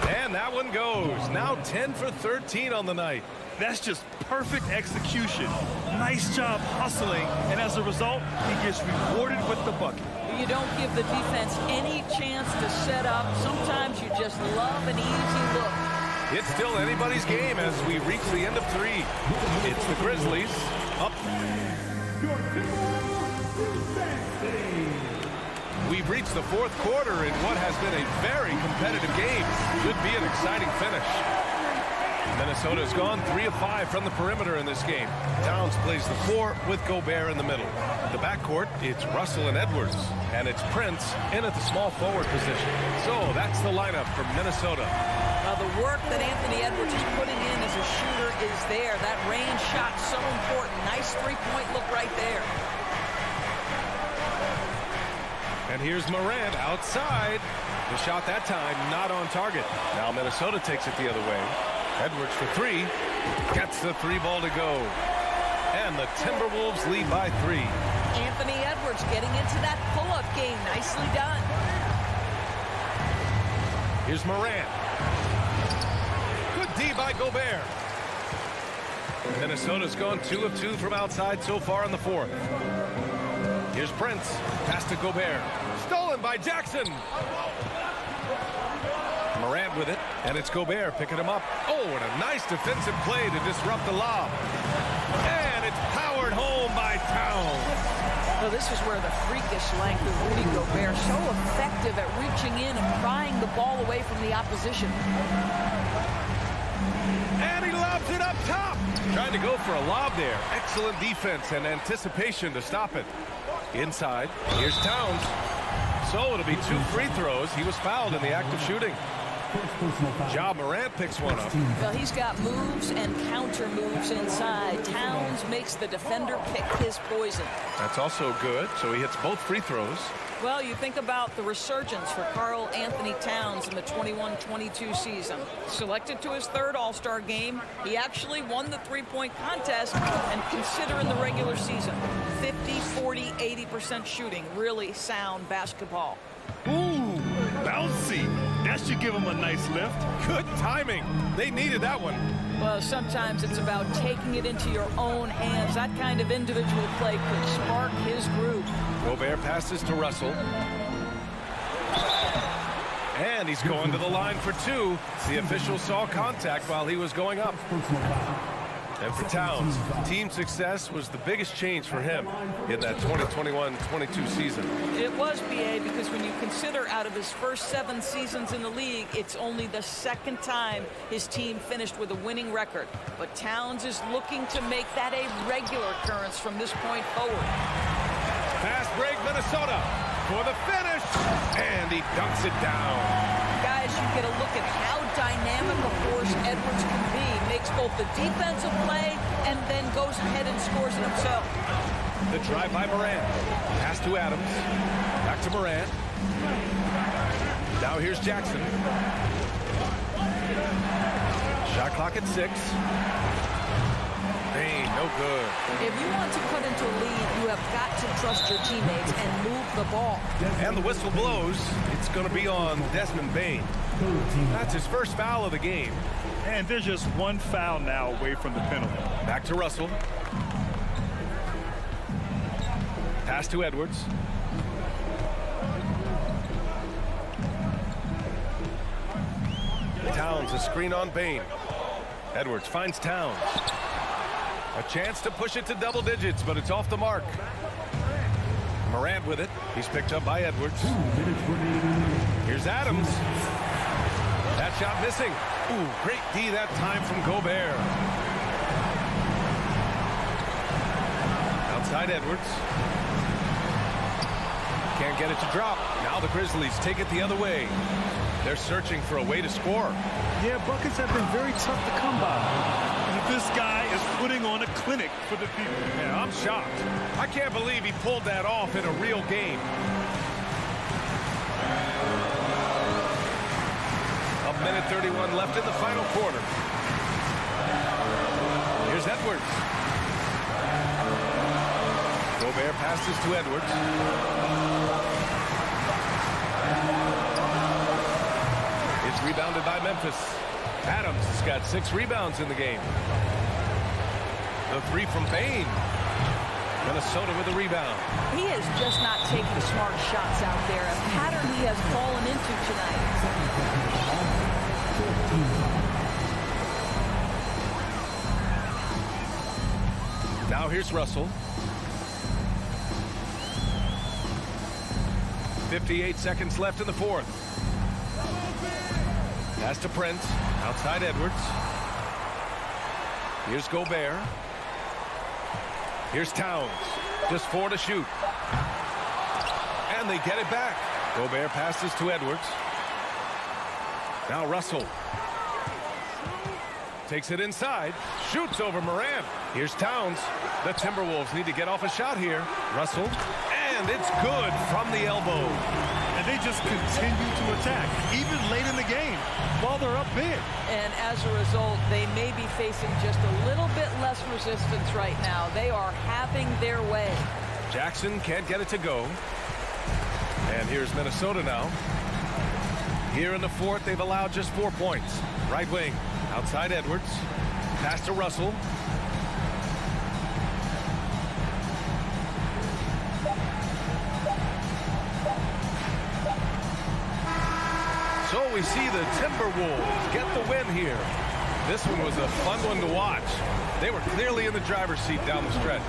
And that one goes. Now 10 for 13 on the night.
That's just perfect execution. Nice job hustling, and as a result, he gets rewarded with the bucket.
You don't give the defense any chance to set up. Sometimes you just love an easy look.
It's still anybody's game as we reach the end of 3. It's the Grizzlies up. We've reached the fourth quarter in what has been a very competitive game. Could be an exciting finish. Minnesota's gone 3 of 5 from the perimeter in this game. Towns plays the 4 with Gobert in the middle. The backcourt, it's Russell and Edwards. And it's Prince in at the small forward position. So that's the lineup for Minnesota.
The work that Anthony Edwards is putting in as a shooter is there. That range shot so important. Nice three-point look right there.
And here's Morant outside. The shot that time not on target. Now Minnesota takes it the other way. Edwards for 3. Gets the 3 ball to go. And the Timberwolves lead by 3.
Anthony Edwards getting into that pull-up game. Nicely done.
Here's Morant. Good D by Gobert. Minnesota's gone 2 of 2 from outside so far in the fourth. Here's Prince. Pass to Gobert. Stolen by Jackson. Morant with it, and it's Gobert picking him up. Oh, and a nice defensive play to disrupt the lob. And it's powered home by Towns.
So this is where the freakish length of Rudy Gobert, so effective at reaching in and prying the ball away from the opposition.
And he lobs it up top. Trying to go for a lob there. Excellent defense and anticipation to stop it. Inside, here's Towns. So it'll be 2 free throws. He was fouled in the act of shooting. Ja Morant picks one up.
Well, he's got moves and counter moves inside. Towns makes the defender pick his poison.
That's also good. So he hits both free throws.
Well, you think about the resurgence for Karl Anthony Towns in the 21-22 season. Selected to his third All-Star game, he actually won the three-point contest, and consider in the regular season, 50, 40, 80% shooting. Really sound basketball.
Ooh, bouncy. That should give him a nice lift.
Good timing. They needed that one.
Well, sometimes it's about taking it into your own hands. That kind of individual play could spark his groove.
Gobert passes to Russell. And he's going to the line for two. The official saw contact while he was going up. And for Towns, team success was the biggest change for him in that 2021-22 season.
It was, BA, because when you consider out of his first 7 seasons in the league, it's only the second time his team finished with a winning record. But Towns is looking to make that a regular occurrence from this point forward.
Fast break, Minnesota for the finish, and he dunks it down.
Guys, you get a look at how dynamic a force Edwards can be. Makes both the defensive play and then goes ahead and scores it himself.
The drive by Morant. Pass to Adams. Back to Morant. Now here's Jackson. Shot clock at 6. Bane, no good.
If you want to cut into a lead, you have got to trust your teammates and move the ball.
And the whistle blows. It's going to be on Desmond Bane. That's his first foul of the game.
And there's just one foul now away from the penalty.
Back to Russell. Pass to Edwards. Towns, a screen on Bane. Edwards finds Towns. A chance to push it to double digits, but it's off the mark. Morant with it. He's picked up by Edwards. Here's Adams. That shot missing. Ooh, great D that time from Gobert. Outside Edwards. Can't get it to drop. Now the Grizzlies take it the other way. They're searching for a way to score.
Yeah, buckets have been very tough to come by. And this guy is putting on a clinic for the people.
Yeah, I'm shocked. I can't believe he pulled that off in a real game. A minute 31 left in the final quarter. Here's Edwards. Gobert passes to Edwards. It's rebounded by Memphis. Adams has got 6 rebounds in the game. The 3 from Bane. Minnesota with the rebound.
He is just not taking smart shots out there. A pattern he has fallen into tonight.
Now here's Russell. 58 seconds left in the fourth. Pass to Prince. Outside Edwards. Here's Gobert. Here's Towns. Just 4 to shoot. And they get it back. Gobert passes to Edwards. Now Russell. Takes it inside. Shoots over Morant. Here's Towns. The Timberwolves need to get off a shot here. Russell. And it's good from the elbow.
And they just continue to attack, even late in the game, while they're up big.
And as a result, they may be facing just a little bit less resistance right now. They are having their way.
Jackson can't get it to go. And here's Minnesota now. Here in the fourth, they've allowed just 4 points. Right wing, outside Edwards. Pass to Russell. So we see the Timberwolves get the win here. This one was a fun one to watch. They were clearly in the driver's seat down the stretch.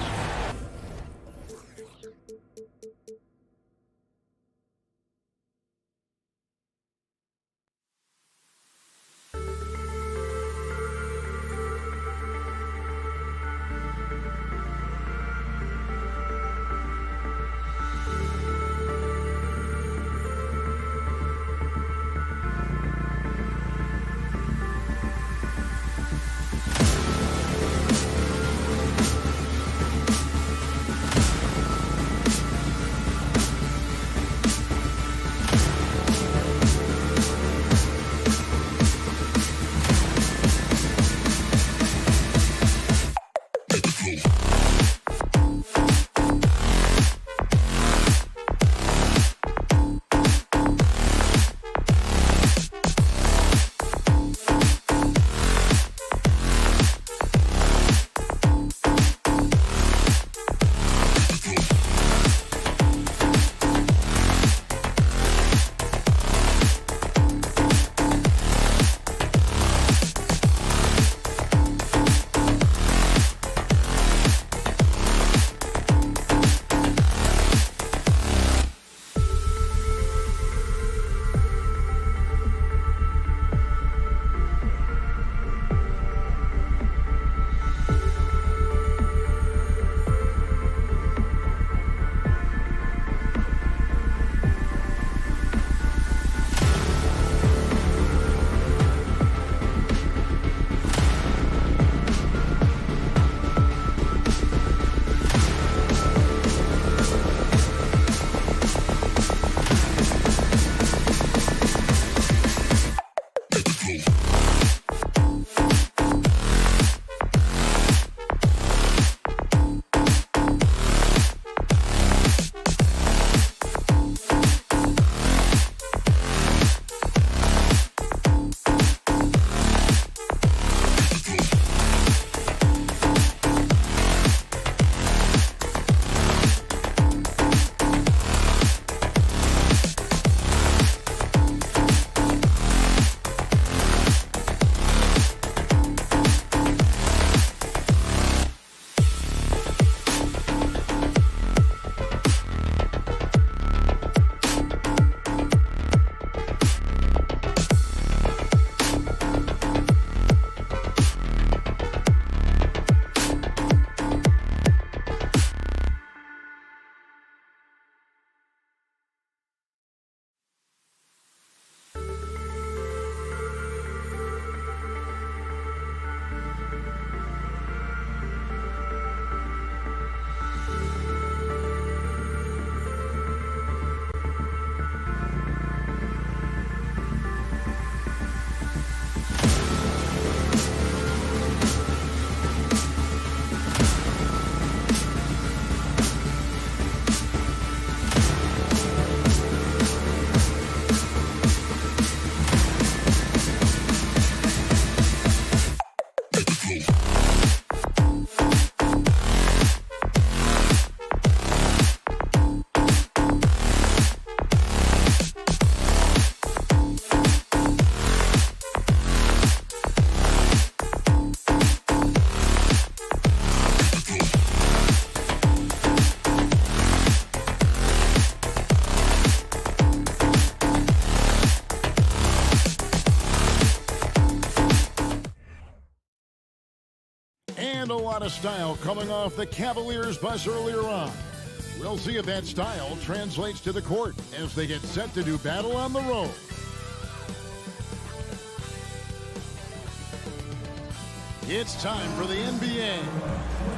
And a lot of style coming off the Cavaliers bus earlier on. We'll see if that style translates to the court as they get set to do battle on the road. It's time for the NBA,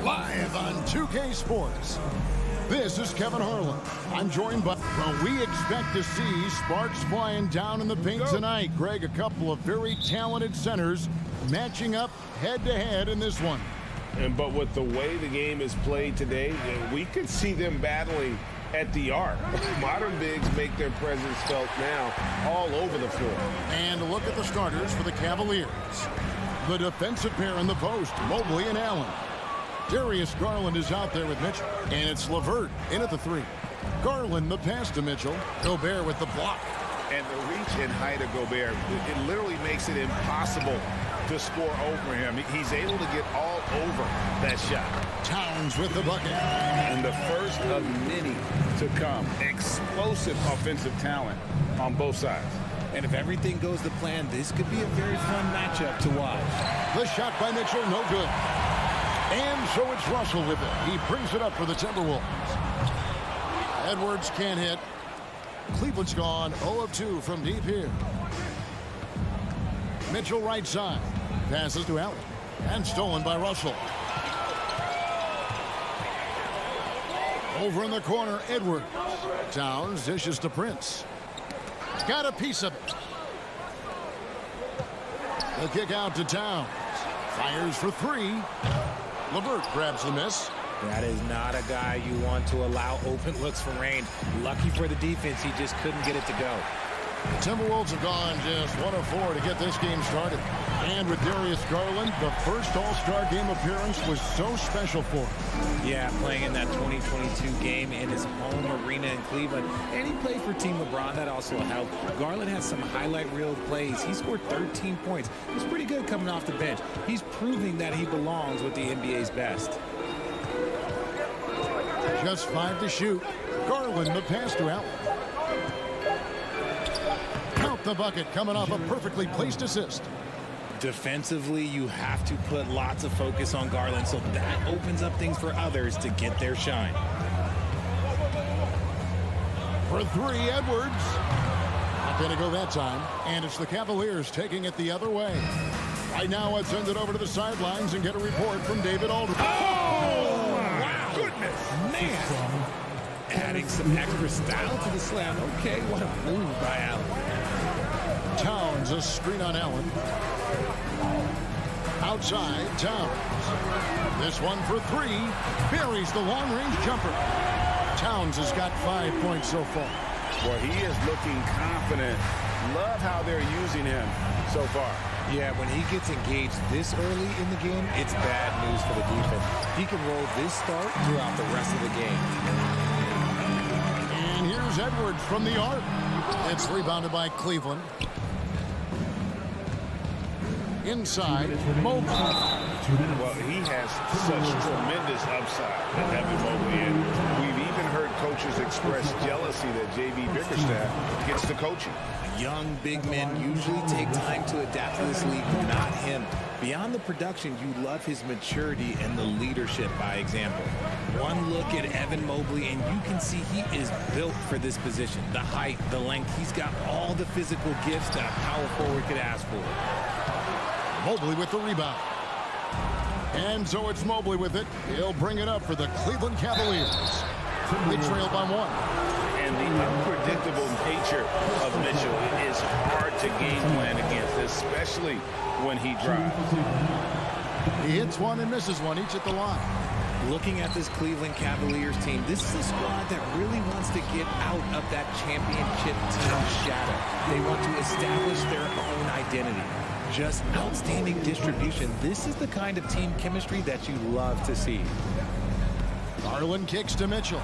live on 2K Sports. This is Kevin Harlan. I'm joined by, well, we expect to see sparks flying down in the paint tonight. Greg, a couple of very talented centers matching up head-to-head in this one.
But with the way the game is played today, we could see them battling at the arc. Modern bigs make their presence felt now all over the floor.
And look at the starters for the Cavaliers. The defensive pair in the post, Mobley and Allen. Darius Garland is out there with Mitchell. And it's LeVert in at the three. Garland the pass to Mitchell. Gobert with the block.
And the reach and height of Gobert, it literally makes it impossible to score over him. He's able to get all over that shot.
Towns with the bucket.
And the first of many to come. Explosive offensive talent on both sides.
And if everything goes to plan, this could be a very fun matchup to watch.
The shot by Mitchell, no good. And so it's Russell with it. He brings it up for the Timberwolves. Edwards can't hit. Cleveland's gone 0 of 2 from deep here. Mitchell right side. Passes to Allen. And stolen by Russell. Over in the corner, Edwards. Towns dishes to Prince. Got a piece of it. The kick out to Towns. Fires for three. LeVert grabs the miss.
That is not a guy you want to allow open looks from range. Lucky for the defense, he just couldn't get it to go.
The Timberwolves have gone just 1 of 4 to get this game started. And with Darius Garland, the first All-Star game appearance was so special for him.
Yeah, playing in that 2022 game in his home arena in Cleveland. And he played for Team LeBron. That also helped. Garland has some highlight reel plays. He scored 13 points. He's pretty good coming off the bench. He's proving that he belongs with the NBA's best.
Just 5 to shoot. Garland the pass to Allen. Count the bucket coming off a perfectly placed assist.
Defensively, you have to put lots of focus on Garland, so that opens up things for others to get their shine.
For 3, Edwards. Not going to go that time. And it's the Cavaliers taking it the other way. Right now, let's send it over to the sidelines and get a report from David Aldridge.
Oh, wow. Goodness.
Man. Adding some extra style to the slam. Okay, what a move by Allen.
Towns, a screen on Allen. Outside, Towns. This one for 3. Buries the long-range jumper. Towns has got 5 points so far.
Well, he is looking confident. Love how they're using him so far.
Yeah, when he gets engaged this early in the game, it's bad news for the defense. He can roll this start throughout the rest of the game.
And here's Edwards from the arc. It's rebounded by Cleveland. Inside, Mobley.
Well, he has such tremendous upside, Evan Mobley, and we've even heard coaches express jealousy that J.B. Bickerstaff gets the coaching.
Young big men usually take time to adapt to this league, but not him. Beyond the production, you love his maturity and the leadership by example. One look at Evan Mobley, and you can see he is built for this position. The height, the length, he's got all the physical gifts that a power forward could ask for.
Mobley with the rebound. And so it's Mobley with it. He'll bring it up for the Cleveland Cavaliers. They trail by 1.
And the unpredictable nature of Mitchell is hard to game plan against, especially when he drives.
He hits one and misses one, each at the line.
Looking at this Cleveland Cavaliers team, this is a squad that really wants to get out of that championship team shadow. They want to establish their own identity. Just outstanding distribution. This is the kind of team chemistry that you love to see.
Garland kicks to Mitchell.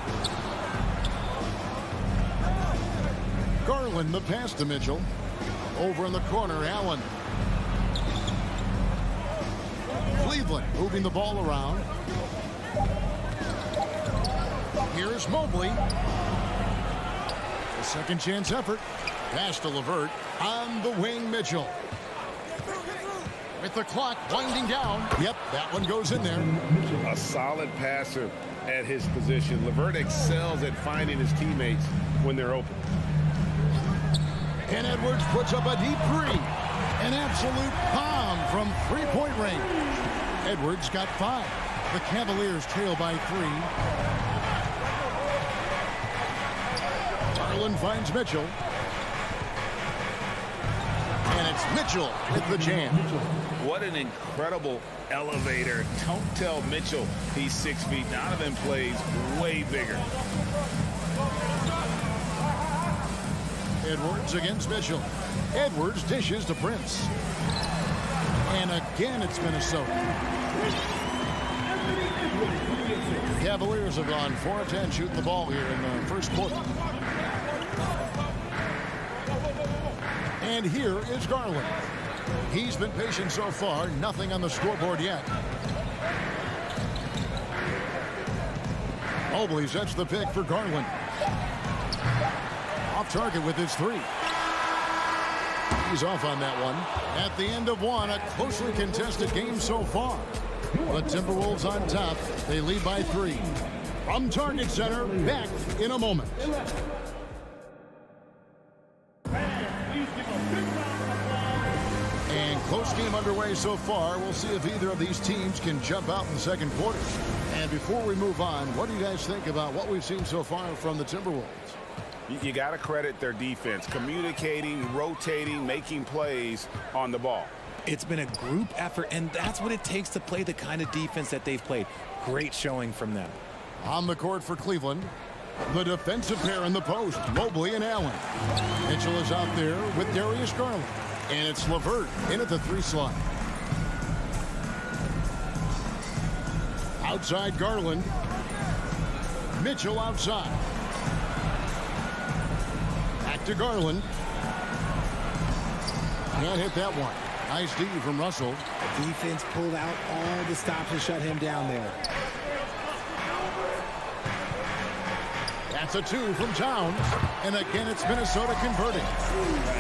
Garland the pass to Mitchell. Over in the corner, Allen. Cleveland moving the ball around. Here's Mobley. A second chance effort. Pass to LeVert. On the wing, Mitchell. With the clock winding down. Yep, that one goes in there.
A solid passer at his position. LeVert excels at finding his teammates when they're open.
And Edwards puts up a deep 3. An absolute bomb from 3-point range. Edwards got 5. The Cavaliers trail by 3. Garland finds Mitchell. And it's Mitchell with the jam.
What an incredible elevator. Don't tell Mitchell he's 6 feet. Donovan plays way bigger.
Edwards against Mitchell. Edwards dishes to Prince. And again, it's Minnesota. The Cavaliers have gone 4 of 10 shooting the ball here in the first quarter. And here is Garland. He's been patient so far. Nothing on the scoreboard yet. Mobley sets the pick for Garland. Off target with his 3. He's off on that one. At the end of 1, a closely contested game so far. The Timberwolves on top. They lead by 3. From Target Center, back in a moment. And close game underway so far. We'll see if either of these teams can jump out in the second quarter. And before we move on, what do you guys think about what we've seen so far from the Timberwolves?
You got to credit their defense, communicating, rotating, making plays on the ball.
It's been a group effort, and that's what it takes to play the kind of defense that they've played. Great showing from them.
On the court for Cleveland, the defensive pair in the post, Mobley and Allen. Mitchell is out there with Darius Garland. And it's LeVert in at the 3 slot. Outside Garland. Mitchell outside. Back to Garland. Can't hit that one. Nice D from Russell.
Defense pulled out all the stops to shut him down there.
That's a 2 from Towns. And again, it's Minnesota converting.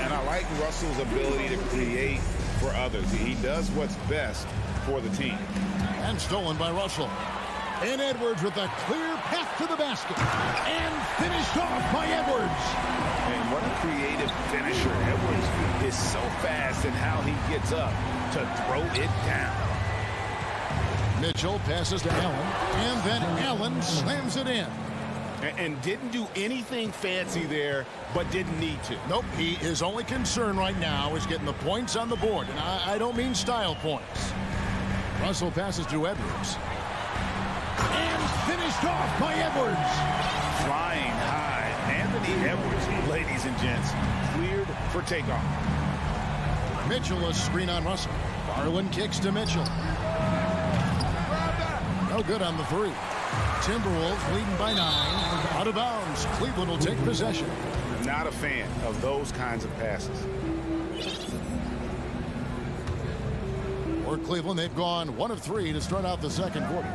And I like Russell's ability to create for others. He does what's best for the team.
And stolen by Russell. And Edwards with a clear path to the basket. And finished off by Edwards.
And what a creative finisher. Edwards is so fast in how he gets up to throw it down.
Mitchell passes to Allen. And then Allen slams it in.
And didn't do anything fancy there, but didn't need to.
Nope, his only concern right now is getting the points on the board. And I don't mean style points. Russell passes to Edwards. And finished off by Edwards.
Flying high. Anthony Edwards, ladies and gents, cleared for takeoff.
Mitchell a screen on Russell. Garland kicks to Mitchell. No good on the 3. Timberwolves leading by 9. Out of bounds. Cleveland will take possession.
Not a fan of those kinds of passes.
For Cleveland, they've gone 1 of 3 to start out the second quarter.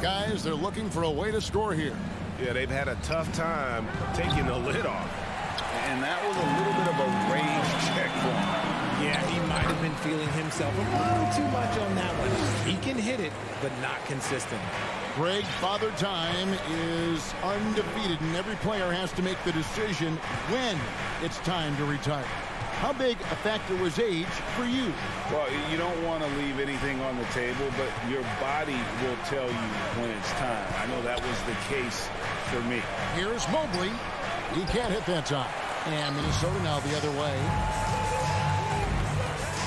Guys, they're looking for a way to score here.
Yeah, they've had a tough time taking the lid off. And that was a little bit of a range check for him.
Yeah, he might have been feeling himself a little too much on that one. He can hit it, but not consistent.
Greg, Father Time is undefeated, and every player has to make the decision when it's time to retire. How big a factor was age for you?
Well, you don't want to leave anything on the table, but your body will tell you when it's time. I know that was the case for me.
Here's Mobley. He can't hit that time. And Minnesota now the other way.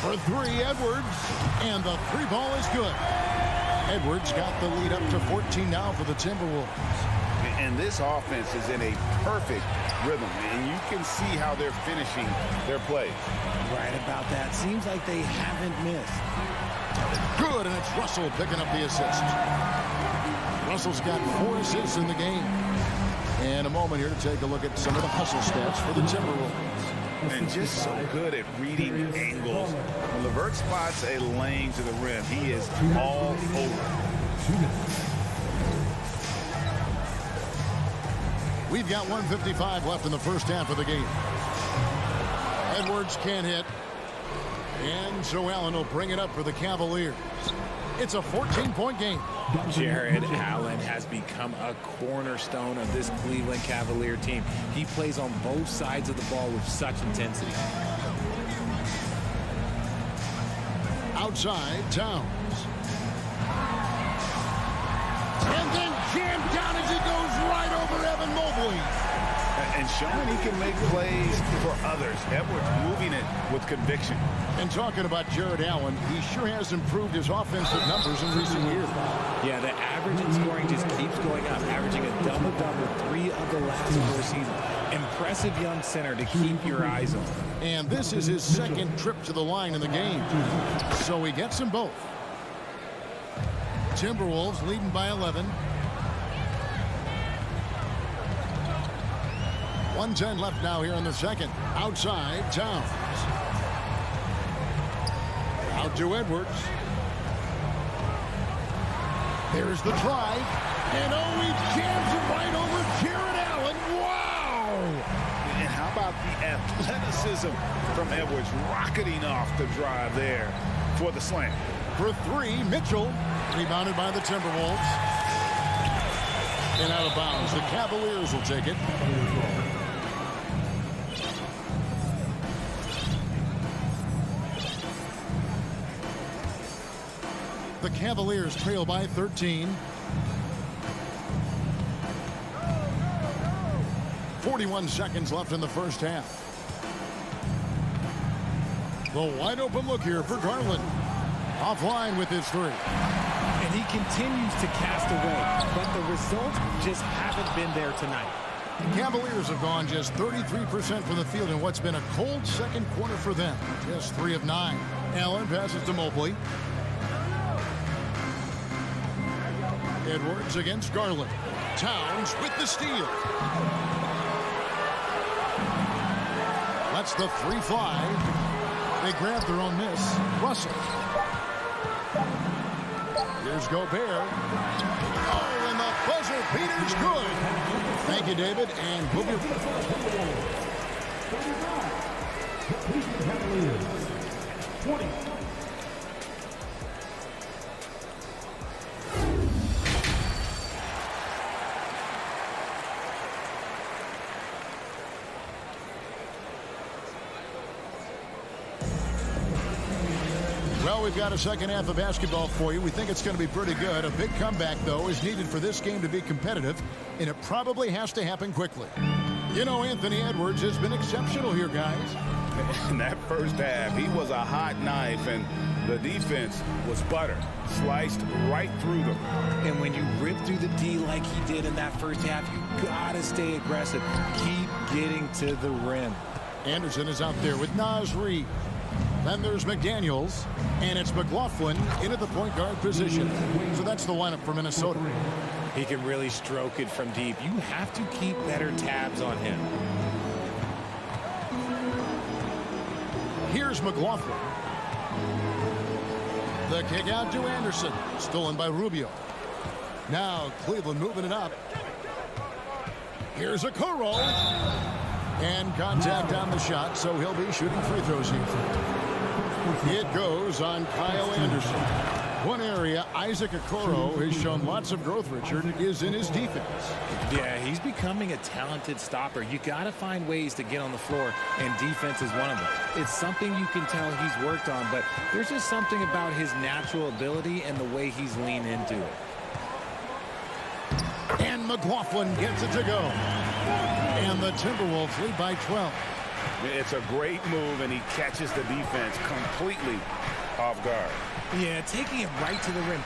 For 3, Edwards. And the 3 ball is good. Edwards got the lead up to 14 now for the Timberwolves.
And this offense is in a perfect rhythm, and you can see how they're finishing their plays.
Right about that. Seems like they haven't missed.
Good, and it's Russell picking up the assist. Russell's got 4 assists in the game. And a moment here to take a look at some of the hustle stats for the Timberwolves.
And just so good at reading angles. When LeVert spots a lane to the rim, he is all over.
We've got 1:55 left in the first half of the game. Edwards can't hit. And so Allen will bring it up for the Cavaliers. It's a 14-point game.
Jared Allen has become a cornerstone of this Cleveland Cavalier team. He plays on both sides of the ball with such intensity.
Outside, Towns. And then jammed down as he goes right over Evan Mobley.
And showing he can make plays for others. Edwards moving it with conviction.
And talking about Jared Allen, he sure has improved his offensive numbers in recent years.
Yeah, the average in scoring just keeps going up, averaging a double-double 3 of the last 4 seasons. Impressive young center to keep your eyes on.
And this is his second trip to the line in the game. So he gets them both. Timberwolves leading by 11. 1:10 left now here in the second. Outside, Towns. Out to Edwards. There's the drive. And oh, he jams it right over Jared Allen. Wow!
And how about the athleticism from Edwards rocketing off the drive there for the slam.
For 3, Mitchell. Rebounded by the Timberwolves. And out of bounds. The Cavaliers will take it. The Cavaliers trail by 13. 41 seconds left in the first half. The wide open look here for Garland. Offline with his three.
And he continues to cast away, but the results just haven't been there tonight.
The Cavaliers have gone just 33% from the field in what's been a cold second quarter for them. Just 3 of 9. Allen passes to Mobley. Edwards against Garland. Towns with the steal. Lets the three fly. They grab their own miss. Russell. Here's Gobert. Oh, and the buzzer beater's good. Thank you, David, and move your...
Cavaliers, 20.
Well, we've got a second half of basketball for you. We think it's going to be pretty good. A big comeback, though, is needed for this game to be competitive, and it probably has to happen quickly. You know, Anthony Edwards has been exceptional here, guys.
In that first half, he was a hot knife, and the defense was butter. Sliced right through them.
And when you rip through the D like he did in that first half, you got to stay aggressive. Keep getting to the rim.
Anderson is out there with Naz Reid. Then there's McDaniels, and it's McLaughlin in at the point guard position. So that's the lineup for Minnesota.
He can really stroke it from deep. You have to keep better tabs on him.
Here's McLaughlin. The kick out to Anderson. Stolen by Rubio. Now Cleveland moving it up. Here's Okoro. And contact on the shot, so he'll be shooting free throws here. It goes on Kyle Anderson. One area Isaac Okoro has shown lots of growth, Richard, is in his defense.
Yeah, he's becoming a talented stopper. You got to find ways to get on the floor, and defense is one of them. It's something you can tell he's worked on, but there's just something about his natural ability and the way he's leaned into it.
And McLaughlin gets it to go. And the Timberwolves lead by 12.
It's a great move, and he catches the defense completely off guard.
Yeah, taking it right to the rim.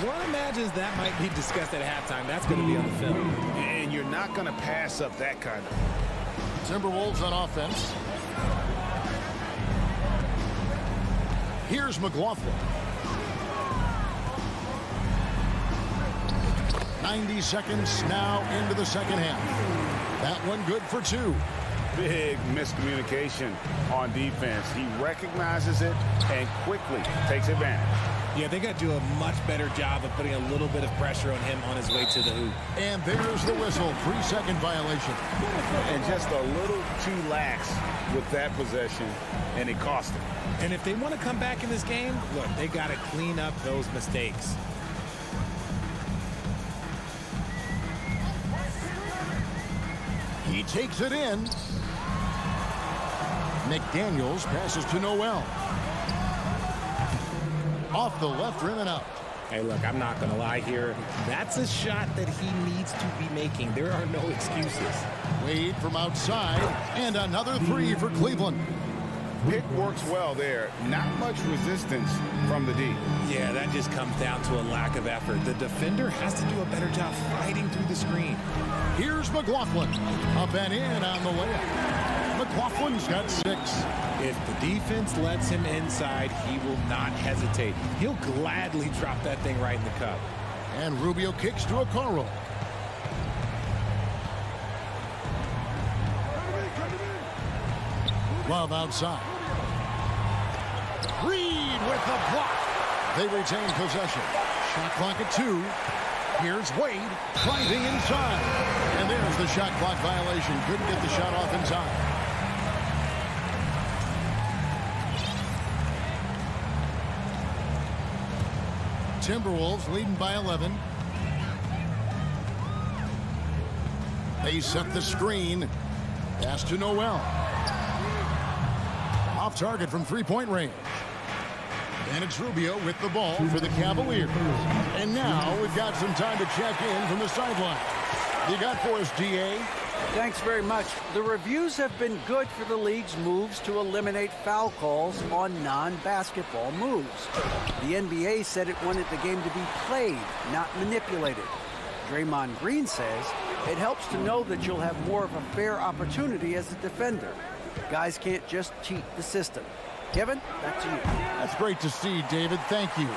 One imagines that might be discussed at halftime. That's going to be on the film.
And you're not going to pass up that kind of...
Timberwolves on offense. Here's McLaughlin. 90 seconds now into the second half. That one good for 2.
Big miscommunication on defense. He recognizes it and quickly takes advantage.
Yeah, they got to do a much better job of putting a little bit of pressure on him on his way to the hoop.
And there's the whistle. 3-second violation.
And just a little too lax with that possession, and it cost him.
And if they want to come back in this game, look, they got to clean up those mistakes.
He takes it in. McDaniels passes to Noel. Off the left rim and out.
Hey, look, I'm not going to lie here. That's a shot that he needs to be making. There are no excuses.
Wade from outside, and another 3 for Cleveland.
Pick works well there. Not much resistance from the D.
Yeah, that just comes down to a lack of effort. The defender has to do a better job fighting through the screen.
Here's McLaughlin. Up and in on the layup. McLaughlin's got 6.
If the defense lets him inside, he will not hesitate. He'll gladly drop that thing right in the cup.
And Rubio kicks to Okoro. Love outside. Reed with the block. They retain possession. Shot clock at 2. Here's Wade driving inside. And there's the shot clock violation. Couldn't get the shot off in time. Timberwolves leading by 11. They set the screen. Pass to Noel. Off target from three-point range. And it's Rubio with the ball for the Cavaliers. And now we've got some time to check in from the sideline. You got for us, DA?
Thanks very much. The reviews have been good for the league's moves to eliminate foul calls on non-basketball moves. The NBA said it wanted the game to be played, not manipulated. Draymond Green says it helps to know that you'll have more of a fair opportunity as a defender. Guys can't just cheat the system. Kevin, back to you.
That's great to see, David. Thank you.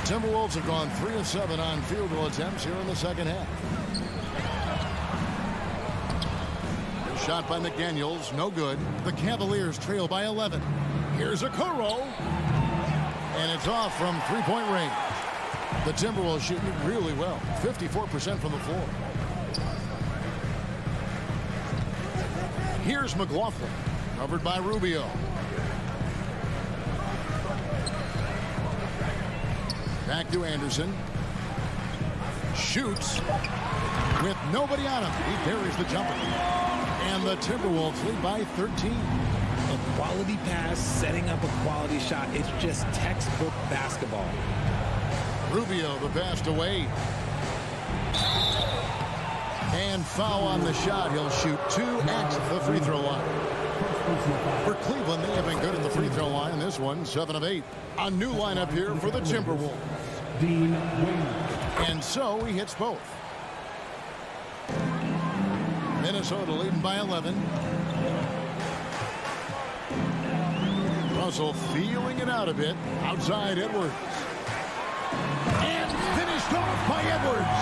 The Timberwolves have gone 3 of 7 on field goal attempts here in the second half. Shot by McDaniels, no good. The Cavaliers trail by 11. Here's Okoro. And it's off from three-point range. The Timberwolves shooting it really well. 54% from the floor. Here's McLaughlin. Covered by Rubio. Back to Anderson. Shoots with nobody on him. He buries the jumper. And the Timberwolves lead by 13.
A quality pass, setting up a quality shot. It's just textbook basketball.
Rubio, the pass away. And foul on the shot. He'll shoot 2 at the free throw line. For Cleveland, they have been good at the free throw line. This one, 7 of 8. A new lineup here for the Timberwolves. And so he hits both. Minnesota leading by 11. Russell feeling it out a bit. Outside Edwards. And finished off by Edwards.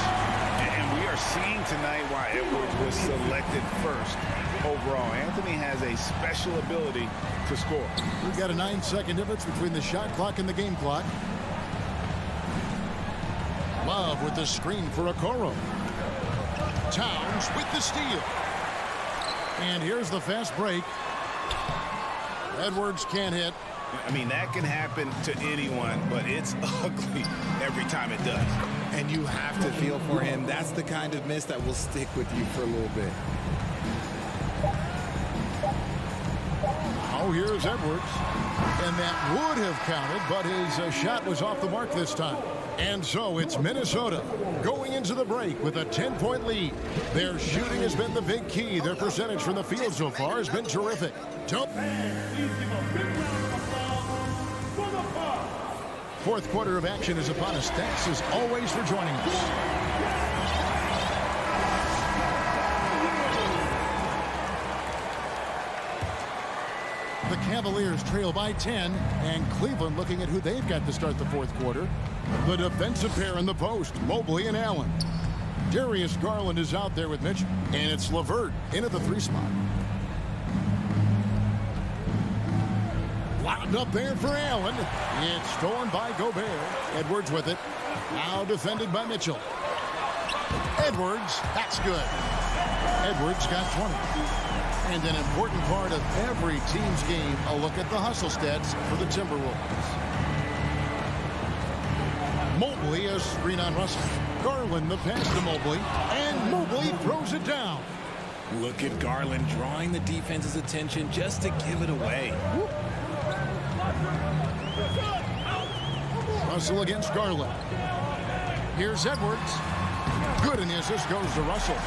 And we are seeing tonight why Edwards was selected first overall. Anthony has a special ability to score.
We've got a 9-second difference between the shot clock and the game clock. Love with the screen for Okoro. Towns with the steal. And here's the fast break. Edwards can't hit.
I mean, that can happen to anyone, but it's ugly every time it does.
And you have to feel for him. That's the kind of miss that will stick with you for a little bit.
Oh, here's Edwards. And that would have counted, but his shot was off the mark this time. And so it's Minnesota going into the break with a 10-point lead. Their shooting has been the big key. Their percentage from the field so far has been terrific. Fourth quarter of action is upon us. Thanks as always for joining us. The Cavaliers trail by 10, and Cleveland looking at who they've got to start the fourth quarter. The defensive pair in the post, Mobley and Allen. Darius Garland is out there with Mitchell, and it's LeVert in at the 3 spot. Lobbed up there for Allen. It's stolen by Gobert. Edwards with it. Now defended by Mitchell. Edwards, that's good. Edwards got 20. And an important part of every team's game, a look at the hustle stats for the Timberwolves. Mobley, a screen on Russell. Garland, the pass to Mobley. And Mobley throws it down.
Look at Garland drawing the defense's attention just to give it away.
Russell against Garland. Here's Edwards. Good, and the assist goes to Russell.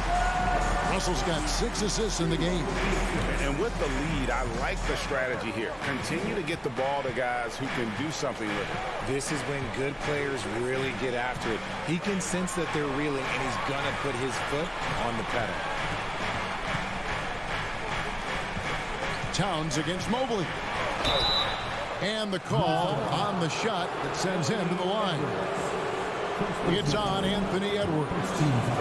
Russell's got 6 assists in the game.
And with the lead, I like the strategy here. Continue to get the ball to guys who can do something with it.
This is when good players really get after it. He can sense that they're reeling, and he's going to put his foot on the pedal.
Towns against Mobley. And the call on the shot that sends him to the line. It's on Anthony Edwards.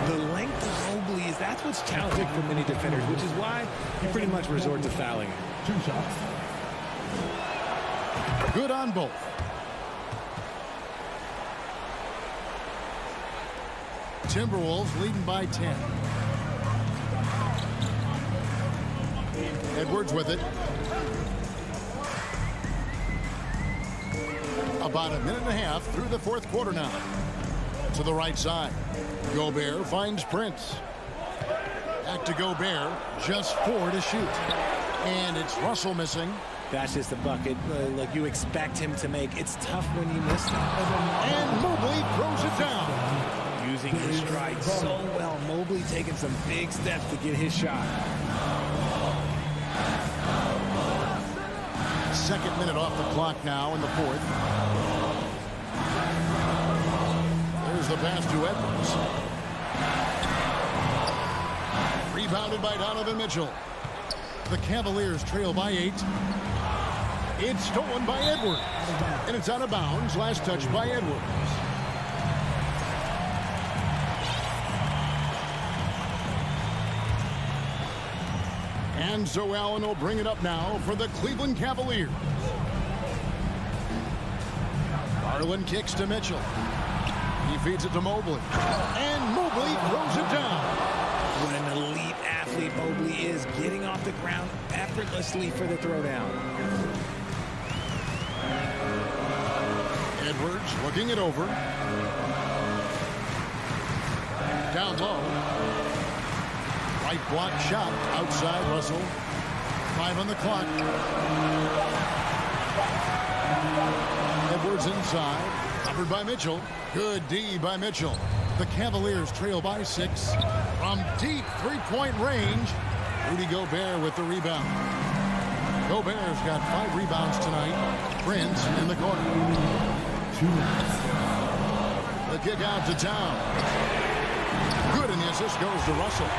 The length of Mobley is that's what's challenging for many defenders, which is why you pretty much resort to fouling him.
2 shots.
Good on both. Timberwolves leading by 10. Edwards with it. About a minute and a half through the fourth quarter now. To the right side. Gobert finds Prince. Back to Gobert. Just 4 to shoot. And it's Russell missing.
That's just a bucket like you expect him to make. It's tough when you miss them.
And Mobley throws it down.
Using his stride so well. Mobley Mobley taking some big steps to get his shot.
Second minute off the clock now in the fourth. There's the pass to Edwards. Rebounded by Donovan Mitchell. The Cavaliers trail by 8. It's stolen by Edwards. And it's out of bounds. Last touch by Edwards. And so Allen will bring it up now for the Cleveland Cavaliers. Garland kicks to Mitchell. He feeds it to Mobley. And Mobley throws it down.
What an elite athlete Mobley is, getting off the ground effortlessly for the throwdown.
Edwards looking it over. Down low. Right block shot outside Russell. 5 on the clock. Edwards inside. Covered by Mitchell. Good D by Mitchell. The Cavaliers trail by 6. From deep three-point range, Rudy Gobert with the rebound. Gobert's got 5 rebounds tonight. Prince in the corner. The kick out to Town. Good, and the assist goes to Russell.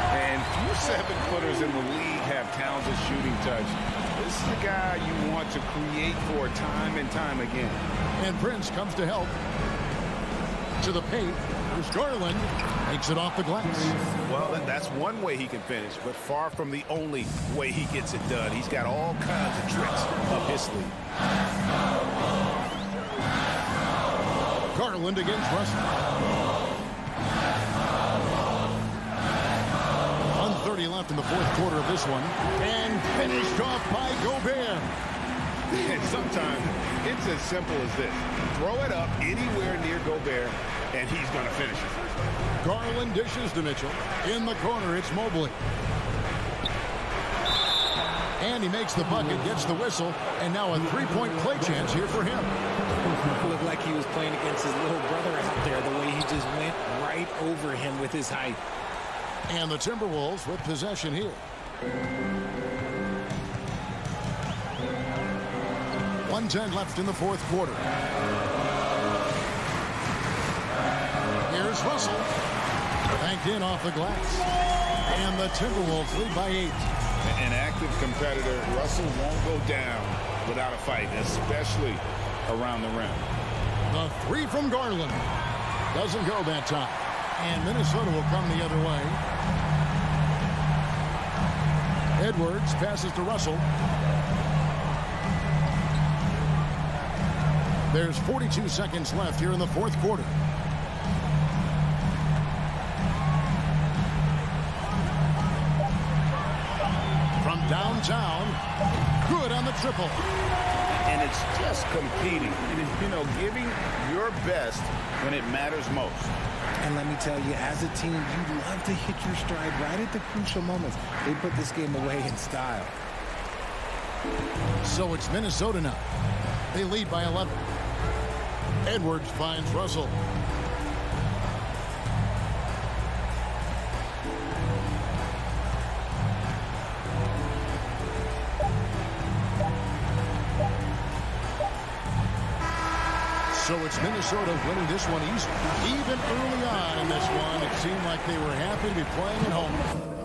And few 7-footers in the league have Towns' shooting touch. This is the guy you want to create for time and time again.
And Prince comes to help. To the paint. There's Garland. Makes it off the glass.
Well, that's one way he can finish, but far from the only way he gets it done. He's got all kinds of tricks up his sleeve.
Garland against Russell. 1:30 left in the fourth quarter of this one. And finished off by Gobert.
And sometimes it's as simple as this. Throw it up anywhere near Gobert, and he's going to finish it.
Garland dishes to Mitchell. In the corner, it's Mobley. And he makes the bucket, gets the whistle, and now a three-point play chance here for him.
Looked like he was playing against his little brother out there, the way he just went right over him with his height.
And the Timberwolves with possession here. 1:10 left in the fourth quarter. Here's Russell. Banked in off the glass. And the Timberwolves lead by 8.
An active competitor, Russell won't go down without a fight, especially around the rim.
The 3 from Garland. Doesn't go that time. And Minnesota will come the other way. Edwards passes to Russell. There's 42 seconds left here in the fourth quarter. From downtown, good on the triple.
And it's just competing. You know, giving your best when it matters most.
And let me tell you, as a team, you love to hit your stride right at the crucial moments. They put this game away in style.
So it's Minnesota now. They lead by 11. Edwards finds Russell. So it's Minnesota winning this one easy. Even early on in this one, it seemed like they were happy to be playing at home.